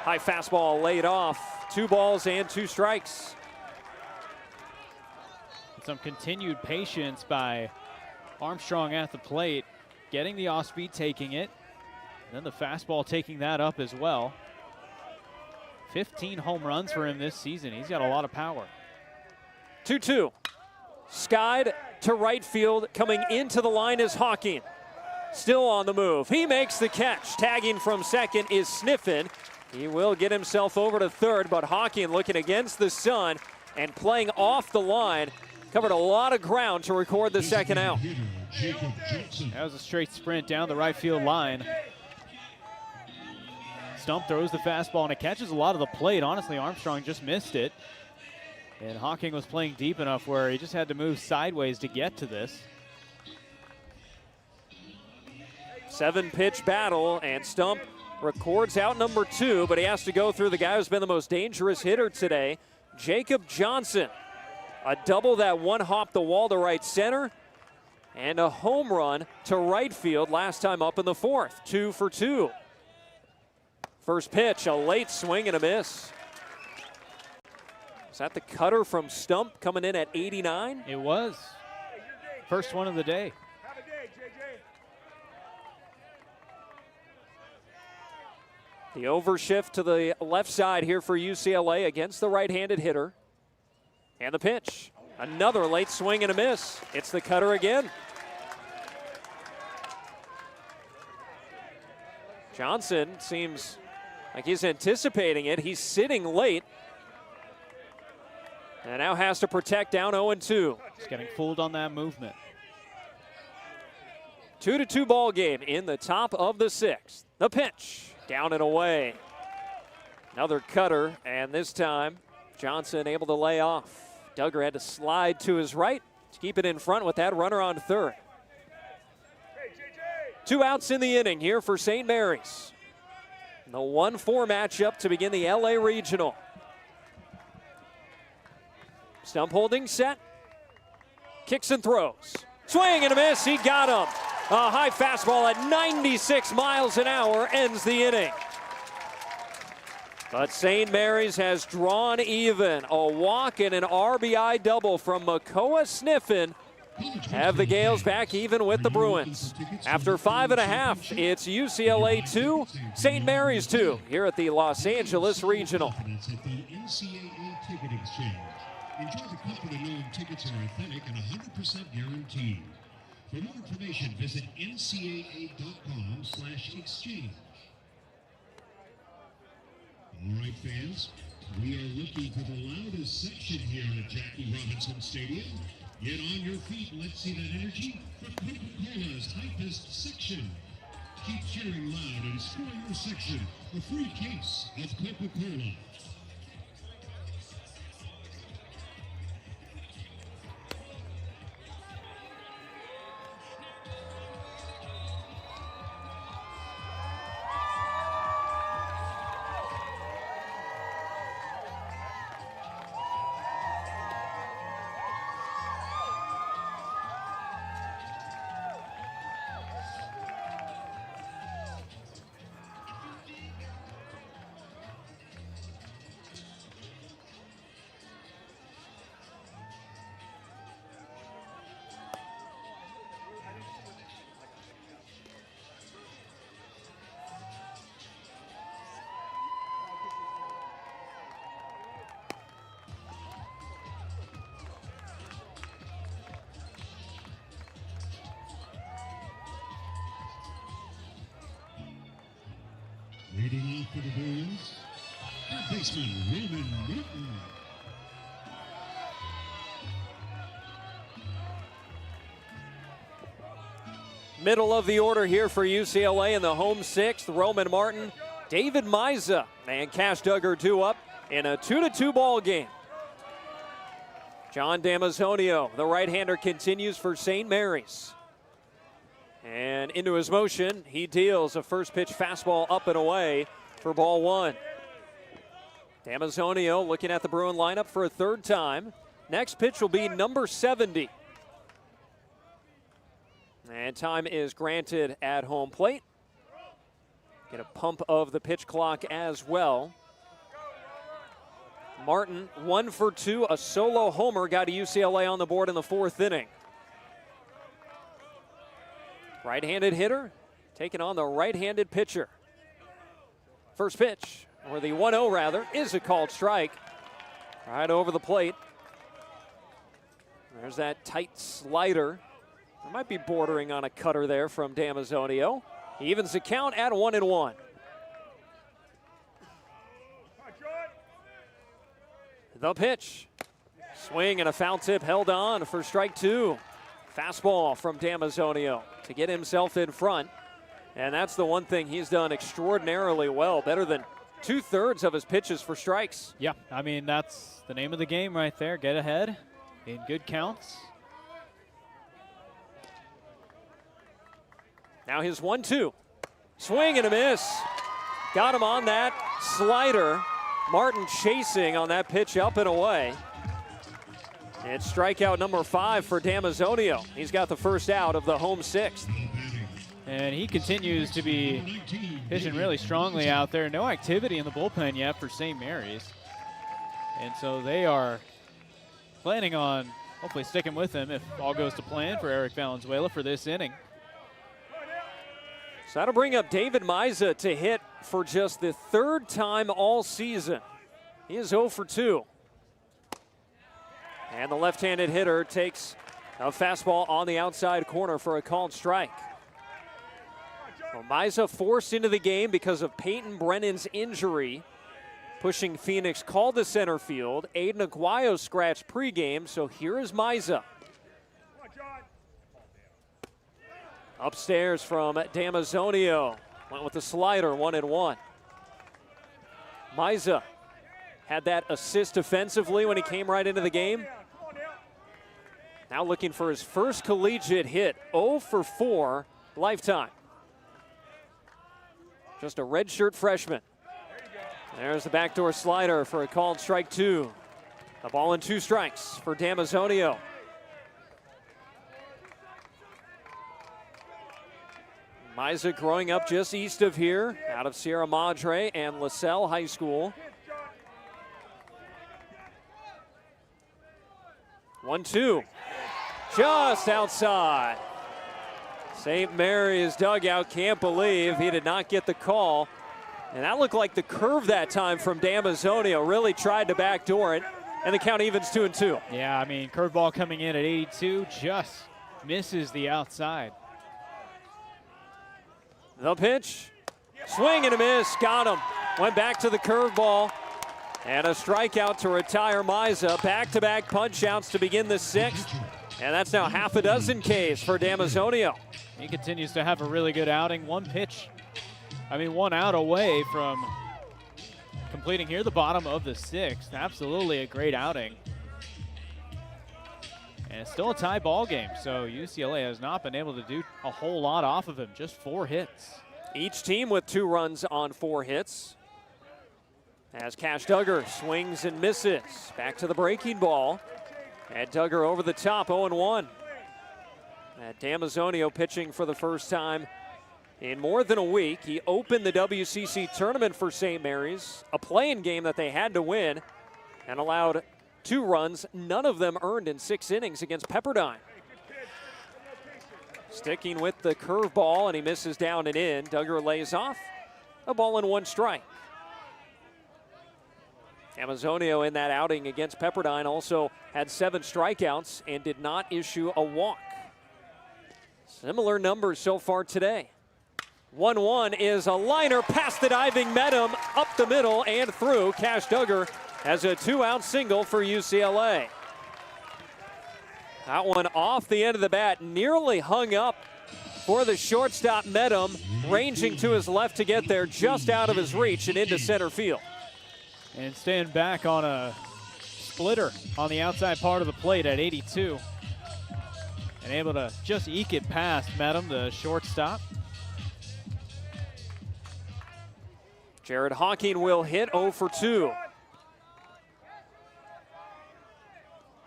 High fastball laid off. 2 balls and 2 strikes. Some continued patience by Armstrong at the plate, getting the off-speed, taking it. Then the fastball taking that up as well. 15 home runs for him this season. He's got a lot of power. 2-2. Skied to right field. Coming into the line is Hawking. Still on the move. He makes the catch. Tagging from second is Sniffen. He will get himself over to third, but Hawking looking against the sun and playing off the line. Covered a lot of ground to record the second out. That was a straight sprint down the right field line. Stump throws the fastball and it catches a lot of the plate. Honestly, Armstrong just missed it. And Hawking was playing deep enough where he just had to move sideways to get to this. 7-pitch battle, and Stump records out number 2, but he has to go through the guy who's been the most dangerous hitter today, Jacob Johnson. A double that one hopped the wall to right center, and a home run to right field last time up in the 4th, 2 for 2. First pitch, a late swing and a miss. It's that the cutter from Stump coming in at 89? It was. First one of the day. The overshift to the left side here for UCLA against the right-handed hitter. And the pitch. Another late swing and a miss. It's the cutter again. Johnson seems like he's anticipating it. He's sitting late. And now has to protect down 0-2. He's getting fooled on that movement. 2-2 ball game in the top of the sixth. The pitch, down and away. Another cutter, and this time Johnson able to lay off. Duggar had to slide to his right to keep it in front with that runner on third. 2 outs in the inning here for St. Mary's. The 1-4 matchup to begin the LA Regional. Stump holding set. Kicks and throws. Swing and a miss. He got him. A high fastball at 96 miles an hour ends the inning. But St. Mary's has drawn even. A walk and an RBI double from Makoa Sniffen have the Gaels back even with the Bruins. After 5.5, it's UCLA 2, St. Mary's 2 here at the Los Angeles Regional. At the NCAA Ticket Exchange. Enjoy the comfort of knowing tickets are authentic and 100% guaranteed. For more information, visit ncaa.com/exchange. All right, fans, we are looking for the loudest section here at Jackie Robinson Stadium. Get on your feet and let's see that energy for Coca-Cola's hypest section. Keep cheering loud and score your section. A free case of Coca-Cola. Leading off for the Bruins, third baseman Roman Martin. Middle of the order here for UCLA in the home sixth. Roman Martin, David Miza, and Cash Duggar 2 up in a 2-2 ball game. John Damazonio, the right-hander, continues for St. Mary's. And into his motion, he deals a first pitch fastball up and away for ball 1. Damazonio looking at the Bruin lineup for a third time. Next pitch will be number 70. And time is granted at home plate. Get a pump of the pitch clock as well. Martin 1 for 2, a solo homer got UCLA on the board in the fourth inning. Right-handed hitter taking on the right-handed pitcher. First pitch, or the 1-0 rather, is a called strike. Right over the plate. There's that tight slider. There might be bordering on a cutter there from Damazonio. He evens the count at 1-1. The pitch. Swing and a foul tip held on for strike 2. Fastball from Damazonio to get himself in front. And that's the one thing he's done extraordinarily well. Better than 2/3 of his pitches for strikes. Yeah, I mean, that's the name of the game right there. Get ahead in good counts. Now his 1-2. Swing and a miss. Got him on that slider. Martin chasing on that pitch up and away. It's strikeout number 5 for Damazonio. He's got the first out of the home sixth. And he continues to be pitching really strongly out there. No activity in the bullpen yet for St. Mary's. And so they are planning on hopefully sticking with him if all goes to plan for Eric Valenzuela for this inning. So that'll bring up David Miza to hit for just the third time all season. He is 0 for 2. And the left-handed hitter takes a fastball on the outside corner for a called strike. Well, Miza forced into the game because of Peyton Brennan's injury, pushing Phoenix called to center field. Aiden Aguayo scratched pregame, so here is Miza. Upstairs from Damazonio. Went with the slider, 1-1. Miza had that assist defensively when he came right into the game. Now looking for his first collegiate hit, 0 for 4 lifetime. Just a redshirt freshman. There's the backdoor slider for a called strike 2. A ball and 2 strikes for Damazonio. Miza growing up just east of here, out of Sierra Madre and LaSalle High School. 1-2, just outside. St. Mary's dugout can't believe he did not get the call. And that looked like the curve that time from Damazonio. Really tried to backdoor it, and the count evens 2-2. Yeah, I mean, curveball coming in at 82, just misses the outside. The pitch, swing and a miss, got him. Went back to the curveball, and a strikeout to retire Miza. Back-to-back punch-outs to begin the 6th, and that's now half a dozen Ks for Damazonio. He continues to have a really good outing. One out away from completing here the bottom of the 6th. Absolutely a great outing. And it's still a tie ball game, so UCLA has not been able to do a whole lot off of him, just 4 hits. Each team with 2 runs on 4 hits. As Cash Duggar swings and misses. Back to the breaking ball. And Duggar over the top, 0-1. Damazonio pitching for the first time in more than a week. He opened the WCC tournament for St. Mary's, a play-in game that they had to win, and allowed 2 runs, none of them earned in 6 innings against Pepperdine. Sticking with the curveball, and he misses down and in. Duggar lays off, a ball and 1 strike. Damazonio in that outing against Pepperdine also had 7 strikeouts and did not issue a walk. Similar numbers so far today. 1-1 is a liner past the diving Medham, up the middle and through. Cash Duggar has a 2-out single for UCLA. That one off the end of the bat, nearly hung up for the shortstop Medham, ranging to his left to get there, just out of his reach and into center field. And staying back on a splitter on the outside part of the plate at 82. And able to just eke it past Medham, the shortstop. Jared Hawking will hit 0 for 2.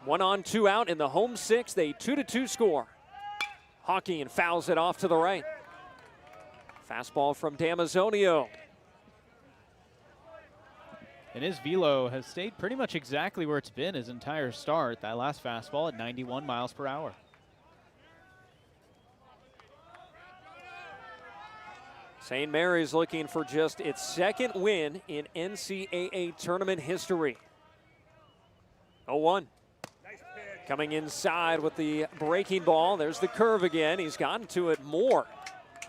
1 on, 2 out in the home 6th, a 2-2 score. Hawking fouls it off to the right. Fastball from Damazonio. And his velo has stayed pretty much exactly where it's been his entire start. That last fastball at 91 miles per hour. St. Mary's looking for just its 2nd win in NCAA tournament history. 0-1. Coming inside with the breaking ball. There's the curve again. He's gotten to it more.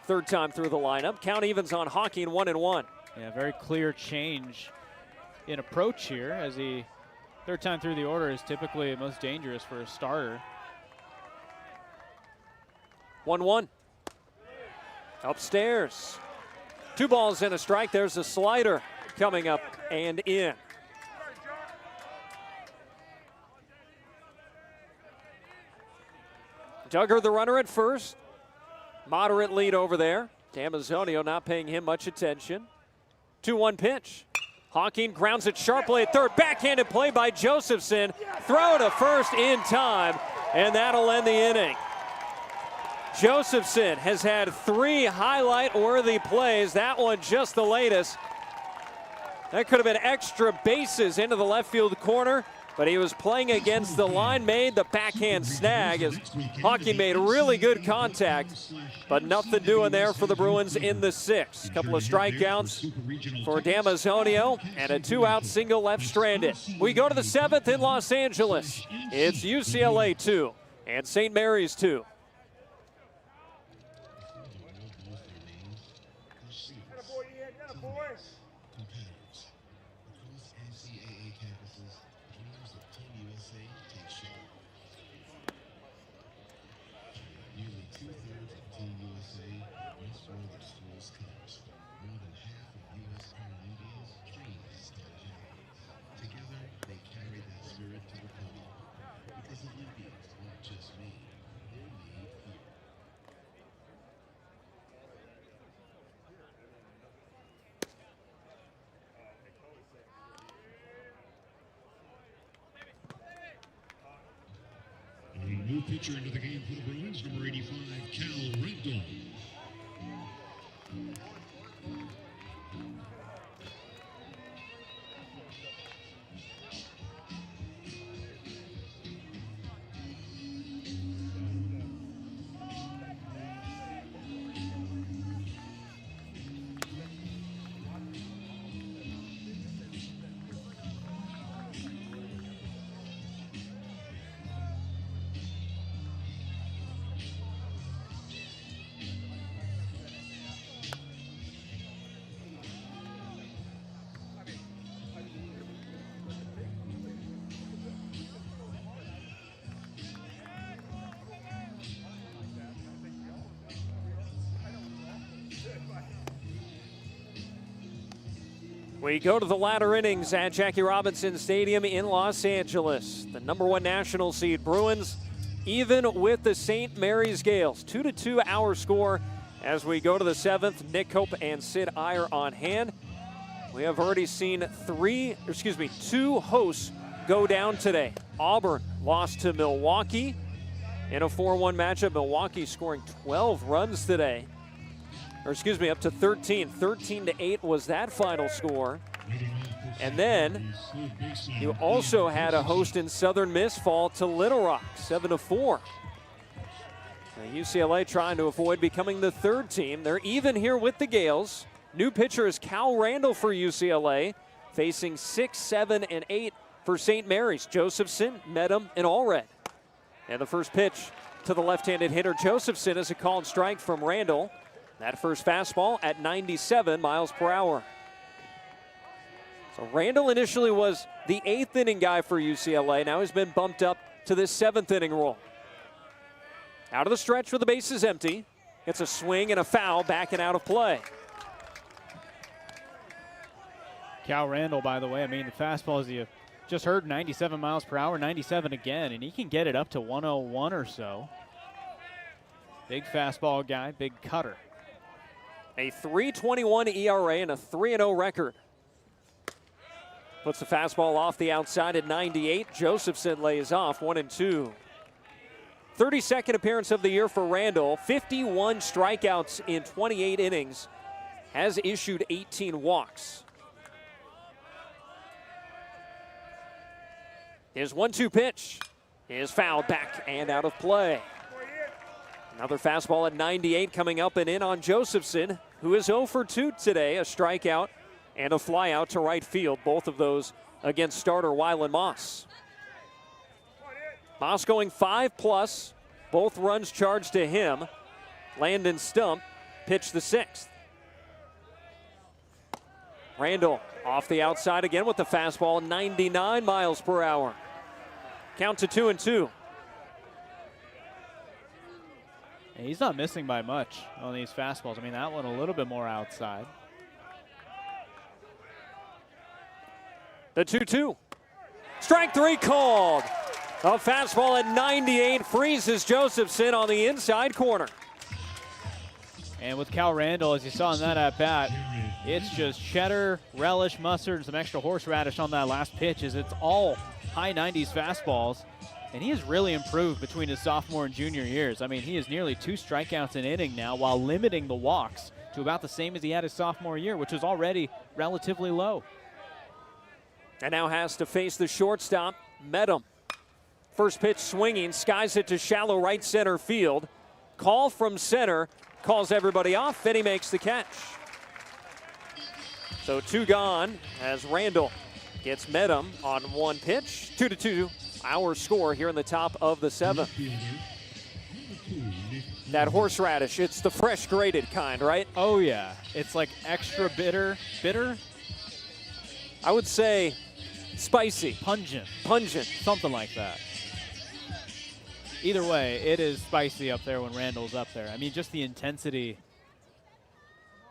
3rd time through the lineup. Count evens on Hawking, 1-1. Yeah, very clear change in approach here, as the 3rd time through the order is typically the most dangerous for a starter. 1-1. Upstairs. 2 balls and a strike. There's a slider coming up and in. Duggar the runner at first. Moderate lead over there. Damazonio not paying him much attention. 2-1 pitch. Hawking grounds it sharply at third. Backhanded play by Josephson. Throw to first in time, and that'll end the inning. Josephson has had 3 highlight-worthy plays. That one just the latest. That could have been extra bases into the left field corner, but he was playing against the line, made the backhand snag as Hawking made really good contact, but nothing doing there for the Bruins in the 6th. Couple of strikeouts for D'Amazonio and a 2-out single left stranded. We go to the 7th in Los Angeles. It's UCLA 2 and St. Mary's 2. Competitors. Across NCAA campuses, players of Team USA take shape. Nearly 2/3 of Team USA once wore their school's colors. More than half of U.S. Paralympians train as star javelins. Together, they carry that spirit to the podium. Because Olympians aren't just made, they're made here. A new pitcher into the game for the Bruins, number 85, Cal Randall. We go to the latter innings at Jackie Robinson Stadium in Los Angeles. The #1 national seed Bruins even with the St. Mary's Gaels. 2-2 our score as we go to the 7th. Nick Cope and Sid Iyer on hand. We have already seen 2 hosts go down today. Auburn lost to Milwaukee in a 4-1 matchup. Milwaukee scoring 12 runs today. Up to 13. 13-8 was that final score. And then you also had a host in Southern Miss fall to Little Rock, 7-4. UCLA trying to avoid becoming the 3rd team. They're even here with the Gaels. New pitcher is Cal Randall for UCLA, facing 6, 7, and 8 for St. Mary's. Josephson, Medham, and Allred. And the first pitch to the left-handed hitter Josephson is a called strike from Randall. That first fastball at 97 miles per hour. So Randall initially was the 8th inning guy for UCLA. Now he's been bumped up to this 7th inning role. Out of the stretch with the bases empty. It's a swing and a foul, backing out of play. Cal Randall, by the way, I mean, the fastball, as you just heard, 97 miles per hour, 97 again, and he can get it up to 101 or so. Big fastball guy, big cutter. A 3.21 ERA and a 3-0 record. Puts the fastball off the outside at 98. Josephson lays off 1-2. 32nd appearance of the year for Randall. 51 strikeouts in 28 innings. Has issued 18 walks. His 1-2 pitch is fouled back and out of play. Another fastball at 98 coming up and in on Josephson, who is 0 for 2 today. A strikeout and a flyout to right field. Both of those against starter Wyland Moss. Moss going 5+. Both runs charged to him. Landon Stump pitched the 6th. Randall off the outside again with the fastball, 99 miles per hour. Count to 2-2. And he's not missing by much on these fastballs. I mean, that one a little bit more outside. The 2-2. Strike 3 called. A fastball at 98 freezes Josephson on the inside corner. And with Cal Randall, as you saw in that at-bat, it's just cheddar, relish, mustard, and some extra horseradish on that last pitch, as it's all high 90s fastballs. And he has really improved between his sophomore and junior years. I mean, he is nearly 2 strikeouts an inning now while limiting the walks to about the same as he had his sophomore year, which was already relatively low. And now has to face the shortstop, Medham. First pitch swinging, skies it to shallow right center field. Call from center, calls everybody off, and he makes the catch. So 2 gone as Randall gets Medham on 1 pitch. 2-2, our score here in the top of the 7th. That horseradish, it's the fresh grated kind, right? Oh yeah, it's like extra bitter, I would say spicy, pungent, something like that. Either way, it is spicy up there when Randall's up there. I mean, just the intensity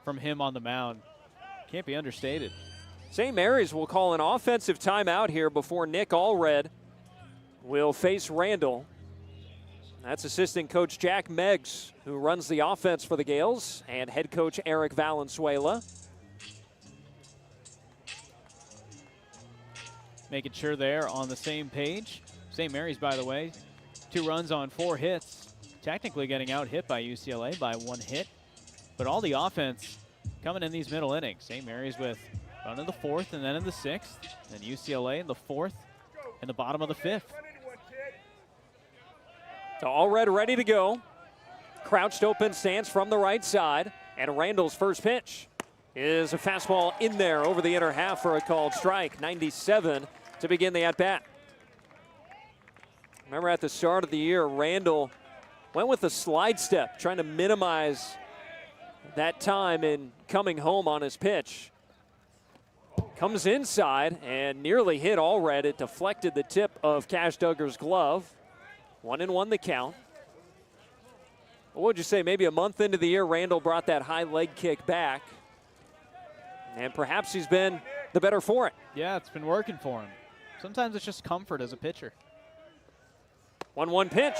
from him on the mound can't be understated. St. Mary's will call an offensive timeout here before Nick Allred will face Randall. That's assistant coach Jack Meggs, who runs the offense for the Gaels, and head coach Eric Valenzuela. Making sure they're on the same page. St. Mary's, by the way, 2 runs on 4 hits. Technically getting out hit by UCLA by 1 hit. But all the offense coming in these middle innings. St. Mary's with run in the 4th and then in the 6th. And UCLA in the 4th and the bottom of the 5th. So Allred ready to go. Crouched open stance from the right side. And Randall's first pitch is a fastball in there over the inner half for a called strike. 97 to begin the at-bat. Remember at the start of the year, Randall went with a slide step, trying to minimize that time in coming home on his pitch. Comes inside and nearly hit Allred. It deflected the tip of Cash Duggar's glove. 1-1 the count. What would you say, maybe a month into the year, Randall brought that high leg kick back. And perhaps he's been the better for it. Yeah, it's been working for him. Sometimes it's just comfort as a pitcher. 1-1 pitch.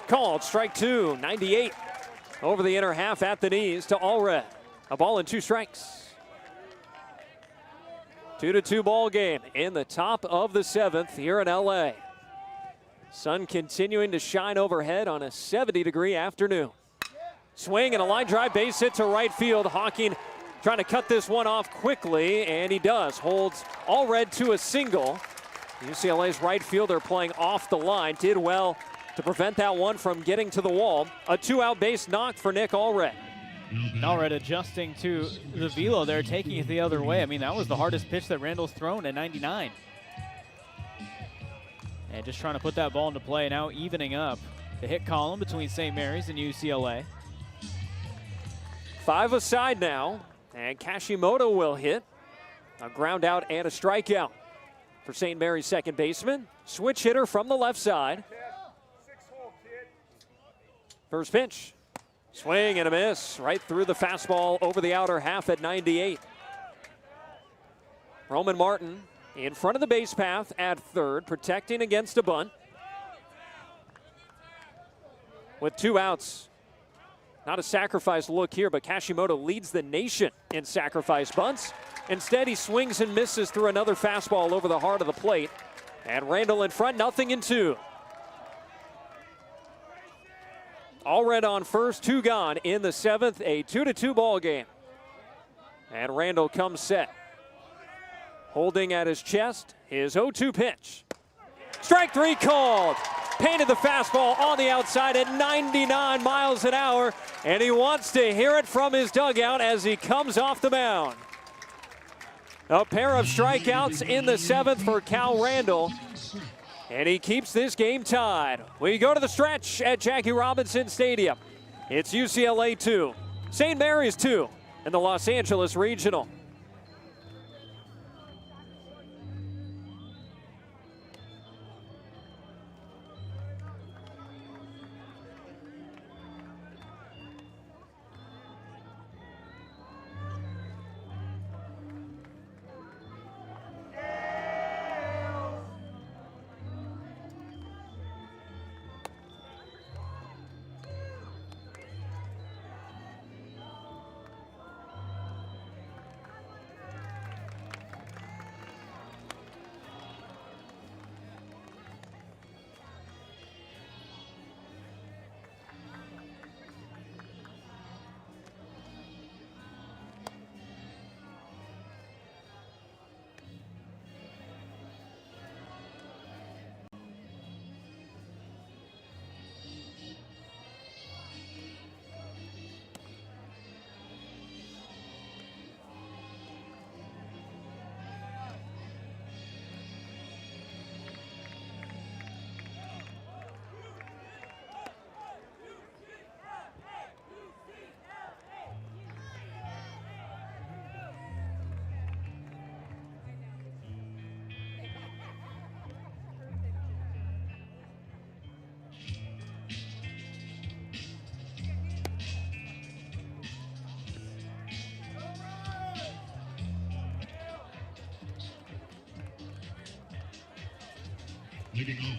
Called, strike 2, 98. Over the inner half at the knees to Allred. A ball and 2 strikes. 2-2 ball game in the top of the 7th here in LA. Sun continuing to shine overhead on a 70-degree afternoon. Swing and a line drive, base hit to right field. Hawking trying to cut this one off quickly, and he does. Holds Allred to a single. UCLA's right fielder playing off the line did well to prevent that one from getting to the wall. A 2-out base knock for Nick Allred. Allred adjusting to the velo there, taking it the other way. I mean, that was the hardest pitch that Randall's thrown at 99. And just trying to put that ball into play, now evening up the hit column between St. Mary's and UCLA. 5 aside now, and Kashimoto will hit. A ground out and a strikeout for St. Mary's second baseman. Switch hitter from the left side. First pitch. Swing and a miss right through the fastball over the outer half at 98. Roman Martin in front of the base path at third, protecting against a bunt. With 2 outs. Not a sacrifice look here, but Kashimoto leads the nation in sacrifice bunts. Instead, he swings and misses through another fastball over the heart of the plate. And Randall in front, 0-2. Allred on first, 2 gone in the 7th, a 2-2 ball game. And Randall comes set. Holding at his chest, his 0-2 pitch. Strike 3 called. Painted the fastball on the outside at 99 miles an hour, and he wants to hear it from his dugout as he comes off the mound. A pair of strikeouts in the 7th for Cal Randall, and he keeps this game tied. We go to the stretch at Jackie Robinson Stadium. It's UCLA 2, St. Mary's 2, in the Los Angeles Regional.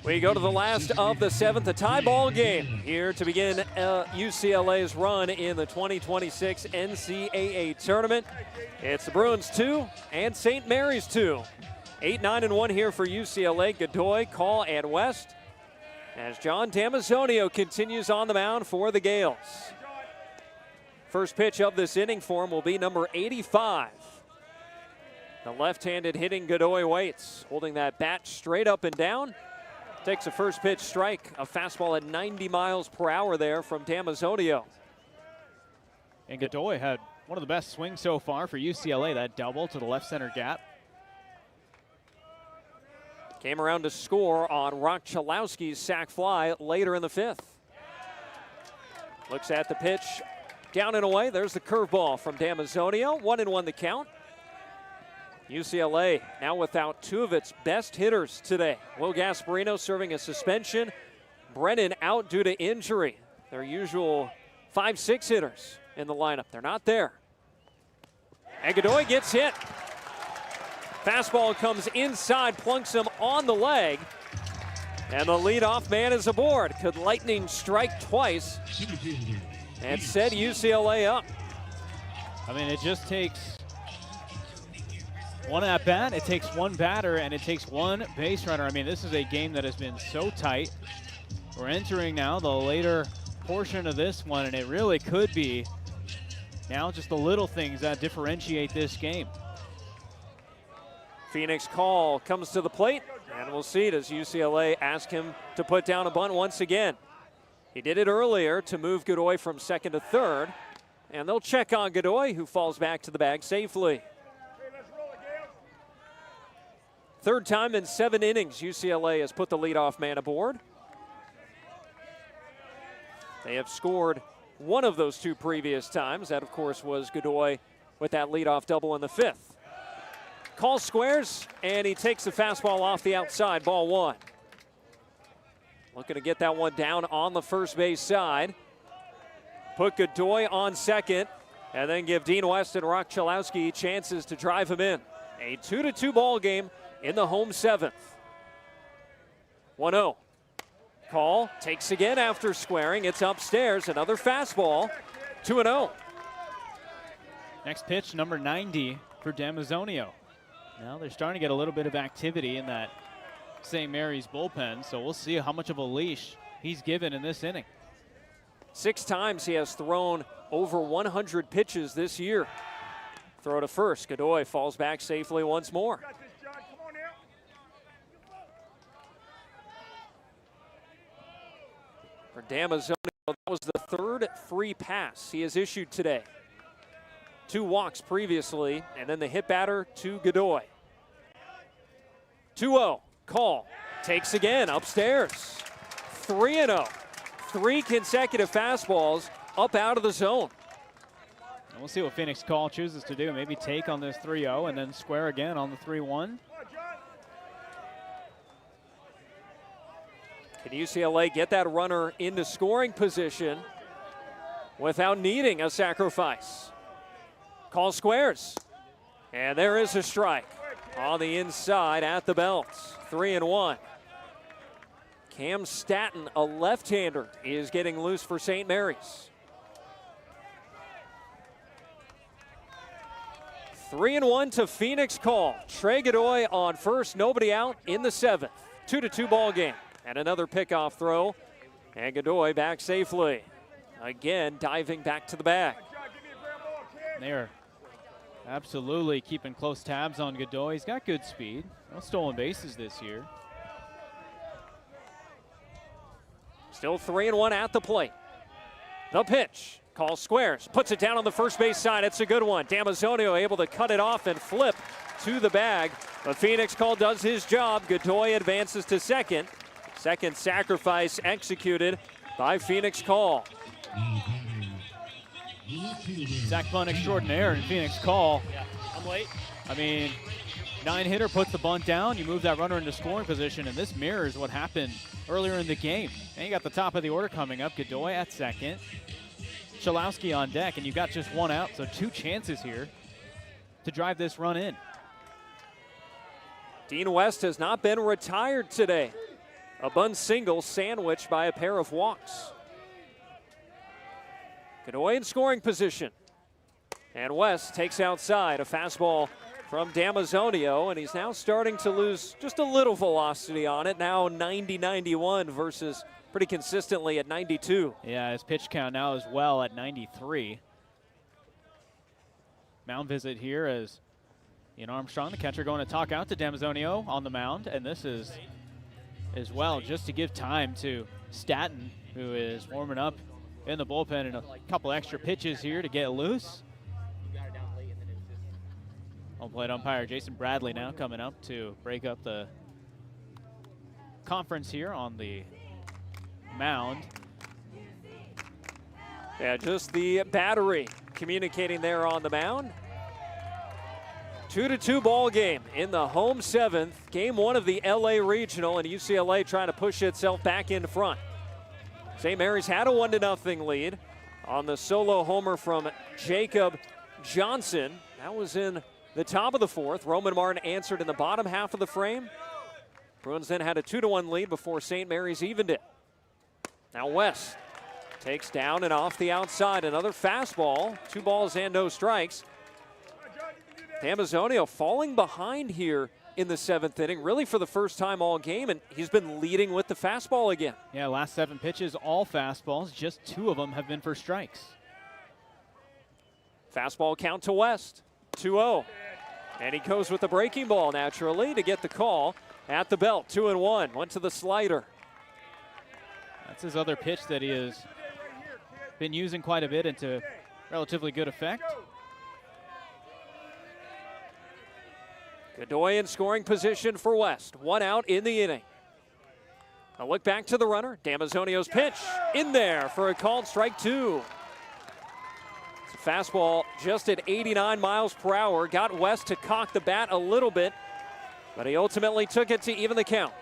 We go to the last of the 7th, a tie ball game here to begin UCLA's run in the 2026 NCAA tournament. It's the Bruins 2 and St. Mary's 2. 8-9-1 here for UCLA. Godoy, Call, and West, as John Damazonio continues on the mound for the Gaels. First pitch of this inning for him will be number 85. The left-handed hitting Godoy waits, holding that bat straight up and down. Takes a first pitch strike, a fastball at 90 miles per hour there from Damazonio. And Godoy had one of the best swings so far for UCLA, that double to the left center gap. Came around to score on Rock-Chalowski's sac fly later in the 5th. Looks at the pitch, down and away. There's the curveball from Damazonio. 1-1 the count. UCLA now without 2 of its best hitters today. Will Gasparino serving a suspension. Brennan out due to injury. Their usual 5-6 hitters in the lineup. They're not there. And Godoy gets hit. Fastball comes inside, plunks him on the leg. And the leadoff man is aboard. Could lightning strike twice and set UCLA up? I mean, it just takes one at bat, it takes one batter, and it takes one base runner. I mean, this is a game that has been so tight. We're entering now the later portion of this one, and it really could be now just the little things that differentiate this game. Phoenix Call comes to the plate, and we'll see it as UCLA ask him to put down a bunt once again. He did it earlier to move Godoy from second to third, and they'll check on Godoy, who falls back to the bag safely. Third time in 7 innings, UCLA has put the leadoff man aboard. They have scored one of those 2 previous times. That, of course, was Godoy with that leadoff double in the 5th. Call squares, and he takes the fastball off the outside, ball 1. Looking to get that one down on the first base side. Put Godoy on second, and then give Dean West and Rock-Chalowski chances to drive him in. A 2-2 ball game in the home 7th. 1-0. Call takes again after squaring. It's upstairs, another fastball. 2-0. Next pitch, number 90 for Damazonio. Now they're starting to get a little bit of activity in that St. Mary's bullpen, so we'll see how much of a leash he's given in this inning. 6 times he has thrown over 100 pitches this year. Throw to first. Godoy falls back safely once more. For Damazonio, that was the 3rd free pass he has issued today. 2 walks previously, and then the hit batter to Godoy. 2-0. Call takes again upstairs. 3-0. 3 consecutive fastballs up out of the zone. And we'll see what Phoenix Call chooses to do. Maybe take on this 3-0 and then square again on the 3-1. Can UCLA get that runner into scoring position without needing a sacrifice? Call squares. And there is a strike on the inside at the belt. 3-1. Cam Staton, a left-hander, is getting loose for St. Mary's. 3-1 to Phoenix Call. Trey Godoy on first, nobody out in the 7th. 2-2 ball game. And another pickoff throw. And Godoy back safely. Again, diving back to the bag. They're absolutely keeping close tabs on Godoy. He's got good speed. No stolen bases this year. Still 3-1 at the plate. The pitch. Call squares. Puts it down on the first base side. It's a good one. Damazonio able to cut it off and flip to the bag. But Phoenix Call does his job. Godoy advances to second. Second sacrifice executed by Phoenix Call. Zach bunt extraordinaire in Phoenix Call. Yeah, I'm late. I mean, 9-hitter puts the bunt down. You move that runner into scoring position, and this mirrors what happened earlier in the game. And you got the top of the order coming up. Godoy at second. Chalowski on deck, and you got just 1 out, so 2 chances here to drive this run in. Dean West has not been retired today. A bunt single sandwiched by a pair of walks. Godoy in scoring position. And West takes outside a fastball from Damazonio, and he's now starting to lose just a little velocity on it. Now 90-91 versus pretty consistently at 92. Yeah, his pitch count now as well at 93. Mound visit here as Ian Armstrong, the catcher, going to talk out to Damazonio on the mound, and this is as well just to give time to Statton, who is warming up in the bullpen, and a couple extra pitches here to get loose. Home plate umpire Jason Bradley now coming up to break up the conference here on the mound. Yeah, just the battery communicating there on the mound. 2-2 ball game in the home seventh. Game one of the LA Regional, and UCLA trying to push itself back in front. St. Mary's had a 1-0 lead on the solo homer from Jacob Johnson. That was in the top of the fourth. Roman Martin answered in the bottom half of the frame. Bruins then had a 2-1 lead before St. Mary's evened it. Now West takes down and off the outside. Another fastball. 2 balls and no strikes. Damazonio falling behind here in the seventh inning, really for the first time all game, and he's been leading with the fastball again. Yeah, last 7 pitches, all fastballs. Just 2 of them have been for strikes. Fastball count to West, 2-0. And he goes with the breaking ball naturally to get the call at the belt. 2-1, went to the slider. That's his other pitch that he has been using quite a bit into relatively good effect. Godoy in scoring position for West. 1 out in the inning. A look back to the runner. Damazonio's pitch in there for a called strike 2. It's a fastball just at 89 miles per hour. Got West to cock the bat a little bit, but he ultimately took it to even the count.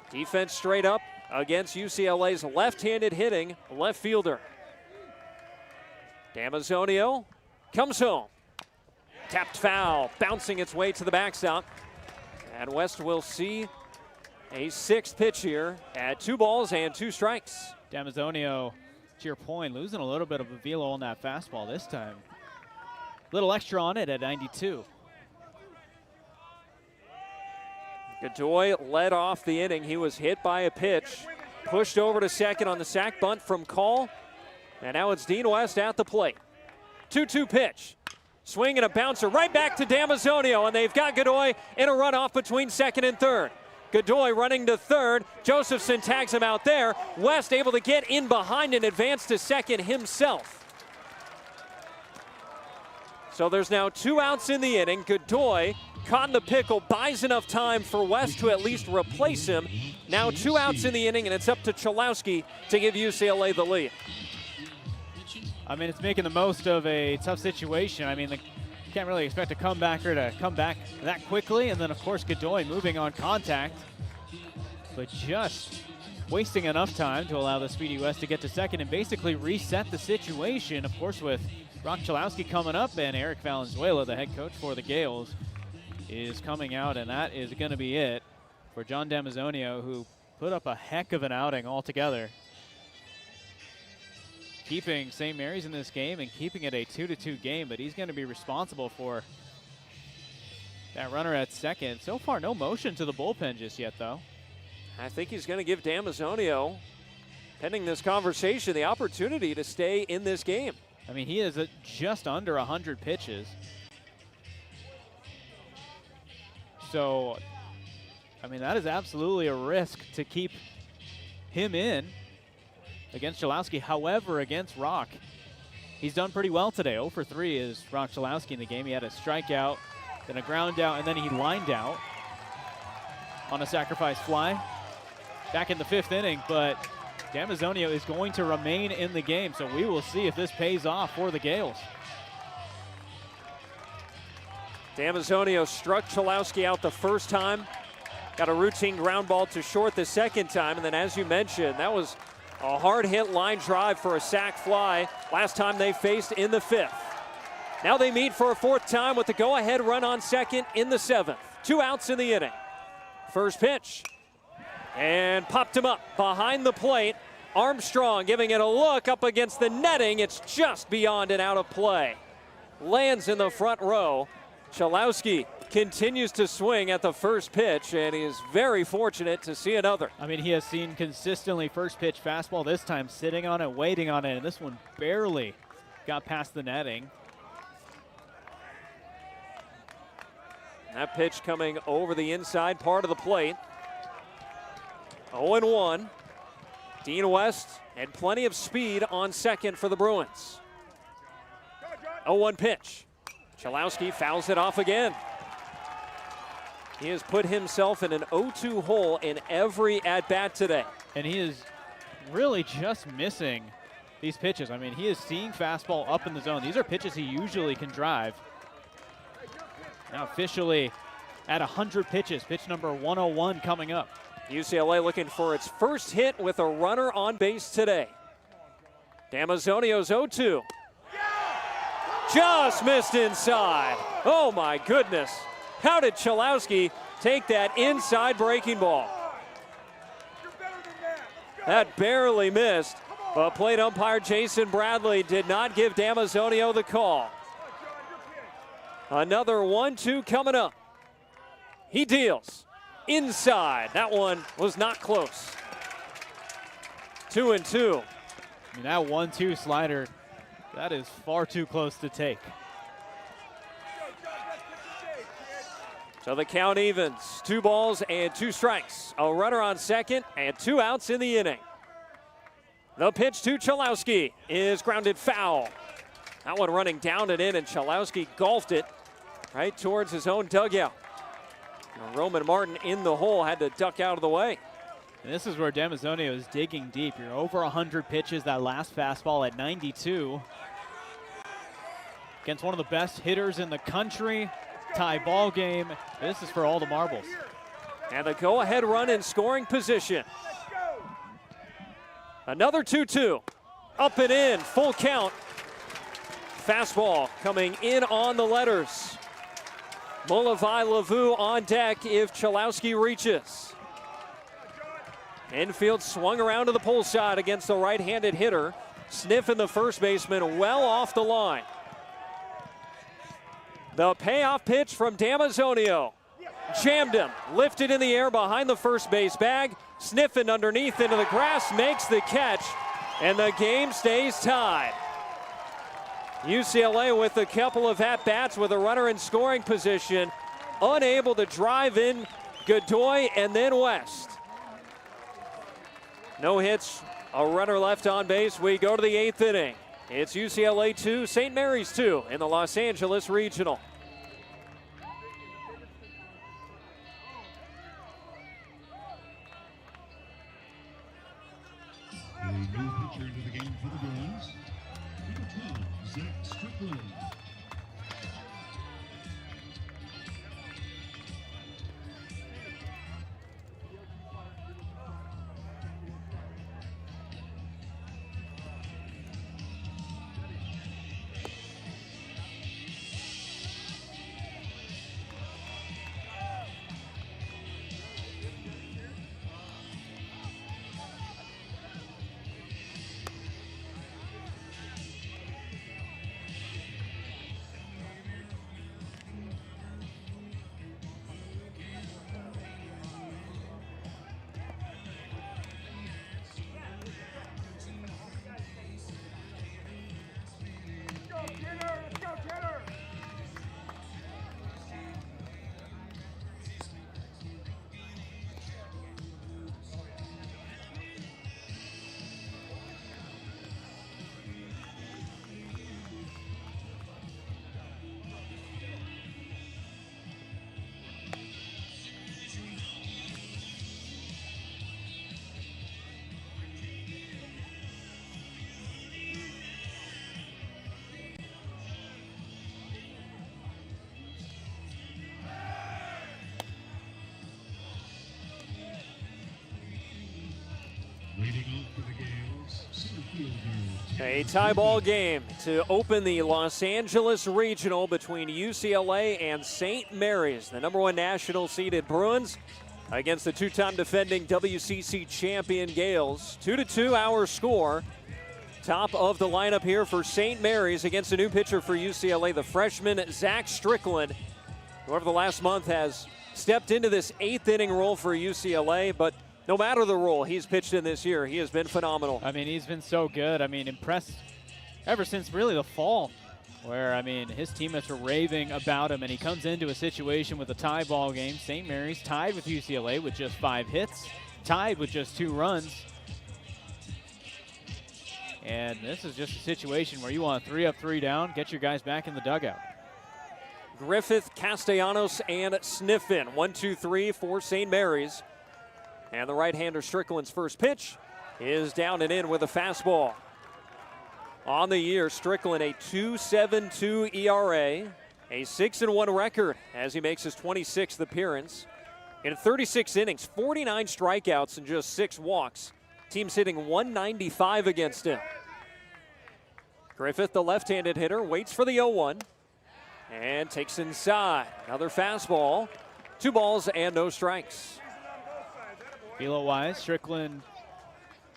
Defense straight up against UCLA's left-handed hitting left fielder. Damazonio comes home. Tapped foul, bouncing its way to the backstop. And West will see a 6th pitch here at 2 balls and 2 strikes. Damazonio, to your point, losing a little bit of a velo on that fastball this time. Little extra on it at 92. Godoy led off the inning. He was hit by a pitch, pushed over to second on the sac bunt from Call. And now it's Dean West at the plate. 2-2 pitch. Swing and a bouncer right back to Damazonio, and they've got Godoy in a runoff between second and third. Godoy running to third. Josephson tags him out there. West able to get in behind and advance to second himself. So there's now 2 outs in the inning. Godoy caught in the pickle, buys enough time for West to at least replace him. Now 2 outs in the inning, and it's up to Chalowski to give UCLA the lead. I mean, it's making the most of a tough situation. I mean, you can't really expect a comebacker to come back that quickly. And then, of course, Godoy moving on contact, but just wasting enough time to allow the Speedy West to get to second and basically reset the situation. Of course, with Brock Chalowski coming up, and Eric Valenzuela, the head coach for the Gaels, is coming out, and that is going to be it for John Damazonio, who put up a heck of an outing altogether, keeping St. Mary's in this game and keeping it a 2-2 game, but he's going to be responsible for that runner at second. So far, no motion to the bullpen just yet, though. I think he's going to give Damazonio, pending this conversation, the opportunity to stay in this game. I mean, he is at just under 100 pitches. So, I mean, that is absolutely a risk to keep him in against Chalowski. However, against Rock, he's done pretty well today. 0 for 3 is Rock Chalowski in the game. He had a strikeout, then a ground out, and then he lined out on a sacrifice fly back in the 5th inning. But Damazonio is going to remain in the game, so we will see if this pays off for the Gaels. Damazonio struck Chalowski out the first time, got a routine ground ball to short the second time, and then as you mentioned, that was a hard hit line drive for a sac fly last time they faced in the 5th. Now they meet for a 4th time with the go-ahead run on second in the 7th. 2 outs in the inning. First pitch And popped him up behind the plate. Armstrong giving it a look up against the netting. It's just beyond and out of play. Lands in the front row. Chalowski continues to swing at the first pitch, and he is very fortunate to see another. I mean, he has seen consistently first pitch fastball, this time sitting on it, waiting on it, and this one barely got past the netting. That pitch coming over the inside part of the plate. 0-1. Dean West had plenty of speed on second for the Bruins. 0-1 pitch. Chalowski fouls it off again. He has put himself in an 0-2 hole in every at-bat today. And he is really just missing these pitches. I mean, he is seeing fastball up in the zone. These are pitches he usually can drive. Now officially at 100 pitches, pitch number 101 coming up. UCLA looking for its first hit with a runner on base today. Damazonio's 0-2. Just missed inside. Oh my goodness. How did Chalowski take that inside breaking ball? That barely missed, but plate umpire Jason Bradley did not give Damazonio the call. Another 1-2 coming up. He deals inside. That one was not close. 2-2. I mean, that 1-2 slider, that is far too close to take. So the count evens. 2 balls and 2 strikes. A runner on second and 2 outs in the inning. The pitch to Chalowski is grounded foul. That one running down and in, and Chalowski golfed it right towards his own dugout. Roman Martin in the hole had to duck out of the way. And this is where Damazonio is digging deep. You're over 100 pitches. That last fastball at 92. Against one of the best hitters in the country. Tie ball game. This is for all the marbles. And a go-ahead run in scoring position. Another 2-2. Up and in, full count. Fastball coming in on the letters. Molavai Lavu on deck if Chalowski reaches. Infield swung around to the pull side against the right-handed hitter. Sniffing the first baseman well off the line. The payoff pitch from Damazonio. Jammed him, lifted in the air behind the first base bag. Sniffing underneath into the grass, makes the catch, and the game stays tied. UCLA with a couple of at-bats with a runner in scoring position, unable to drive in Godoy and then West. No hits, a runner left on base. We go to the 8th inning. It's UCLA 2, St. Mary's 2 in the Los Angeles Regional. A new pitcher into the game for the Bruins. Number 12, Zach Strickland. Leading off for the Gaels, center fielder. A tie ball game to open the Los Angeles Regional between UCLA and St. Mary's. The #1 national seeded Bruins against the two-time defending WCC champion Gaels. 2-2 our score. Top of the lineup here for St. Mary's against a new pitcher for UCLA, the freshman Zach Strickland, who over the last month has stepped into this 8th inning role for UCLA, but no matter the role he's pitched in this year, he has been phenomenal. I mean, he's been so good. I mean, impressed ever since really the fall, where, I mean, his teammates were raving about him, and he comes into a situation with a tie ball game. St. Mary's tied with UCLA with just 5 hits, tied with just 2 runs. And this is just a situation where you want 3 up, 3 down, get your guys back in the dugout. Griffith, Castellanos, and Sniffin. 1, 2, 3 for St. Mary's. And the right-hander Strickland's first pitch is down and in with a fastball. On the year, Strickland a 2.72 ERA, a 6-1 record as he makes his 26th appearance. In 36 innings, 49 strikeouts and just 6 walks. Team's hitting 195 against him. Griffith, the left-handed hitter, waits for the 0-1 and takes inside. Another fastball. 2 balls and no strikes. Velo-wise, Strickland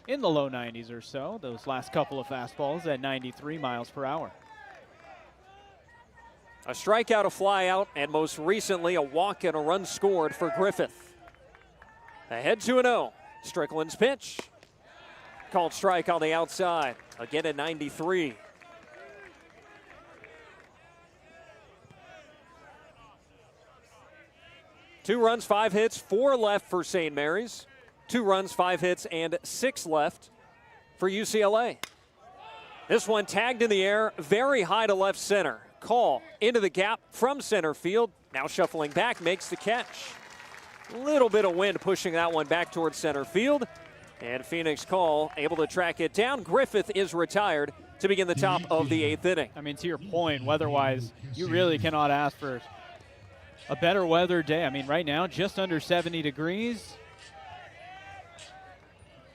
in the low 90s or so. Those last couple of fastballs at 93 miles per hour. A strikeout, a flyout, and most recently a walk and a run scored for Griffith. Ahead 2-0. Strickland's pitch. Called strike on the outside. Again at 93. Two runs, 5 hits, 4 left for St. Mary's. 2 runs, 5 hits, and 6 left for UCLA. This one tagged in the air, very high to left center. Call into the gap from center field. Now shuffling back, makes the catch. A little bit of wind pushing that one back towards center field. And Phoenix Call able to track it down. Griffith is retired to begin the top of the 8th inning. I mean, to your point, weather-wise, you really cannot ask for a better weather day. I mean, right now, just under 70 degrees.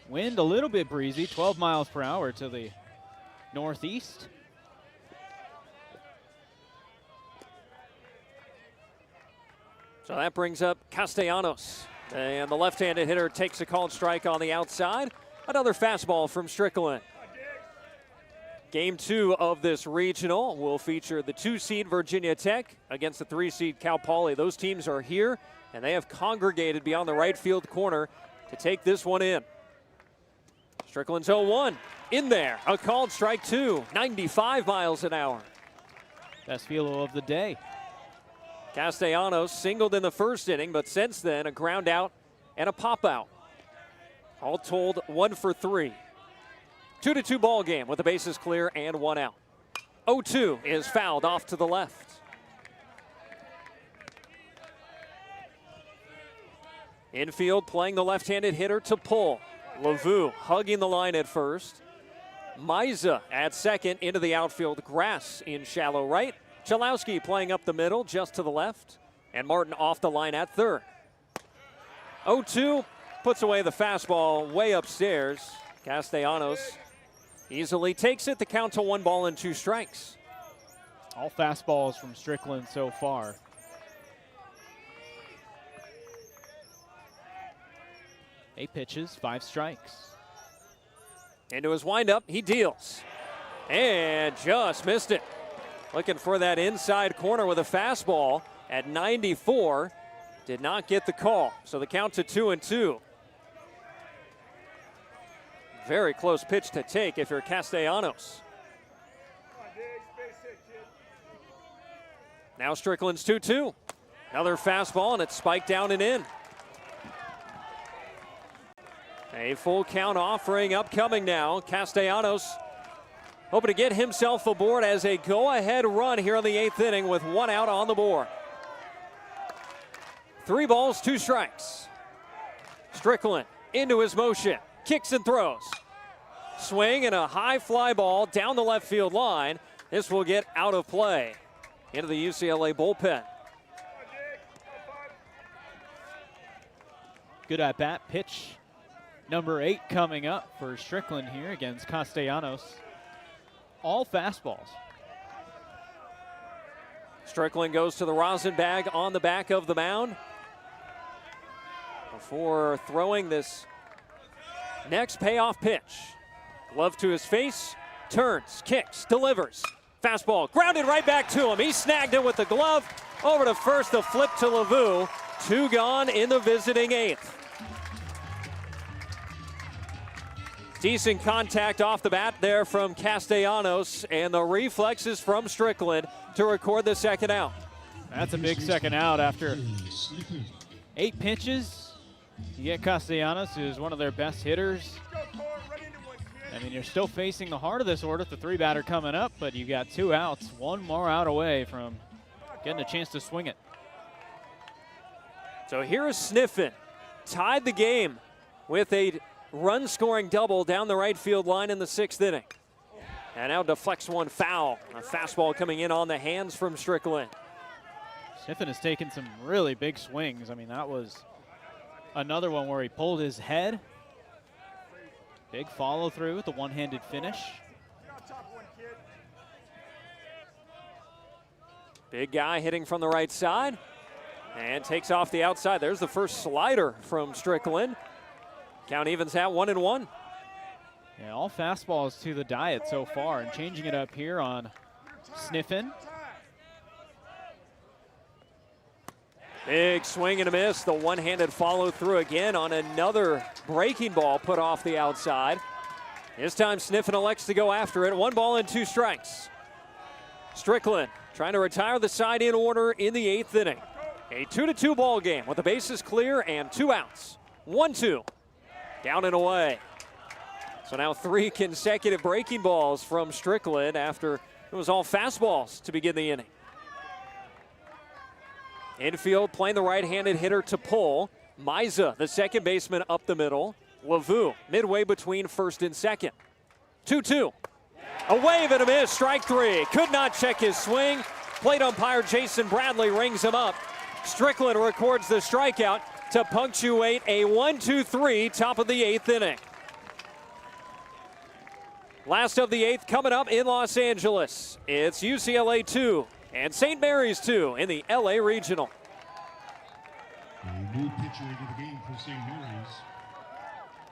Wind a little bit breezy, 12 miles per hour to the northeast. So that brings up Castellanos. And the left-handed hitter takes a called strike on the outside. Another fastball from Strickland. Game 2 of this regional will feature the 2-seed Virginia Tech against the 3-seed Cal Poly. Those teams are here, and they have congregated beyond the right field corner to take this one in. Strickland's 0-1 in there. A called strike 2, 95 miles an hour. Best velo of the day. Castellanos singled in the first inning, but since then, a ground out and a pop out. All told, 1 for 3. 2-2 ball game with the bases clear and 1 out. 0-2 is fouled off to the left. Infield playing the left-handed hitter to pull. Lavu hugging the line at first. Miza at second into the outfield. Grass in shallow right. Chalowski playing up the middle just to the left. And Martin off the line at third. 0-2 puts away the fastball way upstairs. Castellanos easily takes it. The count to 1 ball and 2 strikes. All fastballs from Strickland so far. Eight pitches, 5 strikes. Into his windup, he deals. And just missed it. Looking for that inside corner with a fastball at 94. Did not get the call. So the count to 2-2. Very close pitch to take if you're Castellanos. Now Strickland's 2-2. Another fastball, and it's spiked down and in. A full count offering upcoming now. Castellanos hoping to get himself aboard as a go-ahead run here in the 8th inning with 1 out on the board. 3 balls, 2 strikes. Strickland into his motion, kicks and throws. Swing and a high fly ball down the left field line. This will get out of play into the UCLA bullpen. Good at bat, pitch number 8 coming up for Strickland here against Castellanos. All fastballs. Strickland goes to the rosin bag on the back of the mound. before throwing this next payoff pitch. Glove to his face, turns, kicks, delivers. Fastball grounded right back to him. He snagged it with the glove. Over to first, the flip to LaVue. 2 gone in the visiting 8th. Decent contact off the bat there from Castellanos, and the reflexes from Strickland to record the second out. That's a big second out after 8 pitches. You get Castellanos, who's one of their best hitters. I mean, you're still facing the heart of this order, the 3-batter coming up, but you got 2 outs, 1 more out away from getting a chance to swing it. So here is Sniffen, tied the game with a run-scoring double down the right field line in the 6th inning. And now deflects one foul. A fastball coming in on the hands from Strickland. Sniffen has taken some really big swings. I mean, that was another one where he pulled his head. Big follow through with the one-handed finish. Big guy hitting from the right side and takes off the outside. There's the first slider from Strickland. Count evens at 1-1. Yeah, all fastballs to the diet so far, and changing it up here on Sniffen. Big swing and a miss. The one-handed follow through again on another breaking ball put off the outside. This time Sniffen elects to go after it. 1 ball and 2 strikes. Strickland trying to retire the side in order in the 8th inning. A 2-2 ball game with the bases clear and 2 outs. 1-2. Down and away. So now 3 consecutive breaking balls from Strickland after it was all fastballs to begin the inning. Infield playing the right-handed hitter to pull. Miza, the second baseman, up the middle. LaVue midway between first and second. 2-2. A wave and a miss, strike 3. Could not check his swing. Plate umpire Jason Bradley rings him up. Strickland records the strikeout to punctuate a 1-2-3 top of the 8th inning. Last of the 8th coming up in Los Angeles. It's UCLA 2 and St. Mary's 2 in the LA Regional. A new pitcher into the game for St. Mary's.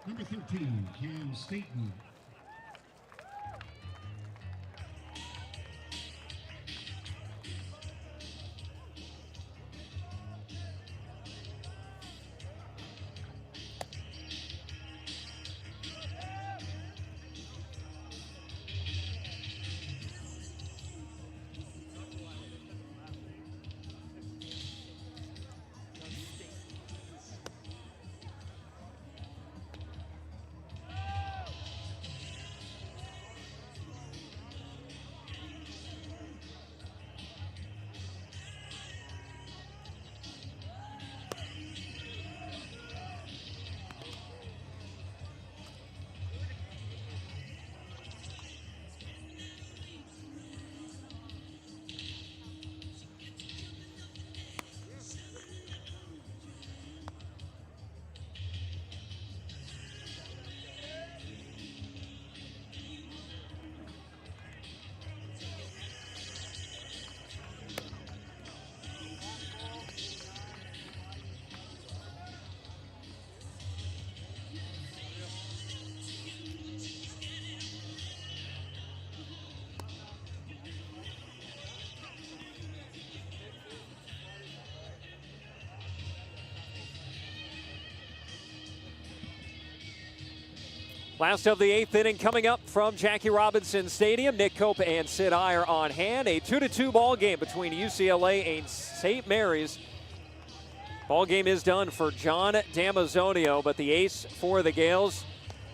Number 13, Cam Staten. Last of the 8th inning coming up from Jackie Robinson Stadium. Nick Cope and Sid Iyer on hand. A 2-2 ball game between UCLA and St. Mary's. Ball game is done for John Damazonio, but the ace for the Gaels,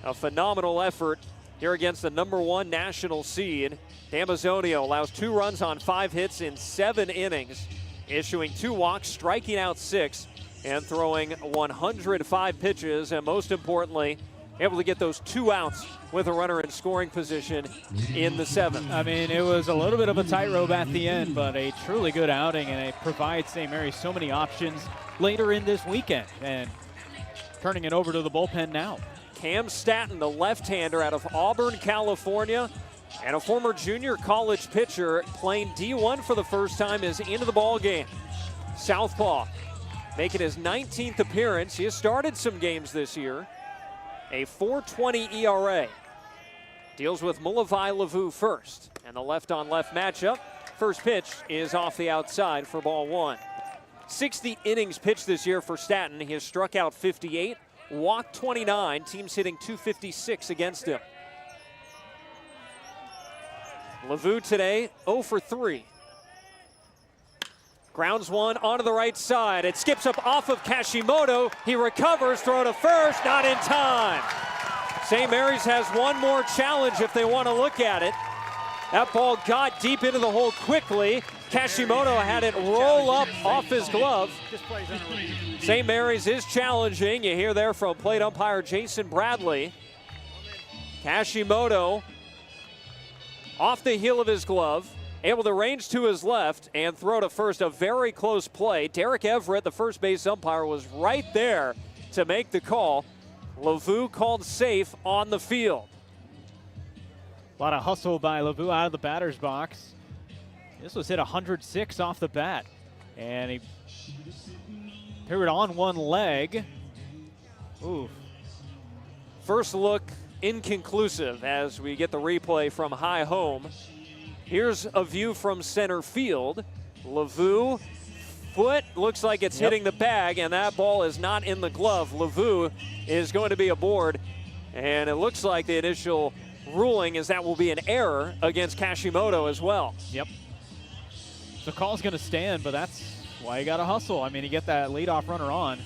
a phenomenal effort here against the #1 national seed. Damazonio allows 2 runs on 5 hits in 7 innings, issuing 2 walks, striking out 6, and throwing 105 pitches, and most importantly, able to get those 2 outs with a runner in scoring position in the 7th. I mean, it was a little bit of a tightrope at the end, but a truly good outing, and it provides St. Mary's so many options later in this weekend. And turning it over to the bullpen now. Cam Staten, the left-hander out of Auburn, California, and a former junior college pitcher playing D1 for the first time, is into the ball game. Southpaw making his 19th appearance. He has started some games this year. A 4.20 ERA. Deals with Mulavai Lavu first. And the left-on-left matchup. First pitch is off the outside for ball one. 60 innings pitched this year for Stanton. He has struck out 58, walked 29. Teams hitting .256 against him. Lavu today 0 for 3. Grounds one onto the right side. It skips up off of Kashimoto. He recovers, throw to first, not in time. St. Mary's has one more challenge if they want to look at it. That ball got deep into the hole quickly. Kashimoto had it roll up off his glove. St. Mary's is challenging. You hear there from plate umpire Jason Bradley. Kashimoto off the heel of his glove, able to range to his left and throw to first. A very close play. Derek Everett, the first base umpire, was right there to make the call. Lavu called safe on the field. A lot of hustle by Lavu out of the batter's box. This was hit 106 off the bat. And he threw it on one leg. Ooh. First look inconclusive as we get the replay from high home. Here's a view from center field. Lavu, foot looks like it's hitting the bag, and that ball is not in the glove. Lavu is going to be aboard, and it looks like the initial ruling is that will be an error against Kashimoto as well. Yep. The call's going to stand, but that's why you got to hustle. I mean, you get that leadoff runner on.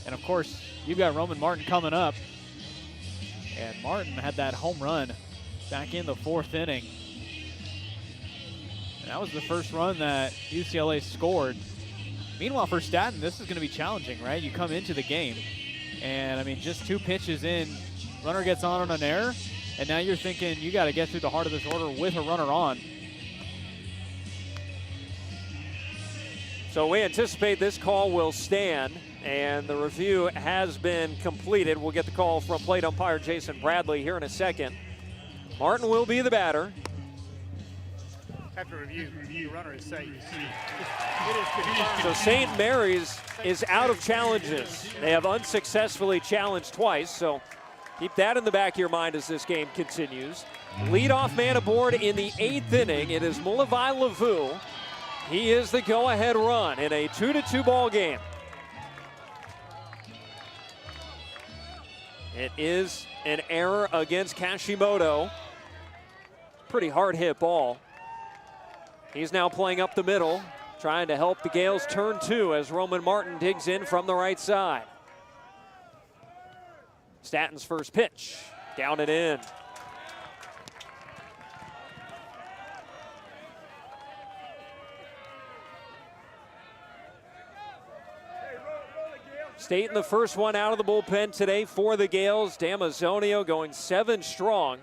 And, of course, you've got Roman Martin coming up. And Martin had that home run back in the 4th inning. And that was the first run that UCLA scored. Meanwhile, for Stanton, this is going to be challenging, right? You come into the game, and, I mean, just 2 pitches in, runner gets on an error, and now you're thinking you got to get through the heart of this order with a runner on. So we anticipate this call will stand, and the review has been completed. We'll get the call from plate umpire Jason Bradley here in a second. Martin will be the batter. After review, the runner is safe. It is confirmed. So St. Mary's is out of challenges. They have unsuccessfully challenged twice, so keep that in the back of your mind as this game continues. Leadoff man aboard in the 8th inning. It is Mulavai Lavu. He is the go-ahead run in a 2-2 ball game. It is an error against Kashimoto. Pretty hard hit ball. He's now playing up the middle, trying to help the Gaels turn 2 as Roman Martin digs in from the right side. Stanton's first pitch, down and in. Staten the first one out of the bullpen today for the Gaels. Damazonio going 7 strong.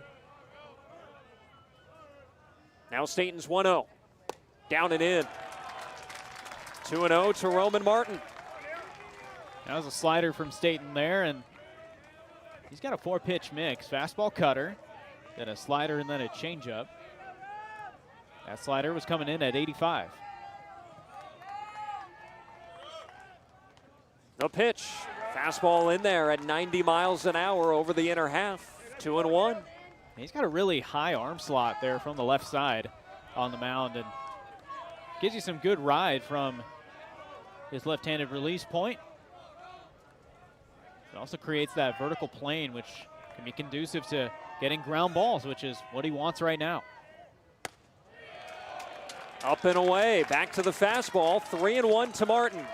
Now Staten's 1-0. Down and in. 2-0 to Roman Martin. That was a slider from Staten there, and he's got a 4-pitch mix. Fastball, cutter, then a slider, and then a changeup. That slider was coming in at 85. The pitch. Fastball in there at 90 miles an hour over the inner half. 2-1. He's got a really high arm slot there from the left side on the mound, and gives you some good ride from his left-handed release point. It also creates that vertical plane, which can be conducive to getting ground balls, which is what he wants right now. Up and away, back to the fastball. 3-1 to Martin.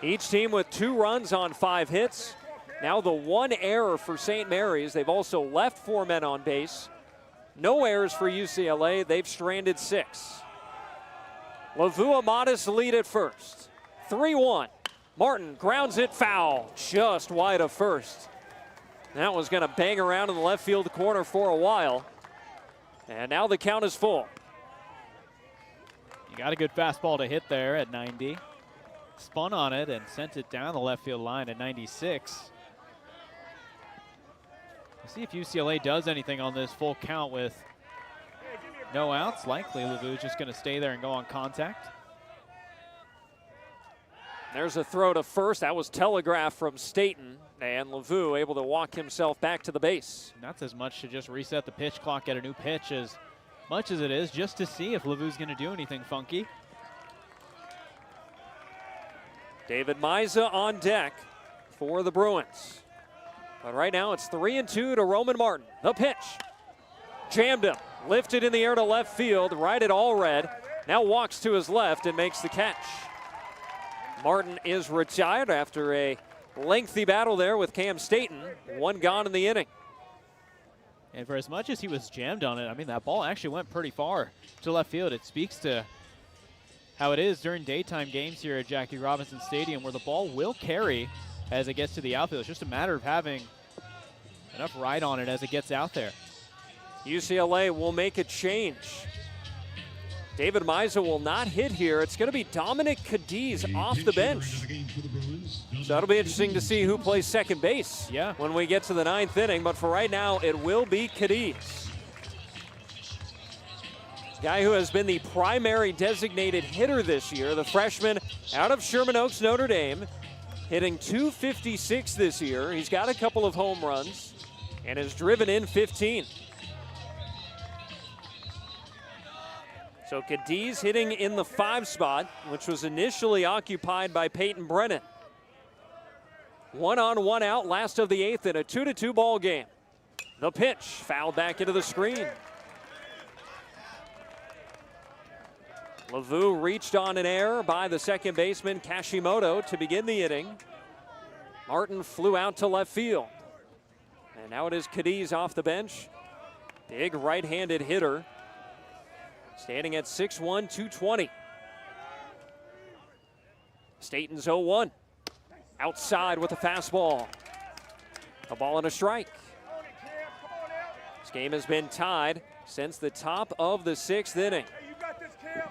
Each team with 2 runs on 5 hits. Now the 1 error for St. Mary's. They've also left 4 men on base. No errors for UCLA. They've stranded 6. Lavu a modest lead at first. 3-1. Martin grounds it foul, just wide of first. That was going to bang around in the left field corner for a while. And now the count is full. You got a good fastball to hit there at 90. Spun on it and sent it down the left field line at 96. We'll see if UCLA does anything on this full count with no outs. Likely Lavu's just going to stay there and go on contact. There's a throw to first. That was telegraphed from Staten, and LaVue able to walk himself back to the base. Not as much to just reset the pitch clock, get a new pitch, as much as it is just to see if LaVue's going to do anything funky. David Miza on deck for the Bruins. But right now it's 3-2 to Roman Martin. The pitch. Jammed him. Lifted in the air to left field, right at Allred. Now walks to his left and makes the catch. Martin is retired after a lengthy battle there with Cam Staten. One gone in the inning. And for as much as he was jammed on it, I mean, that ball actually went pretty far to left field. It speaks to how it is during daytime games here at Jackie Robinson Stadium, where the ball will carry as it gets to the outfield. It's just a matter of having enough ride on it as it gets out there. UCLA will make a change. David Miza will not hit here. It's going to be Dominic Cadiz off the bench. So that'll be interesting to see who plays second base when we get to the 9th inning. But for right now, it will be Cadiz. Guy who has been the primary designated hitter this year, the freshman out of Sherman Oaks, Notre Dame, hitting .256 this year. He's got a couple of home runs and has driven in 15. So Cadiz hitting in the 5 spot, which was initially occupied by Peyton Brennan. 1 on, 1 out, last of the 8th in a 2-2 ball game. The pitch, fouled back into the screen. LaVue reached on an error by the second baseman Kashimoto to begin the inning. Martin flew out to left field. And now it is Cadiz off the bench. Big right-handed hitter. Standing at 6'1", 220. Staten's 0-1. Outside with a fastball. A ball and a strike. This game has been tied since the top of the 6th inning.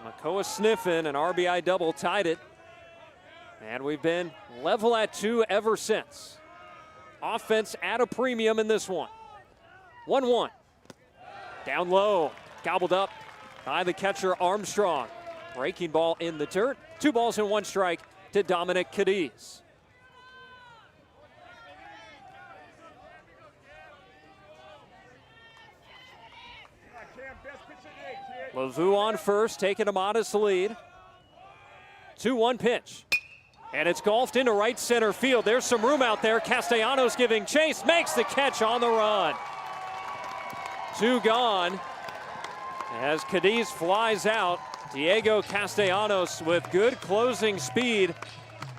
Makoa Sniffen, an RBI double, tied it. And we've been level at 2 ever since. Offense at a premium in this one. 1-1. Down low, gobbled up by the catcher Armstrong. Breaking ball in the dirt. 2 balls and 1 strike to Dominic Cadiz. LaVue on first, taking a modest lead. 2-1 pitch. And it's golfed into right center field. There's some room out there. Castellanos giving chase, makes the catch on the run. 2 gone. As Cadiz flies out, Diego Castellanos with good closing speed.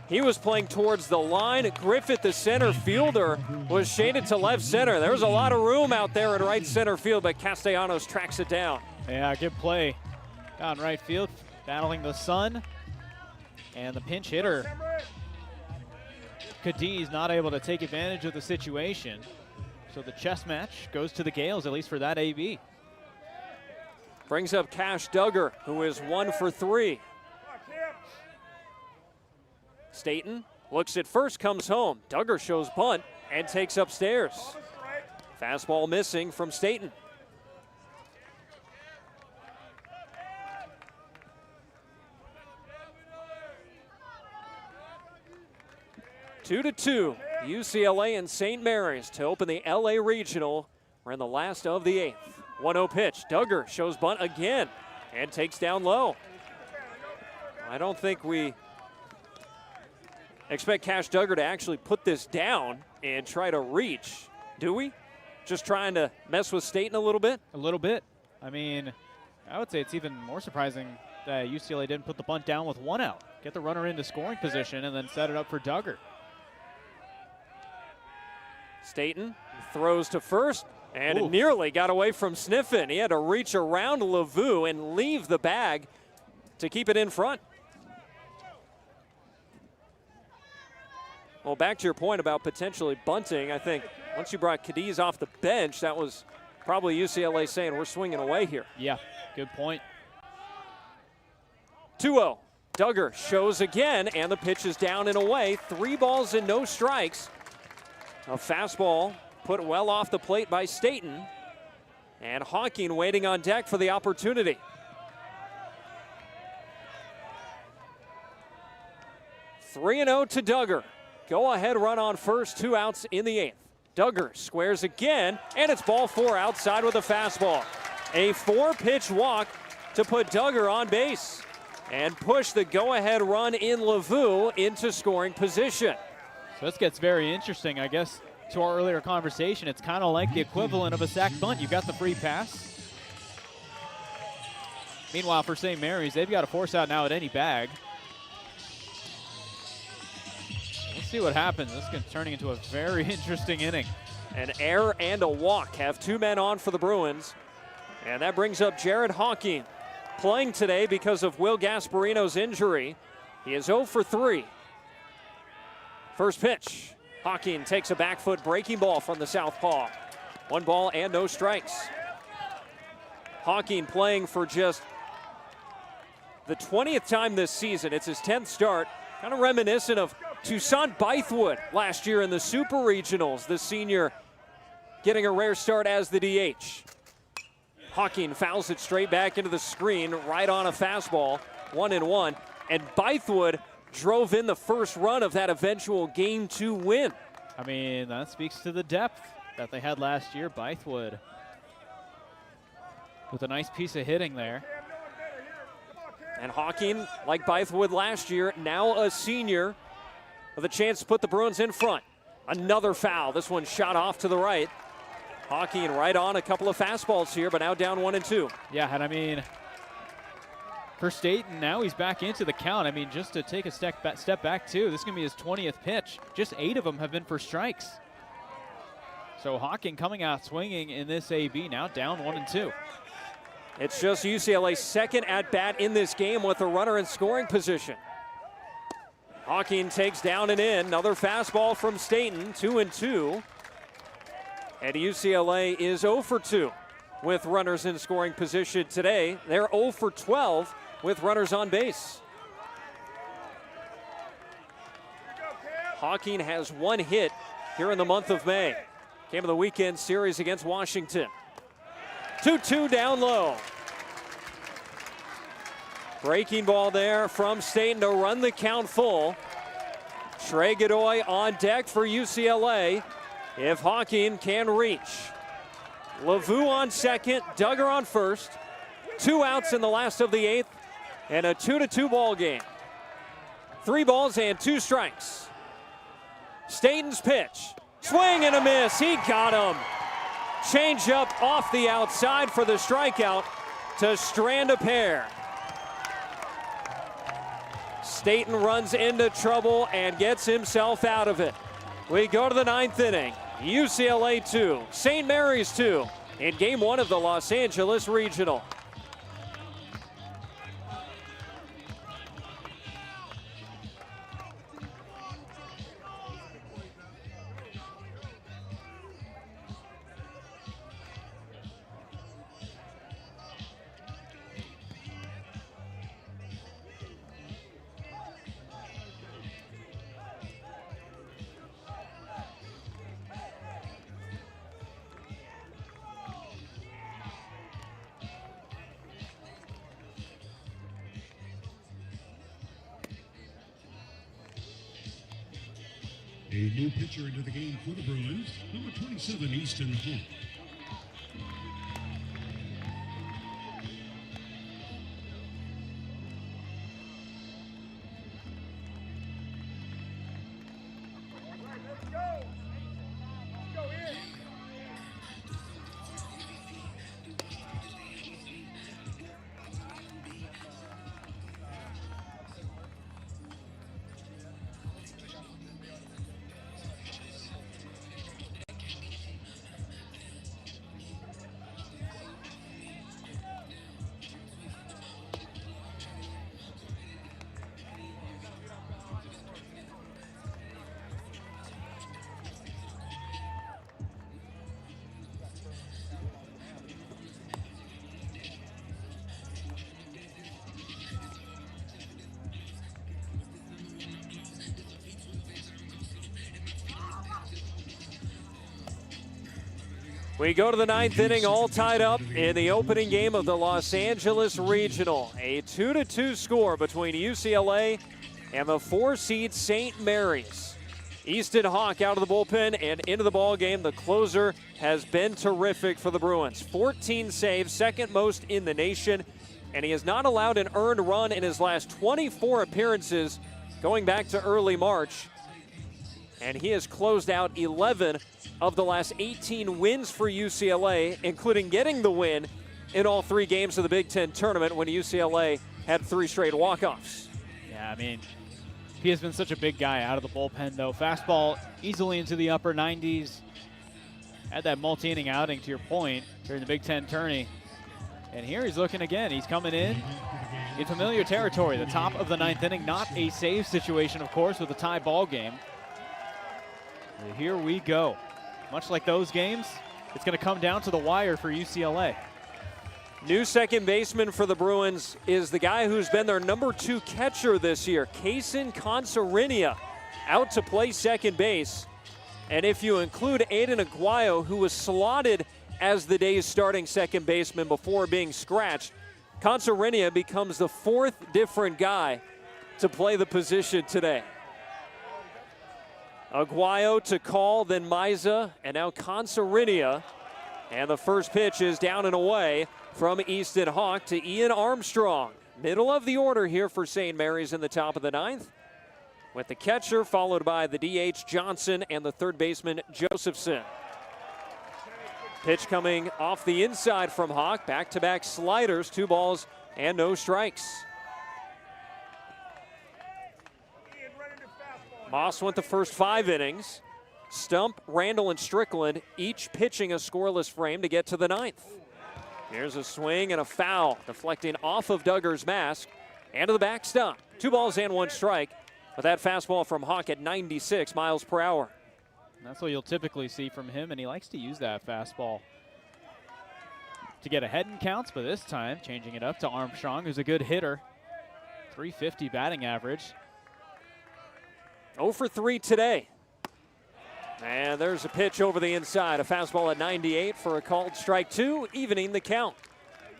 He was playing towards the line. Griffith, the center fielder, was shaded to left center. There was a lot of room out there in right center field, but Castellanos tracks it down. Yeah, good play down right field, battling the sun. And the pinch hitter, Cadiz, not able to take advantage of the situation. So the chess match goes to the Gaels, at least for that AB. Brings up Cash Duggar, who is 1 for 3. Staten looks at first, comes home. Duggar shows bunt and takes upstairs. Fastball missing from Staten. Two to 2, UCLA and St. Mary's to open the LA Regional. We're in the last of the 8th. 1-0 pitch. Duggar shows bunt again and takes down low. I don't think we expect Cash Duggar to actually put this down and try to reach, do we? Just trying to mess with Staten a little bit? A little bit. I mean, I would say it's even more surprising that UCLA didn't put the bunt down with 1 out. Get the runner into scoring position and then set it up for Duggar. Staten throws to first, and it nearly got away from Sniffen. He had to reach around LaVue and leave the bag to keep it in front. Well, back to your point about potentially bunting, I think once you brought Cadiz off the bench, that was probably UCLA saying we're swinging away here. Yeah, good point. 2-0. Duggar shows again, and the pitch is down and away. 3 balls and no strikes. A fastball put well off the plate by Staten. And Hawking waiting on deck for the opportunity. 3-0 to Duggar. Go ahead run on first, 2 outs in the 8th. Duggar squares again, and it's ball 4 outside with a fastball. A 4-pitch walk to put Duggar on base and push the go-ahead run in Lavu into scoring position. So this gets very interesting. I guess to our earlier conversation, it's kind of like the equivalent of a sac bunt. You've got the free pass. Meanwhile, for St. Mary's, they've got a force out now at any bag. We'll see what happens. This is turning into a very interesting inning. An error and a walk have 2 men on for the Bruins. And that brings up Jared Hawking, playing today because of Will Gasparino's injury. He is 0 for 3. First pitch. Hawking takes a back foot breaking ball from the southpaw. 1 ball and no strikes. Hawking playing for just the 20th time this season. It's his 10th start. Kind of reminiscent of Toussaint Bythewood last year in the Super Regionals. The senior getting a rare start as the DH. Hawking fouls it straight back into the screen, right on a fastball, 1-1. And Bythewood drove in the first run of that eventual Game 2 win. I mean, that speaks to the depth that they had last year. Bythewood with a nice piece of hitting there. And Hawking, like Bythewood last year, now a senior with a chance to put the Bruins in front. Another foul. This one shot off to the right. Hawking right on a couple of fastballs here, but now down 1-2. Yeah, and I mean, for Staten, now he's back into the count. I mean, just to take a step back too, this is going to be his 20th pitch. Just 8 of them have been for strikes. So Hawking coming out swinging in this AB, now down 1-2. It's just UCLA's second at-bat in this game with a runner in scoring position. Hawking takes down and in. Another fastball from Staten, 2-2. And UCLA is 0 for 2 with runners in scoring position today. They're 0 for 12 with runners on base. Hawking has 1 hit here in the month of May. Came of the weekend series against Washington. 2-2 down low. Breaking ball there from Staten to run the count full. Trey Godoy on deck for UCLA if Hawking can reach. Lavu on second, Duggar on first. 2 outs in the last of the 8th, and a 2-2 ball game. 3 balls and 2 strikes. Staten's pitch. Swing and a miss. He got him. Change up off the outside for the strikeout to strand a pair. Staten runs into trouble and gets himself out of it. We go to the 9th inning. UCLA 2, St. Mary's 2 in Game 1 of the Los Angeles Regional. A new pitcher into the game for the Bruins, number 27, Easton Hall. We go to the 9th inning, all tied up in the opening game of the Los Angeles Regional. A 2-2 score between UCLA and the 4 seed St. Mary's. Easton Hawk out of the bullpen and into the ball game. The closer has been terrific for the Bruins. 14 saves, second most in the nation, and he has not allowed an earned run in his last 24 appearances going back to early March. And he has closed out 11 of the last 18 wins for UCLA, including getting the win in all 3 games of the Big Ten tournament when UCLA had 3 straight walk-offs. Yeah, I mean, he has been such a big guy out of the bullpen, though. Fastball easily into the upper 90s. Had that multi-inning outing, to your point, during the Big Ten tourney. And here he's looking again. He's coming in familiar territory, the top of the 9th inning. Not a save situation, of course, with a tie ball game. But here we go. Much like those games, it's going to come down to the wire for UCLA. New second baseman for the Bruins is the guy who's been their number 2 catcher this year, Kaysen Consarinia, out to play second base. And if you include Aiden Aguayo, who was slotted as the day's starting second baseman before being scratched, Consarinia becomes the 4th different guy to play the position today. Aguayo to call, then Miza, and now Consarinia. And the first pitch is down and away from Easton Hawk to Ian Armstrong. Middle of the order here for St. Mary's in the top of the 9th, with the catcher followed by the DH Johnson and the third baseman Josephson. Pitch coming off the inside from Hawk. Back-to-back sliders, 2 balls and no strikes. Moss went the first 5 innings. Stump, Randall, and Strickland each pitching a scoreless frame to get to the 9th. Here's a swing and a foul, deflecting off of Duggar's mask and to the backstop. 2 balls and 1 strike, with that fastball from Hawk at 96 miles per hour. That's what you'll typically see from him, and he likes to use that fastball to get ahead in counts, but this time changing it up to Armstrong, who's a good hitter. .350 batting average. 0 for 3 today. And there's a pitch over the inside, a fastball at 98 for a called strike 2, evening the count.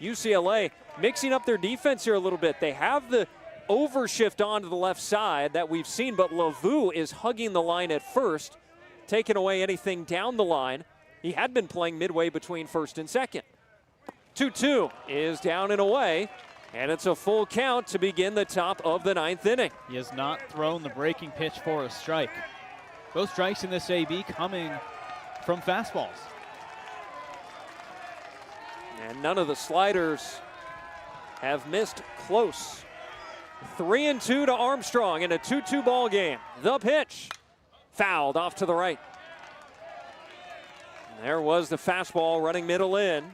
UCLA mixing up their defense here a little bit. They have the overshift onto the left side that we've seen, but Lavu is hugging the line at first, taking away anything down the line. He had been playing midway between first and second. 2-2 is down and away, and it's a full count to begin the top of the 9th inning. He has not thrown the breaking pitch for a strike. Both strikes in this AB coming from fastballs. And none of the sliders have missed close. 3-2 to Armstrong in a 2-2 ball game. The pitch, fouled off to the right. And there was the fastball running middle in.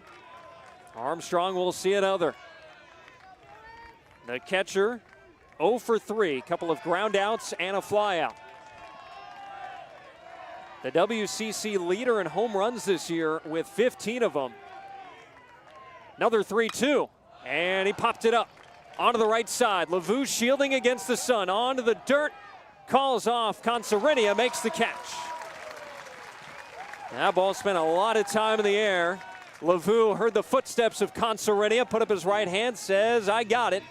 Armstrong will see another. The catcher, 0 for 3, couple of ground outs and a fly out. The WCC leader in home runs this year with 15 of them. Another 3-2, and he popped it up onto the right side. Lavu shielding against the sun, onto the dirt, calls off. Consarinia makes the catch. That ball spent a lot of time in the air. Lavu heard the footsteps of Consarinia, put up his right hand, says, I got it.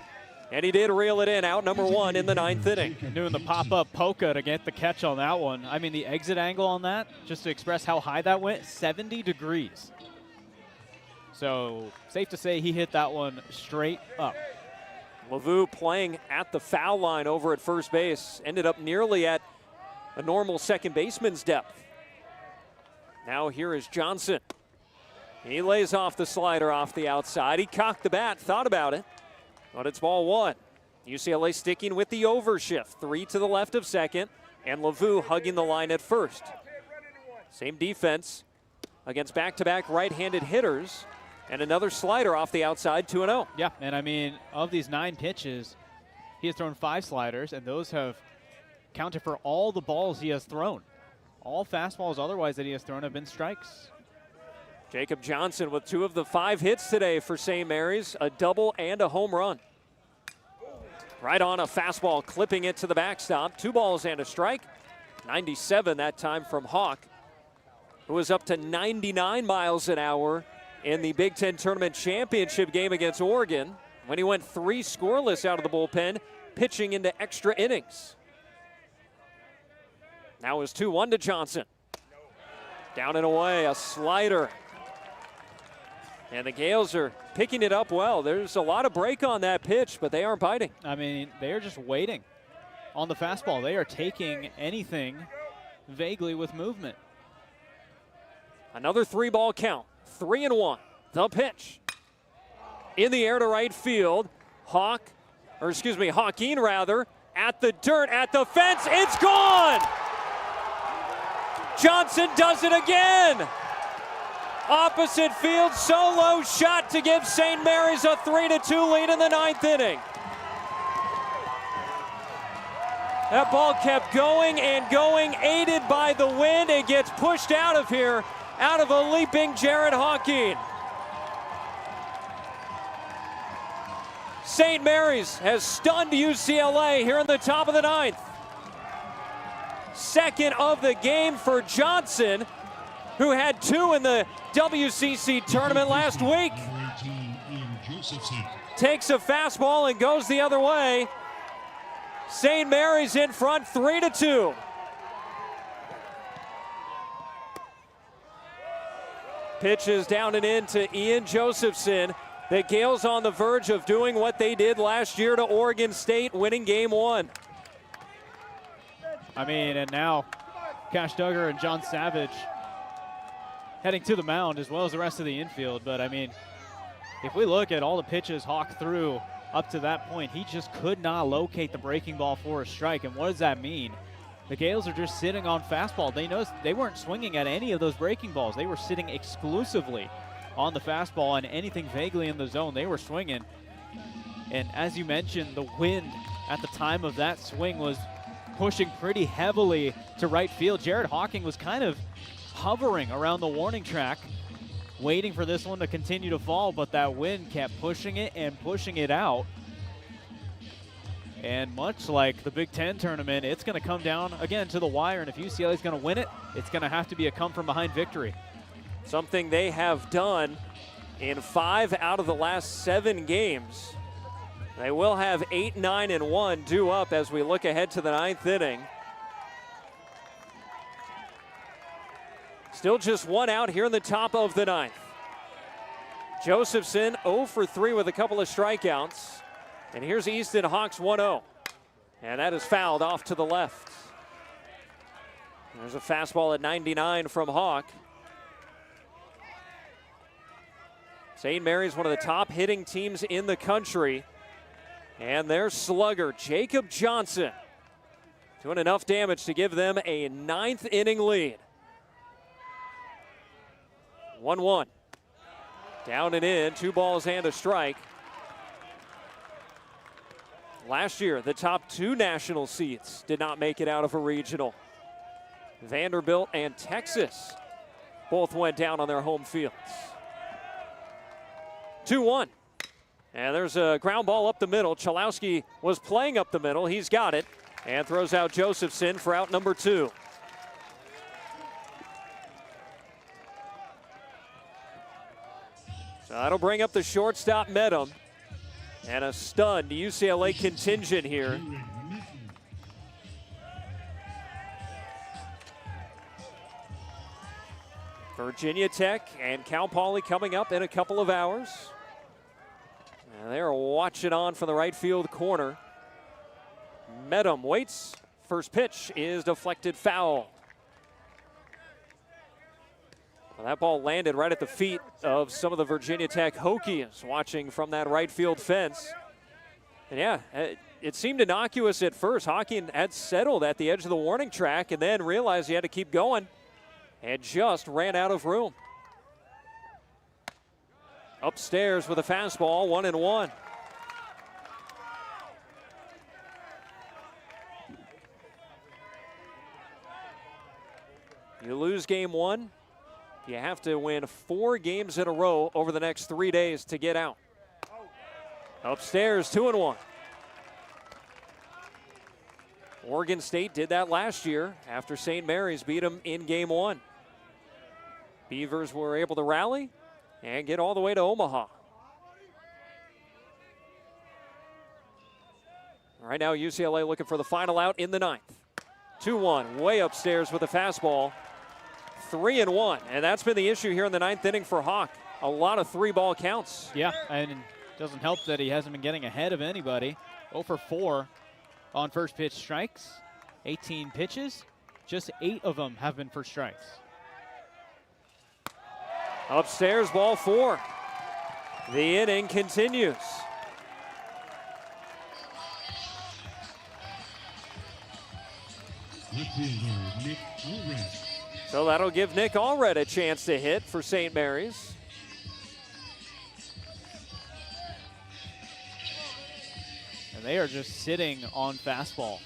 And he did reel it in, out number 1 in the 9th inning. Doing the pop-up polka to get the catch on that one. I mean, the exit angle on that, just to express how high that went, 70 degrees. So safe to say he hit that one straight up. Lavu playing at the foul line over at first base. Ended up nearly at a normal second baseman's depth. Now here is Johnson. He lays off the slider off the outside. He cocked the bat, thought about it. But it's ball 1. UCLA sticking with the overshift. 3 to the left of second, and Lavu hugging the line at first. Same defense against back-to-back right-handed hitters, and another slider off the outside, 2-0. Yeah, and I mean, of these 9 pitches, he has thrown 5 sliders, and those have counted for all the balls he has thrown. All fastballs otherwise that he has thrown have been strikes. Jacob Johnson with 2 of the 5 hits today for St. Mary's, a double and a home run. Right on a fastball, clipping it to the backstop. 2 balls and a strike. 97 that time from Hawk, who was up to 99 miles an hour in the Big Ten Tournament Championship game against Oregon when he went 3 scoreless out of the bullpen pitching into extra innings. Now it's 2-1 to Johnson. Down and away, a slider. And the Gaels are picking it up well. There's a lot of break on that pitch, but they aren't biting. I mean, they are just waiting on the fastball. They are taking anything vaguely with movement. Another 3-ball count, 3-1. The pitch. In the air to right field. Hawkeen rather, at the dirt, at the fence, it's gone! Johnson does it again! Opposite field, solo shot to give St. Mary's a 3-2 lead in the 9th inning. That ball kept going and going, aided by the wind. It gets pushed out of here, out of a leaping Jared Hawkeen. St. Mary's has stunned UCLA here in the top of the 9th. Second of the game for Johnson, who had 2 in the WCC tournament last week. Takes a fastball and goes the other way. St. Mary's in front, 3-2. Pitches down and in to Ian Josephson. The Gaels on the verge of doing what they did last year to Oregon State, winning game 1. I mean, and now Cash Duggar and John Savage heading to the mound as well as the rest of the infield. But I mean, if we look at all the pitches Hawk threw up to that point, he just could not locate the breaking ball for a strike. And what does that mean? The Gaels are just sitting on fastball. They noticed they weren't swinging at any of those breaking balls. They were sitting exclusively on the fastball, and anything vaguely in the zone they were swinging. And as you mentioned, the wind at the time of that swing was pushing pretty heavily to right field. Jared Hawkeen was kind of hovering around the warning track, waiting for this one to continue to fall, but that wind kept pushing it and pushing it out. And much like the Big Ten tournament, it's going to come down again to the wire, and if UCLA is going to win it, it's going to have to be a come-from-behind victory. Something they have done in 5 out of the last 7 games. They will have 8, 9, and 1 due up as we look ahead to the 9th inning. Still just 1 out here in the top of the 9th. Josephson 0 for 3 with a couple of strikeouts. And here's Easton Hawks 1-0. And that is fouled off to the left. There's a fastball at 99 from Hawk. St. Mary's, one of the top hitting teams in the country. And their slugger, Jacob Johnson, doing enough damage to give them a 9th inning lead. 1-1. Down and in, 2 balls and a strike. Last year, the top 2 national seeds did not make it out of a regional. Vanderbilt and Texas both went down on their home fields. 2-1. And there's a ground ball up the middle. Chalowski was playing up the middle. He's got it and throws out Josephson for out number 2. So that'll bring up the shortstop, Medham. And a stunned UCLA contingent here. Virginia Tech and Cal Poly coming up in a couple of hours. And they're watching on from the right field corner. Medham waits. First pitch is deflected foul. Well, that ball landed right at the feet of some of the Virginia Tech Hokies watching from that right field fence. And yeah, it seemed innocuous at first. Hawkeen had settled at the edge of the warning track and then realized he had to keep going and just ran out of room. Upstairs with a fastball, 1-1. You lose game 1, you have to win 4 games in a row over the next 3 days to get out. Upstairs, 2-1. Oregon State did that last year after St. Mary's beat them in game 1. Beavers were able to rally and get all the way to Omaha. Right now, UCLA looking for the final out in the ninth. 2-1, way upstairs with a fastball. 3-1, and that's been the issue here in the ninth inning for Hawk. A lot of 3-ball counts. Yeah, and it doesn't help that he hasn't been getting ahead of anybody. 0 for 4 on first pitch strikes. 18 pitches, just 8 of them have been for strikes. Upstairs, ball 4. The inning continues. Left fielder Nick Allred. So that'll give Nick Allred a chance to hit for St. Mary's. And they are just sitting on fastball.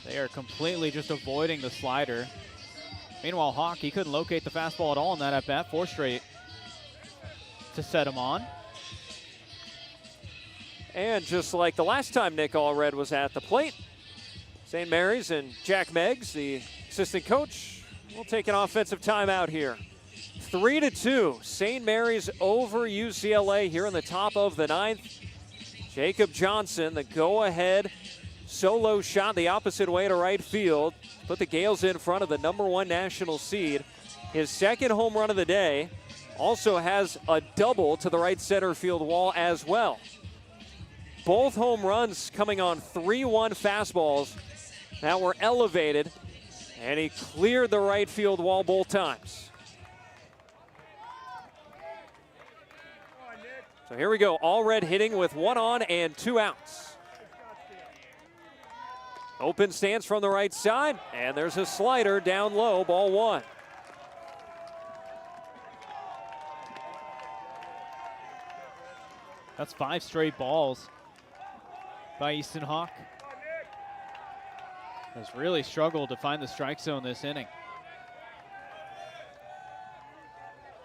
They are completely just avoiding the slider. Meanwhile, Hawk, he couldn't locate the fastball at all in that at-bat. 4 straight to set him on. And just like the last time Nick Allred was at the plate, St. Mary's and Jack Meggs, the assistant coach, will take an offensive timeout here. 3-2, St. Mary's over UCLA here in the top of the ninth. Jacob Johnson, the go-ahead solo shot the opposite way to right field. Put the Gaels in front of the #1 national seed. His second home run of the day. Also has a double to the right center field wall as well. Both home runs coming on 3-1 fastballs that were elevated, and he cleared the right field wall both times. So here we go, Allred hitting with 1 on and 2 outs. Open stance from the right side, and there's a slider down low, ball 1. That's 5 straight balls by Easton Hawk. Has really struggled to find the strike zone this inning.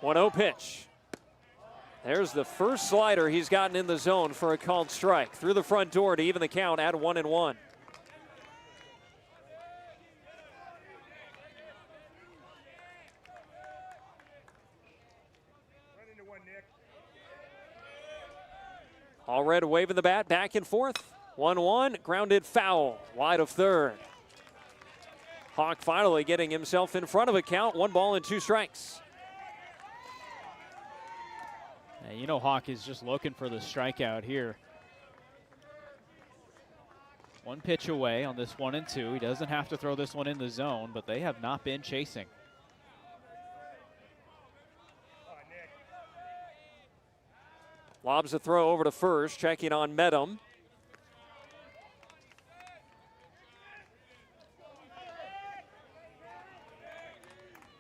1-0 pitch. There's the first slider he's gotten in the zone for a called strike. Through the front door to even the count at 1-1. Allred waving the bat back and forth. 1-1, grounded foul, wide of third. Hawk finally getting himself in front of a count, 1 ball and 2 strikes. Yeah, you know Hawk is just looking for the strikeout here. 1 pitch away on this 1-2. He doesn't have to throw this one in the zone, but they have not been chasing. Lobs a throw over to first, checking on Medham.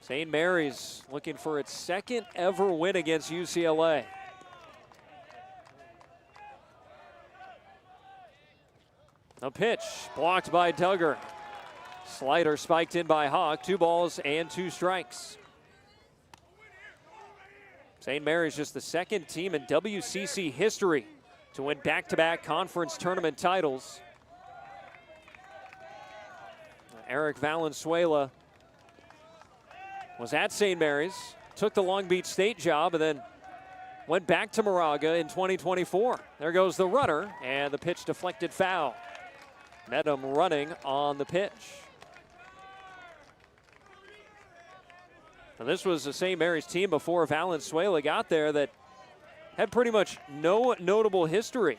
St. Mary's looking for its second ever win against UCLA. A pitch blocked by Duggar. Slider spiked in by Hawk. 2 balls and 2 strikes. St. Mary's just the second team in WCC history to win back-to-back conference tournament titles. Eric Valenzuela was at St. Mary's, took the Long Beach State job, and then went back to Moraga in 2024. There goes the runner, and the pitch deflected foul. Medham running on the pitch. Now, this was the St. Mary's team before Valenzuela got there that had pretty much no notable history.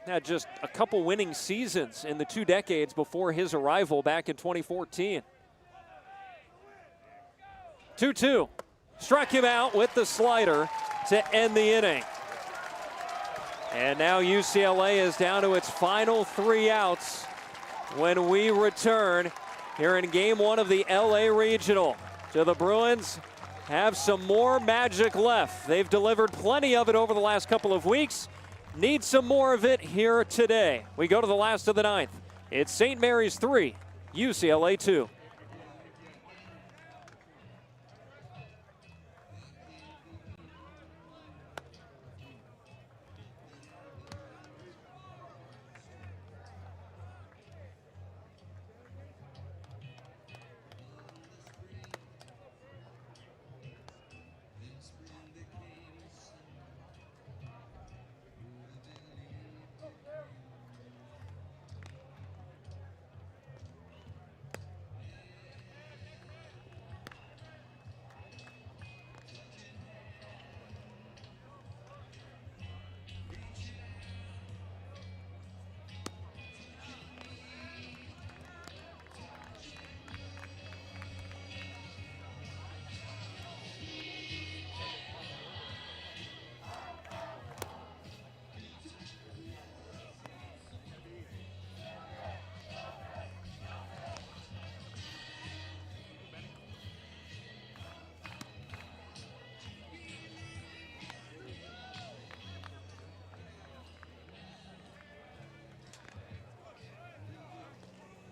Had just a couple winning seasons in the 2 decades before his arrival back in 2014. 2-2. Struck him out with the slider to end the inning. And now UCLA is down to its final 3 outs when we return here in Game 1 of the LA Regional. So the Bruins have some more magic left. They've delivered plenty of it over the last couple of weeks. Need some more of it here today. We go to the last of the 9th. It's St. Mary's 3, UCLA 2.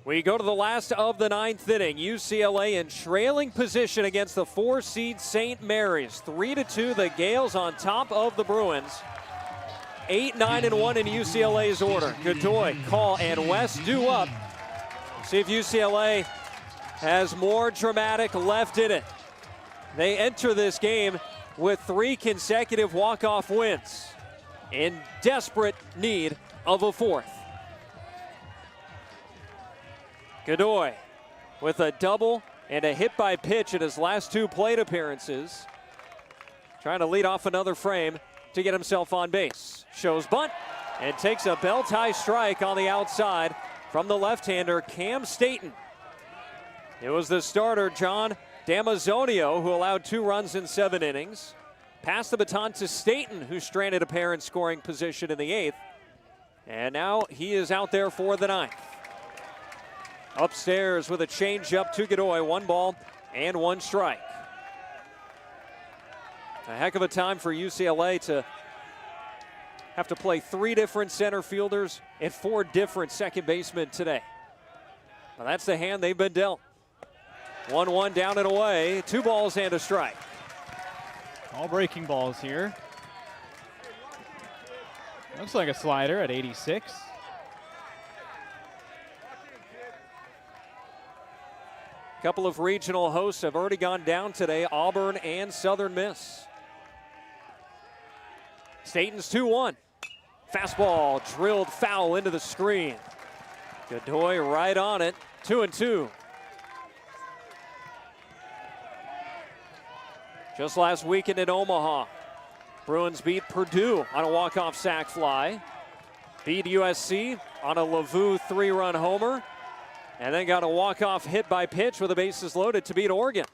We go to the last of the 9th inning. UCLA in trailing position against the 4-seed St. Mary's. 3-2, the Gaels on top of the Bruins. 8, 9, and 1 in UCLA's order. Godoy, Call, and West due up. See if UCLA has more dramatic left in it. They enter this game with 3 consecutive walk-off wins, in desperate need of a 4th. Godoy with a double and a hit by pitch in his last 2 plate appearances. Trying to lead off another frame to get himself on base. Shows bunt and takes a belt-high strike on the outside from the left-hander Cam Staton. It was the starter John Damazonio who allowed 2 runs in 7 innings. Passed the baton to Staton, who stranded a pair in scoring position in the 8th. And now he is out there for the 9th. Upstairs with a changeup to Godoy, 1 ball and 1 strike. A heck of a time for UCLA to have to play 3 different center fielders and 4 different second basemen today. Well, that's the hand they've been dealt. 1-1 down and away, 2 balls and a strike. All breaking balls here. Looks like a slider at 86. A couple of regional hosts have already gone down today, Auburn and Southern Miss. Staton's 2-1. Fastball drilled foul into the screen. Godoy right on it, 2-2. Just last weekend in Omaha, Bruins beat Purdue on a walk-off sac fly, beat USC on a Lavu 3-run homer, and then got a walk-off hit by pitch with the bases loaded to beat Oregon.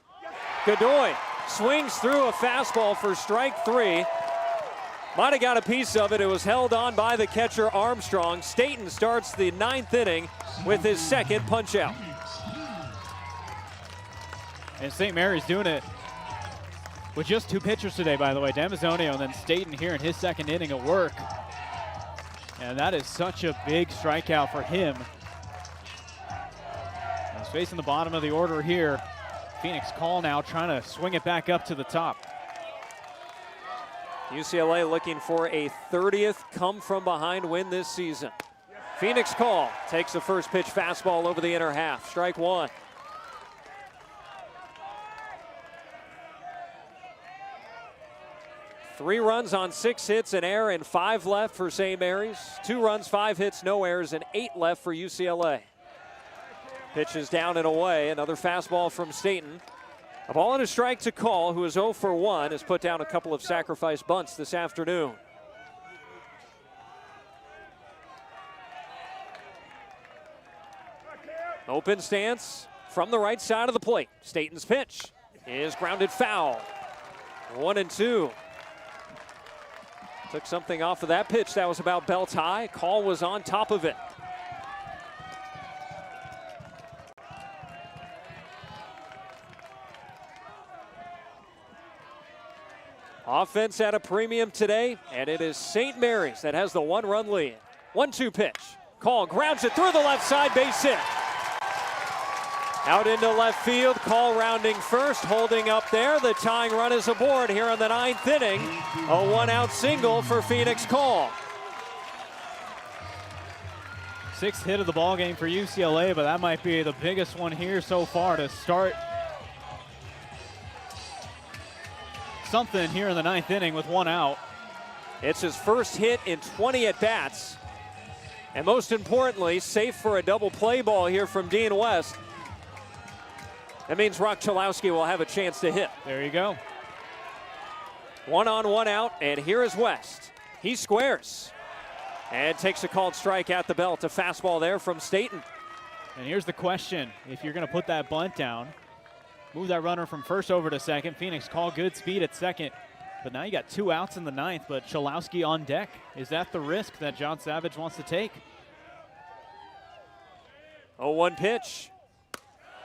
Godoy swings through a fastball for strike 3. Might have got a piece of it. It was held on by the catcher Armstrong. Staton starts the 9th inning with his 2nd punch-out. And St. Mary's doing it with just 2 pitchers today, by the way. Damazonio and then Staton here in his 2nd inning of work. And that is such a big strikeout for him. He's facing the bottom of the order here. Phoenix Call now trying to swing it back up to the top. UCLA looking for a 30th come-from-behind win this season. Phoenix Call takes the first pitch fastball over the inner half. Strike 1. Three runs on 6 hits, an error, and 5 left for St. Mary's. 2 runs, 5 hits, no errors, and 8 left for UCLA. Pitch is down and away. Another fastball from Staton. A ball and a strike to Call, who is 0 for 1, has put down a couple of sacrifice bunts this afternoon. Open stance from the right side of the plate. Staton's pitch is grounded foul. 1-2. Took something off of that pitch that was about belt high. Call was on top of it. Offense at a premium today, and it is St. Mary's that has the 1-run lead. 1-2 pitch. Call grounds it through the left side, base hit. Out into left field, Call rounding first, holding up there. The tying run is aboard here in the 9th inning. A 1-out single for Phoenix Call. 6th hit of the ball game for UCLA, but that might be the biggest one here so far to start something here in the 9th inning with 1 out. It's his first hit in 20 at-bats. And most importantly, safe for a double play ball here from Dean West. That means Rock Chalowski will have a chance to hit. There you go. 1 on, 1 out, and here is West. He squares and takes a called strike at the belt. A fastball there from Staton. And here's the question. If you're going to put that bunt down, move that runner from first over to second. Phoenix Call good speed at second. But now you got 2 outs in the 9th, but Chalowski on deck. Is that the risk that John Savage wants to take? 0-1 pitch.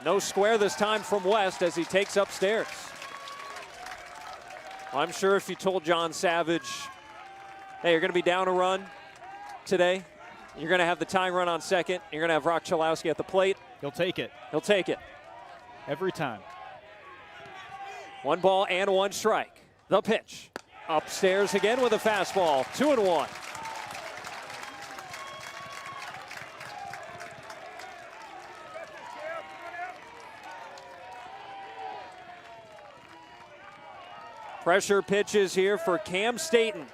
No square this time from West as he takes upstairs. Well, I'm sure if you told John Savage, hey, you're going to be down a run today, You're going to have the tying run on second. You're going to have Rock Chalowski at the plate. He'll take it. He'll take it. Every time. 1 ball and 1 strike. The pitch. Upstairs again with a fastball. 2-1. Pressure pitches here for Cam Staten.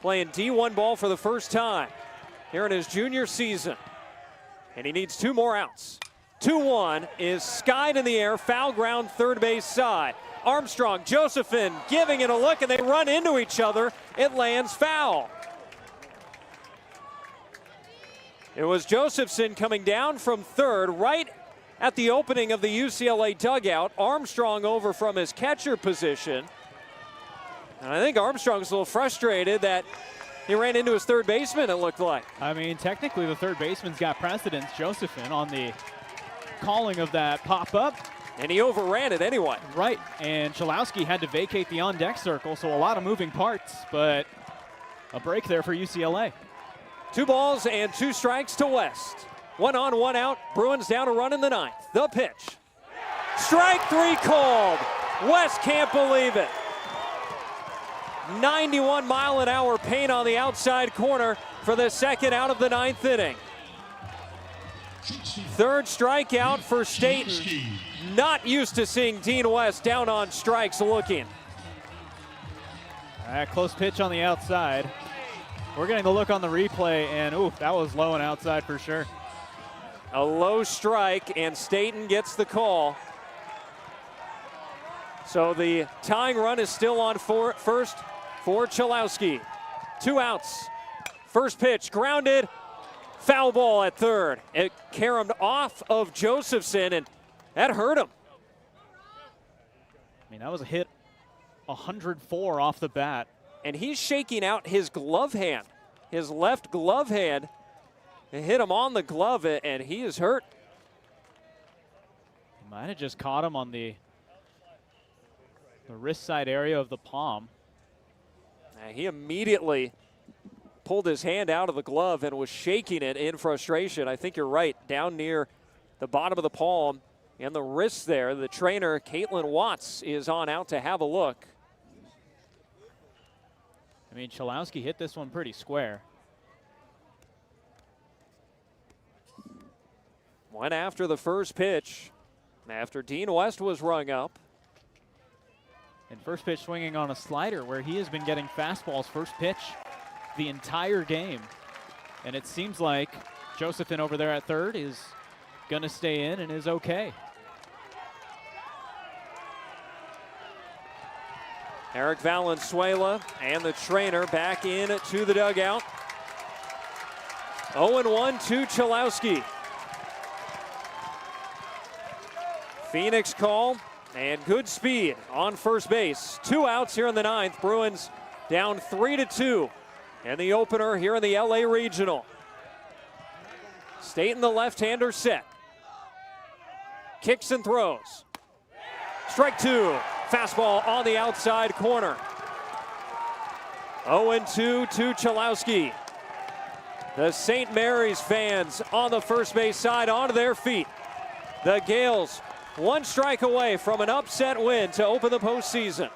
Playing D1 ball for the first time here in his junior season. And he needs 2 more outs. 2-1 is skied in the air, foul ground, third base side. Armstrong, Josephson giving it a look, and they run into each other. It lands foul. It was Josephson coming down from third, right at the opening of the UCLA dugout. Armstrong over from his catcher position. And I think Armstrong's a little frustrated that he ran into his third baseman, it looked like. I mean, technically the third baseman's got precedence, Josephson, on the calling of that pop-up. And he overran it anyway. Right, and Chalowski had to vacate the on-deck circle, so a lot of moving parts, but a break there for UCLA. 2 balls and 2 strikes to West. 1 on, 1 out. Bruins down a run in the 9th. The pitch. Strike 3 called. West can't believe it. 91-mile-an-hour pain on the outside corner for the second out of the 9th inning. Third strikeout for Staten. Not used to seeing Dean West down on strikes looking. All right, close pitch on the outside. We're getting the look on the replay, and ooh, that was low and outside for sure. A low strike, and Staten gets the call. So the tying run is still on first for Chalowski. 2 outs. First pitch grounded. Foul ball at third. It caromed off of Josephson, and that hurt him. I mean, that was a hit 104 off the bat. And he's shaking out his glove hand, his left glove hand. It hit him on the glove, and he is hurt. Might have just caught him on the wrist side area of the palm. And he immediately pulled his hand out of the glove and was shaking it in frustration. I think you're right, down near the bottom of the palm and the wrist there. The trainer, Caitlin Watts, is on out to have a look. I mean, Chalowski hit this one pretty square. Went after the first pitch, after Dean West was rung up. And first pitch swinging on a slider where he has been getting fastballs first pitch the entire game. And it seems like Josephson over there at third is going to stay in and is okay. Eric Valenzuela and the trainer back in to the dugout. 0-1 to Chalowski. Phoenix call and good speed on first base. 2 outs here in the 9th. Bruins down 3-2 in the opener here in the LA Regional. Staten, the left-hander, set. Kicks and throws. Strike 2. Fastball on the outside corner. 0-2 to Chalowski. The St. Mary's fans on the first base side onto their feet. The Gaels 1 strike away from an upset win to open the postseason.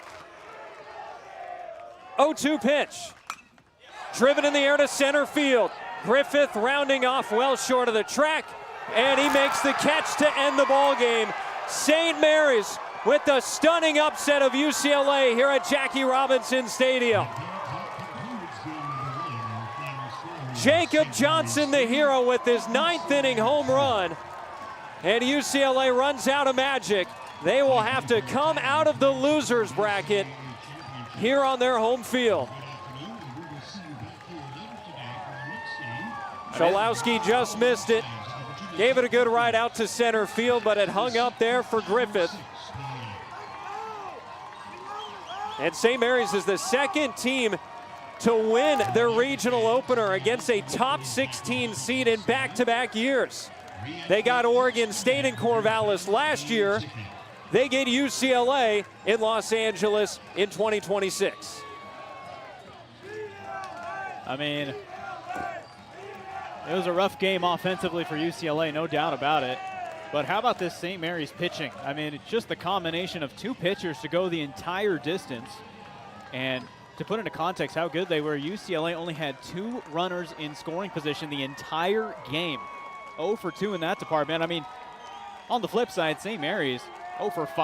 0-2 pitch. Driven in the air to center field. Griffith rounding off well short of the track, and he makes the catch to end the ball game. St. Mary's with the stunning upset of UCLA here at Jackie Robinson Stadium. Jacob Johnson, the hero, with his 9th inning home run. And UCLA runs out of magic. They will have to come out of the losers bracket here on their home field. Chalowski just missed it. Gave it a good ride out to center field, but it hung up there for Griffith. And St. Mary's is the second team to win their regional opener against a top 16 seed in back-to-back years. They got Oregon State in Corvallis last year. They get UCLA in Los Angeles in 2026. I mean, it was a rough game offensively for UCLA, no doubt about it. But how about this St. Mary's pitching? I mean, it's just the combination of two pitchers to go the entire distance. And to put into context how good they were, UCLA only had 2 runners in scoring position the entire game. 0 for 2 in that department. I mean, on the flip side, St. Mary's 0 for 5.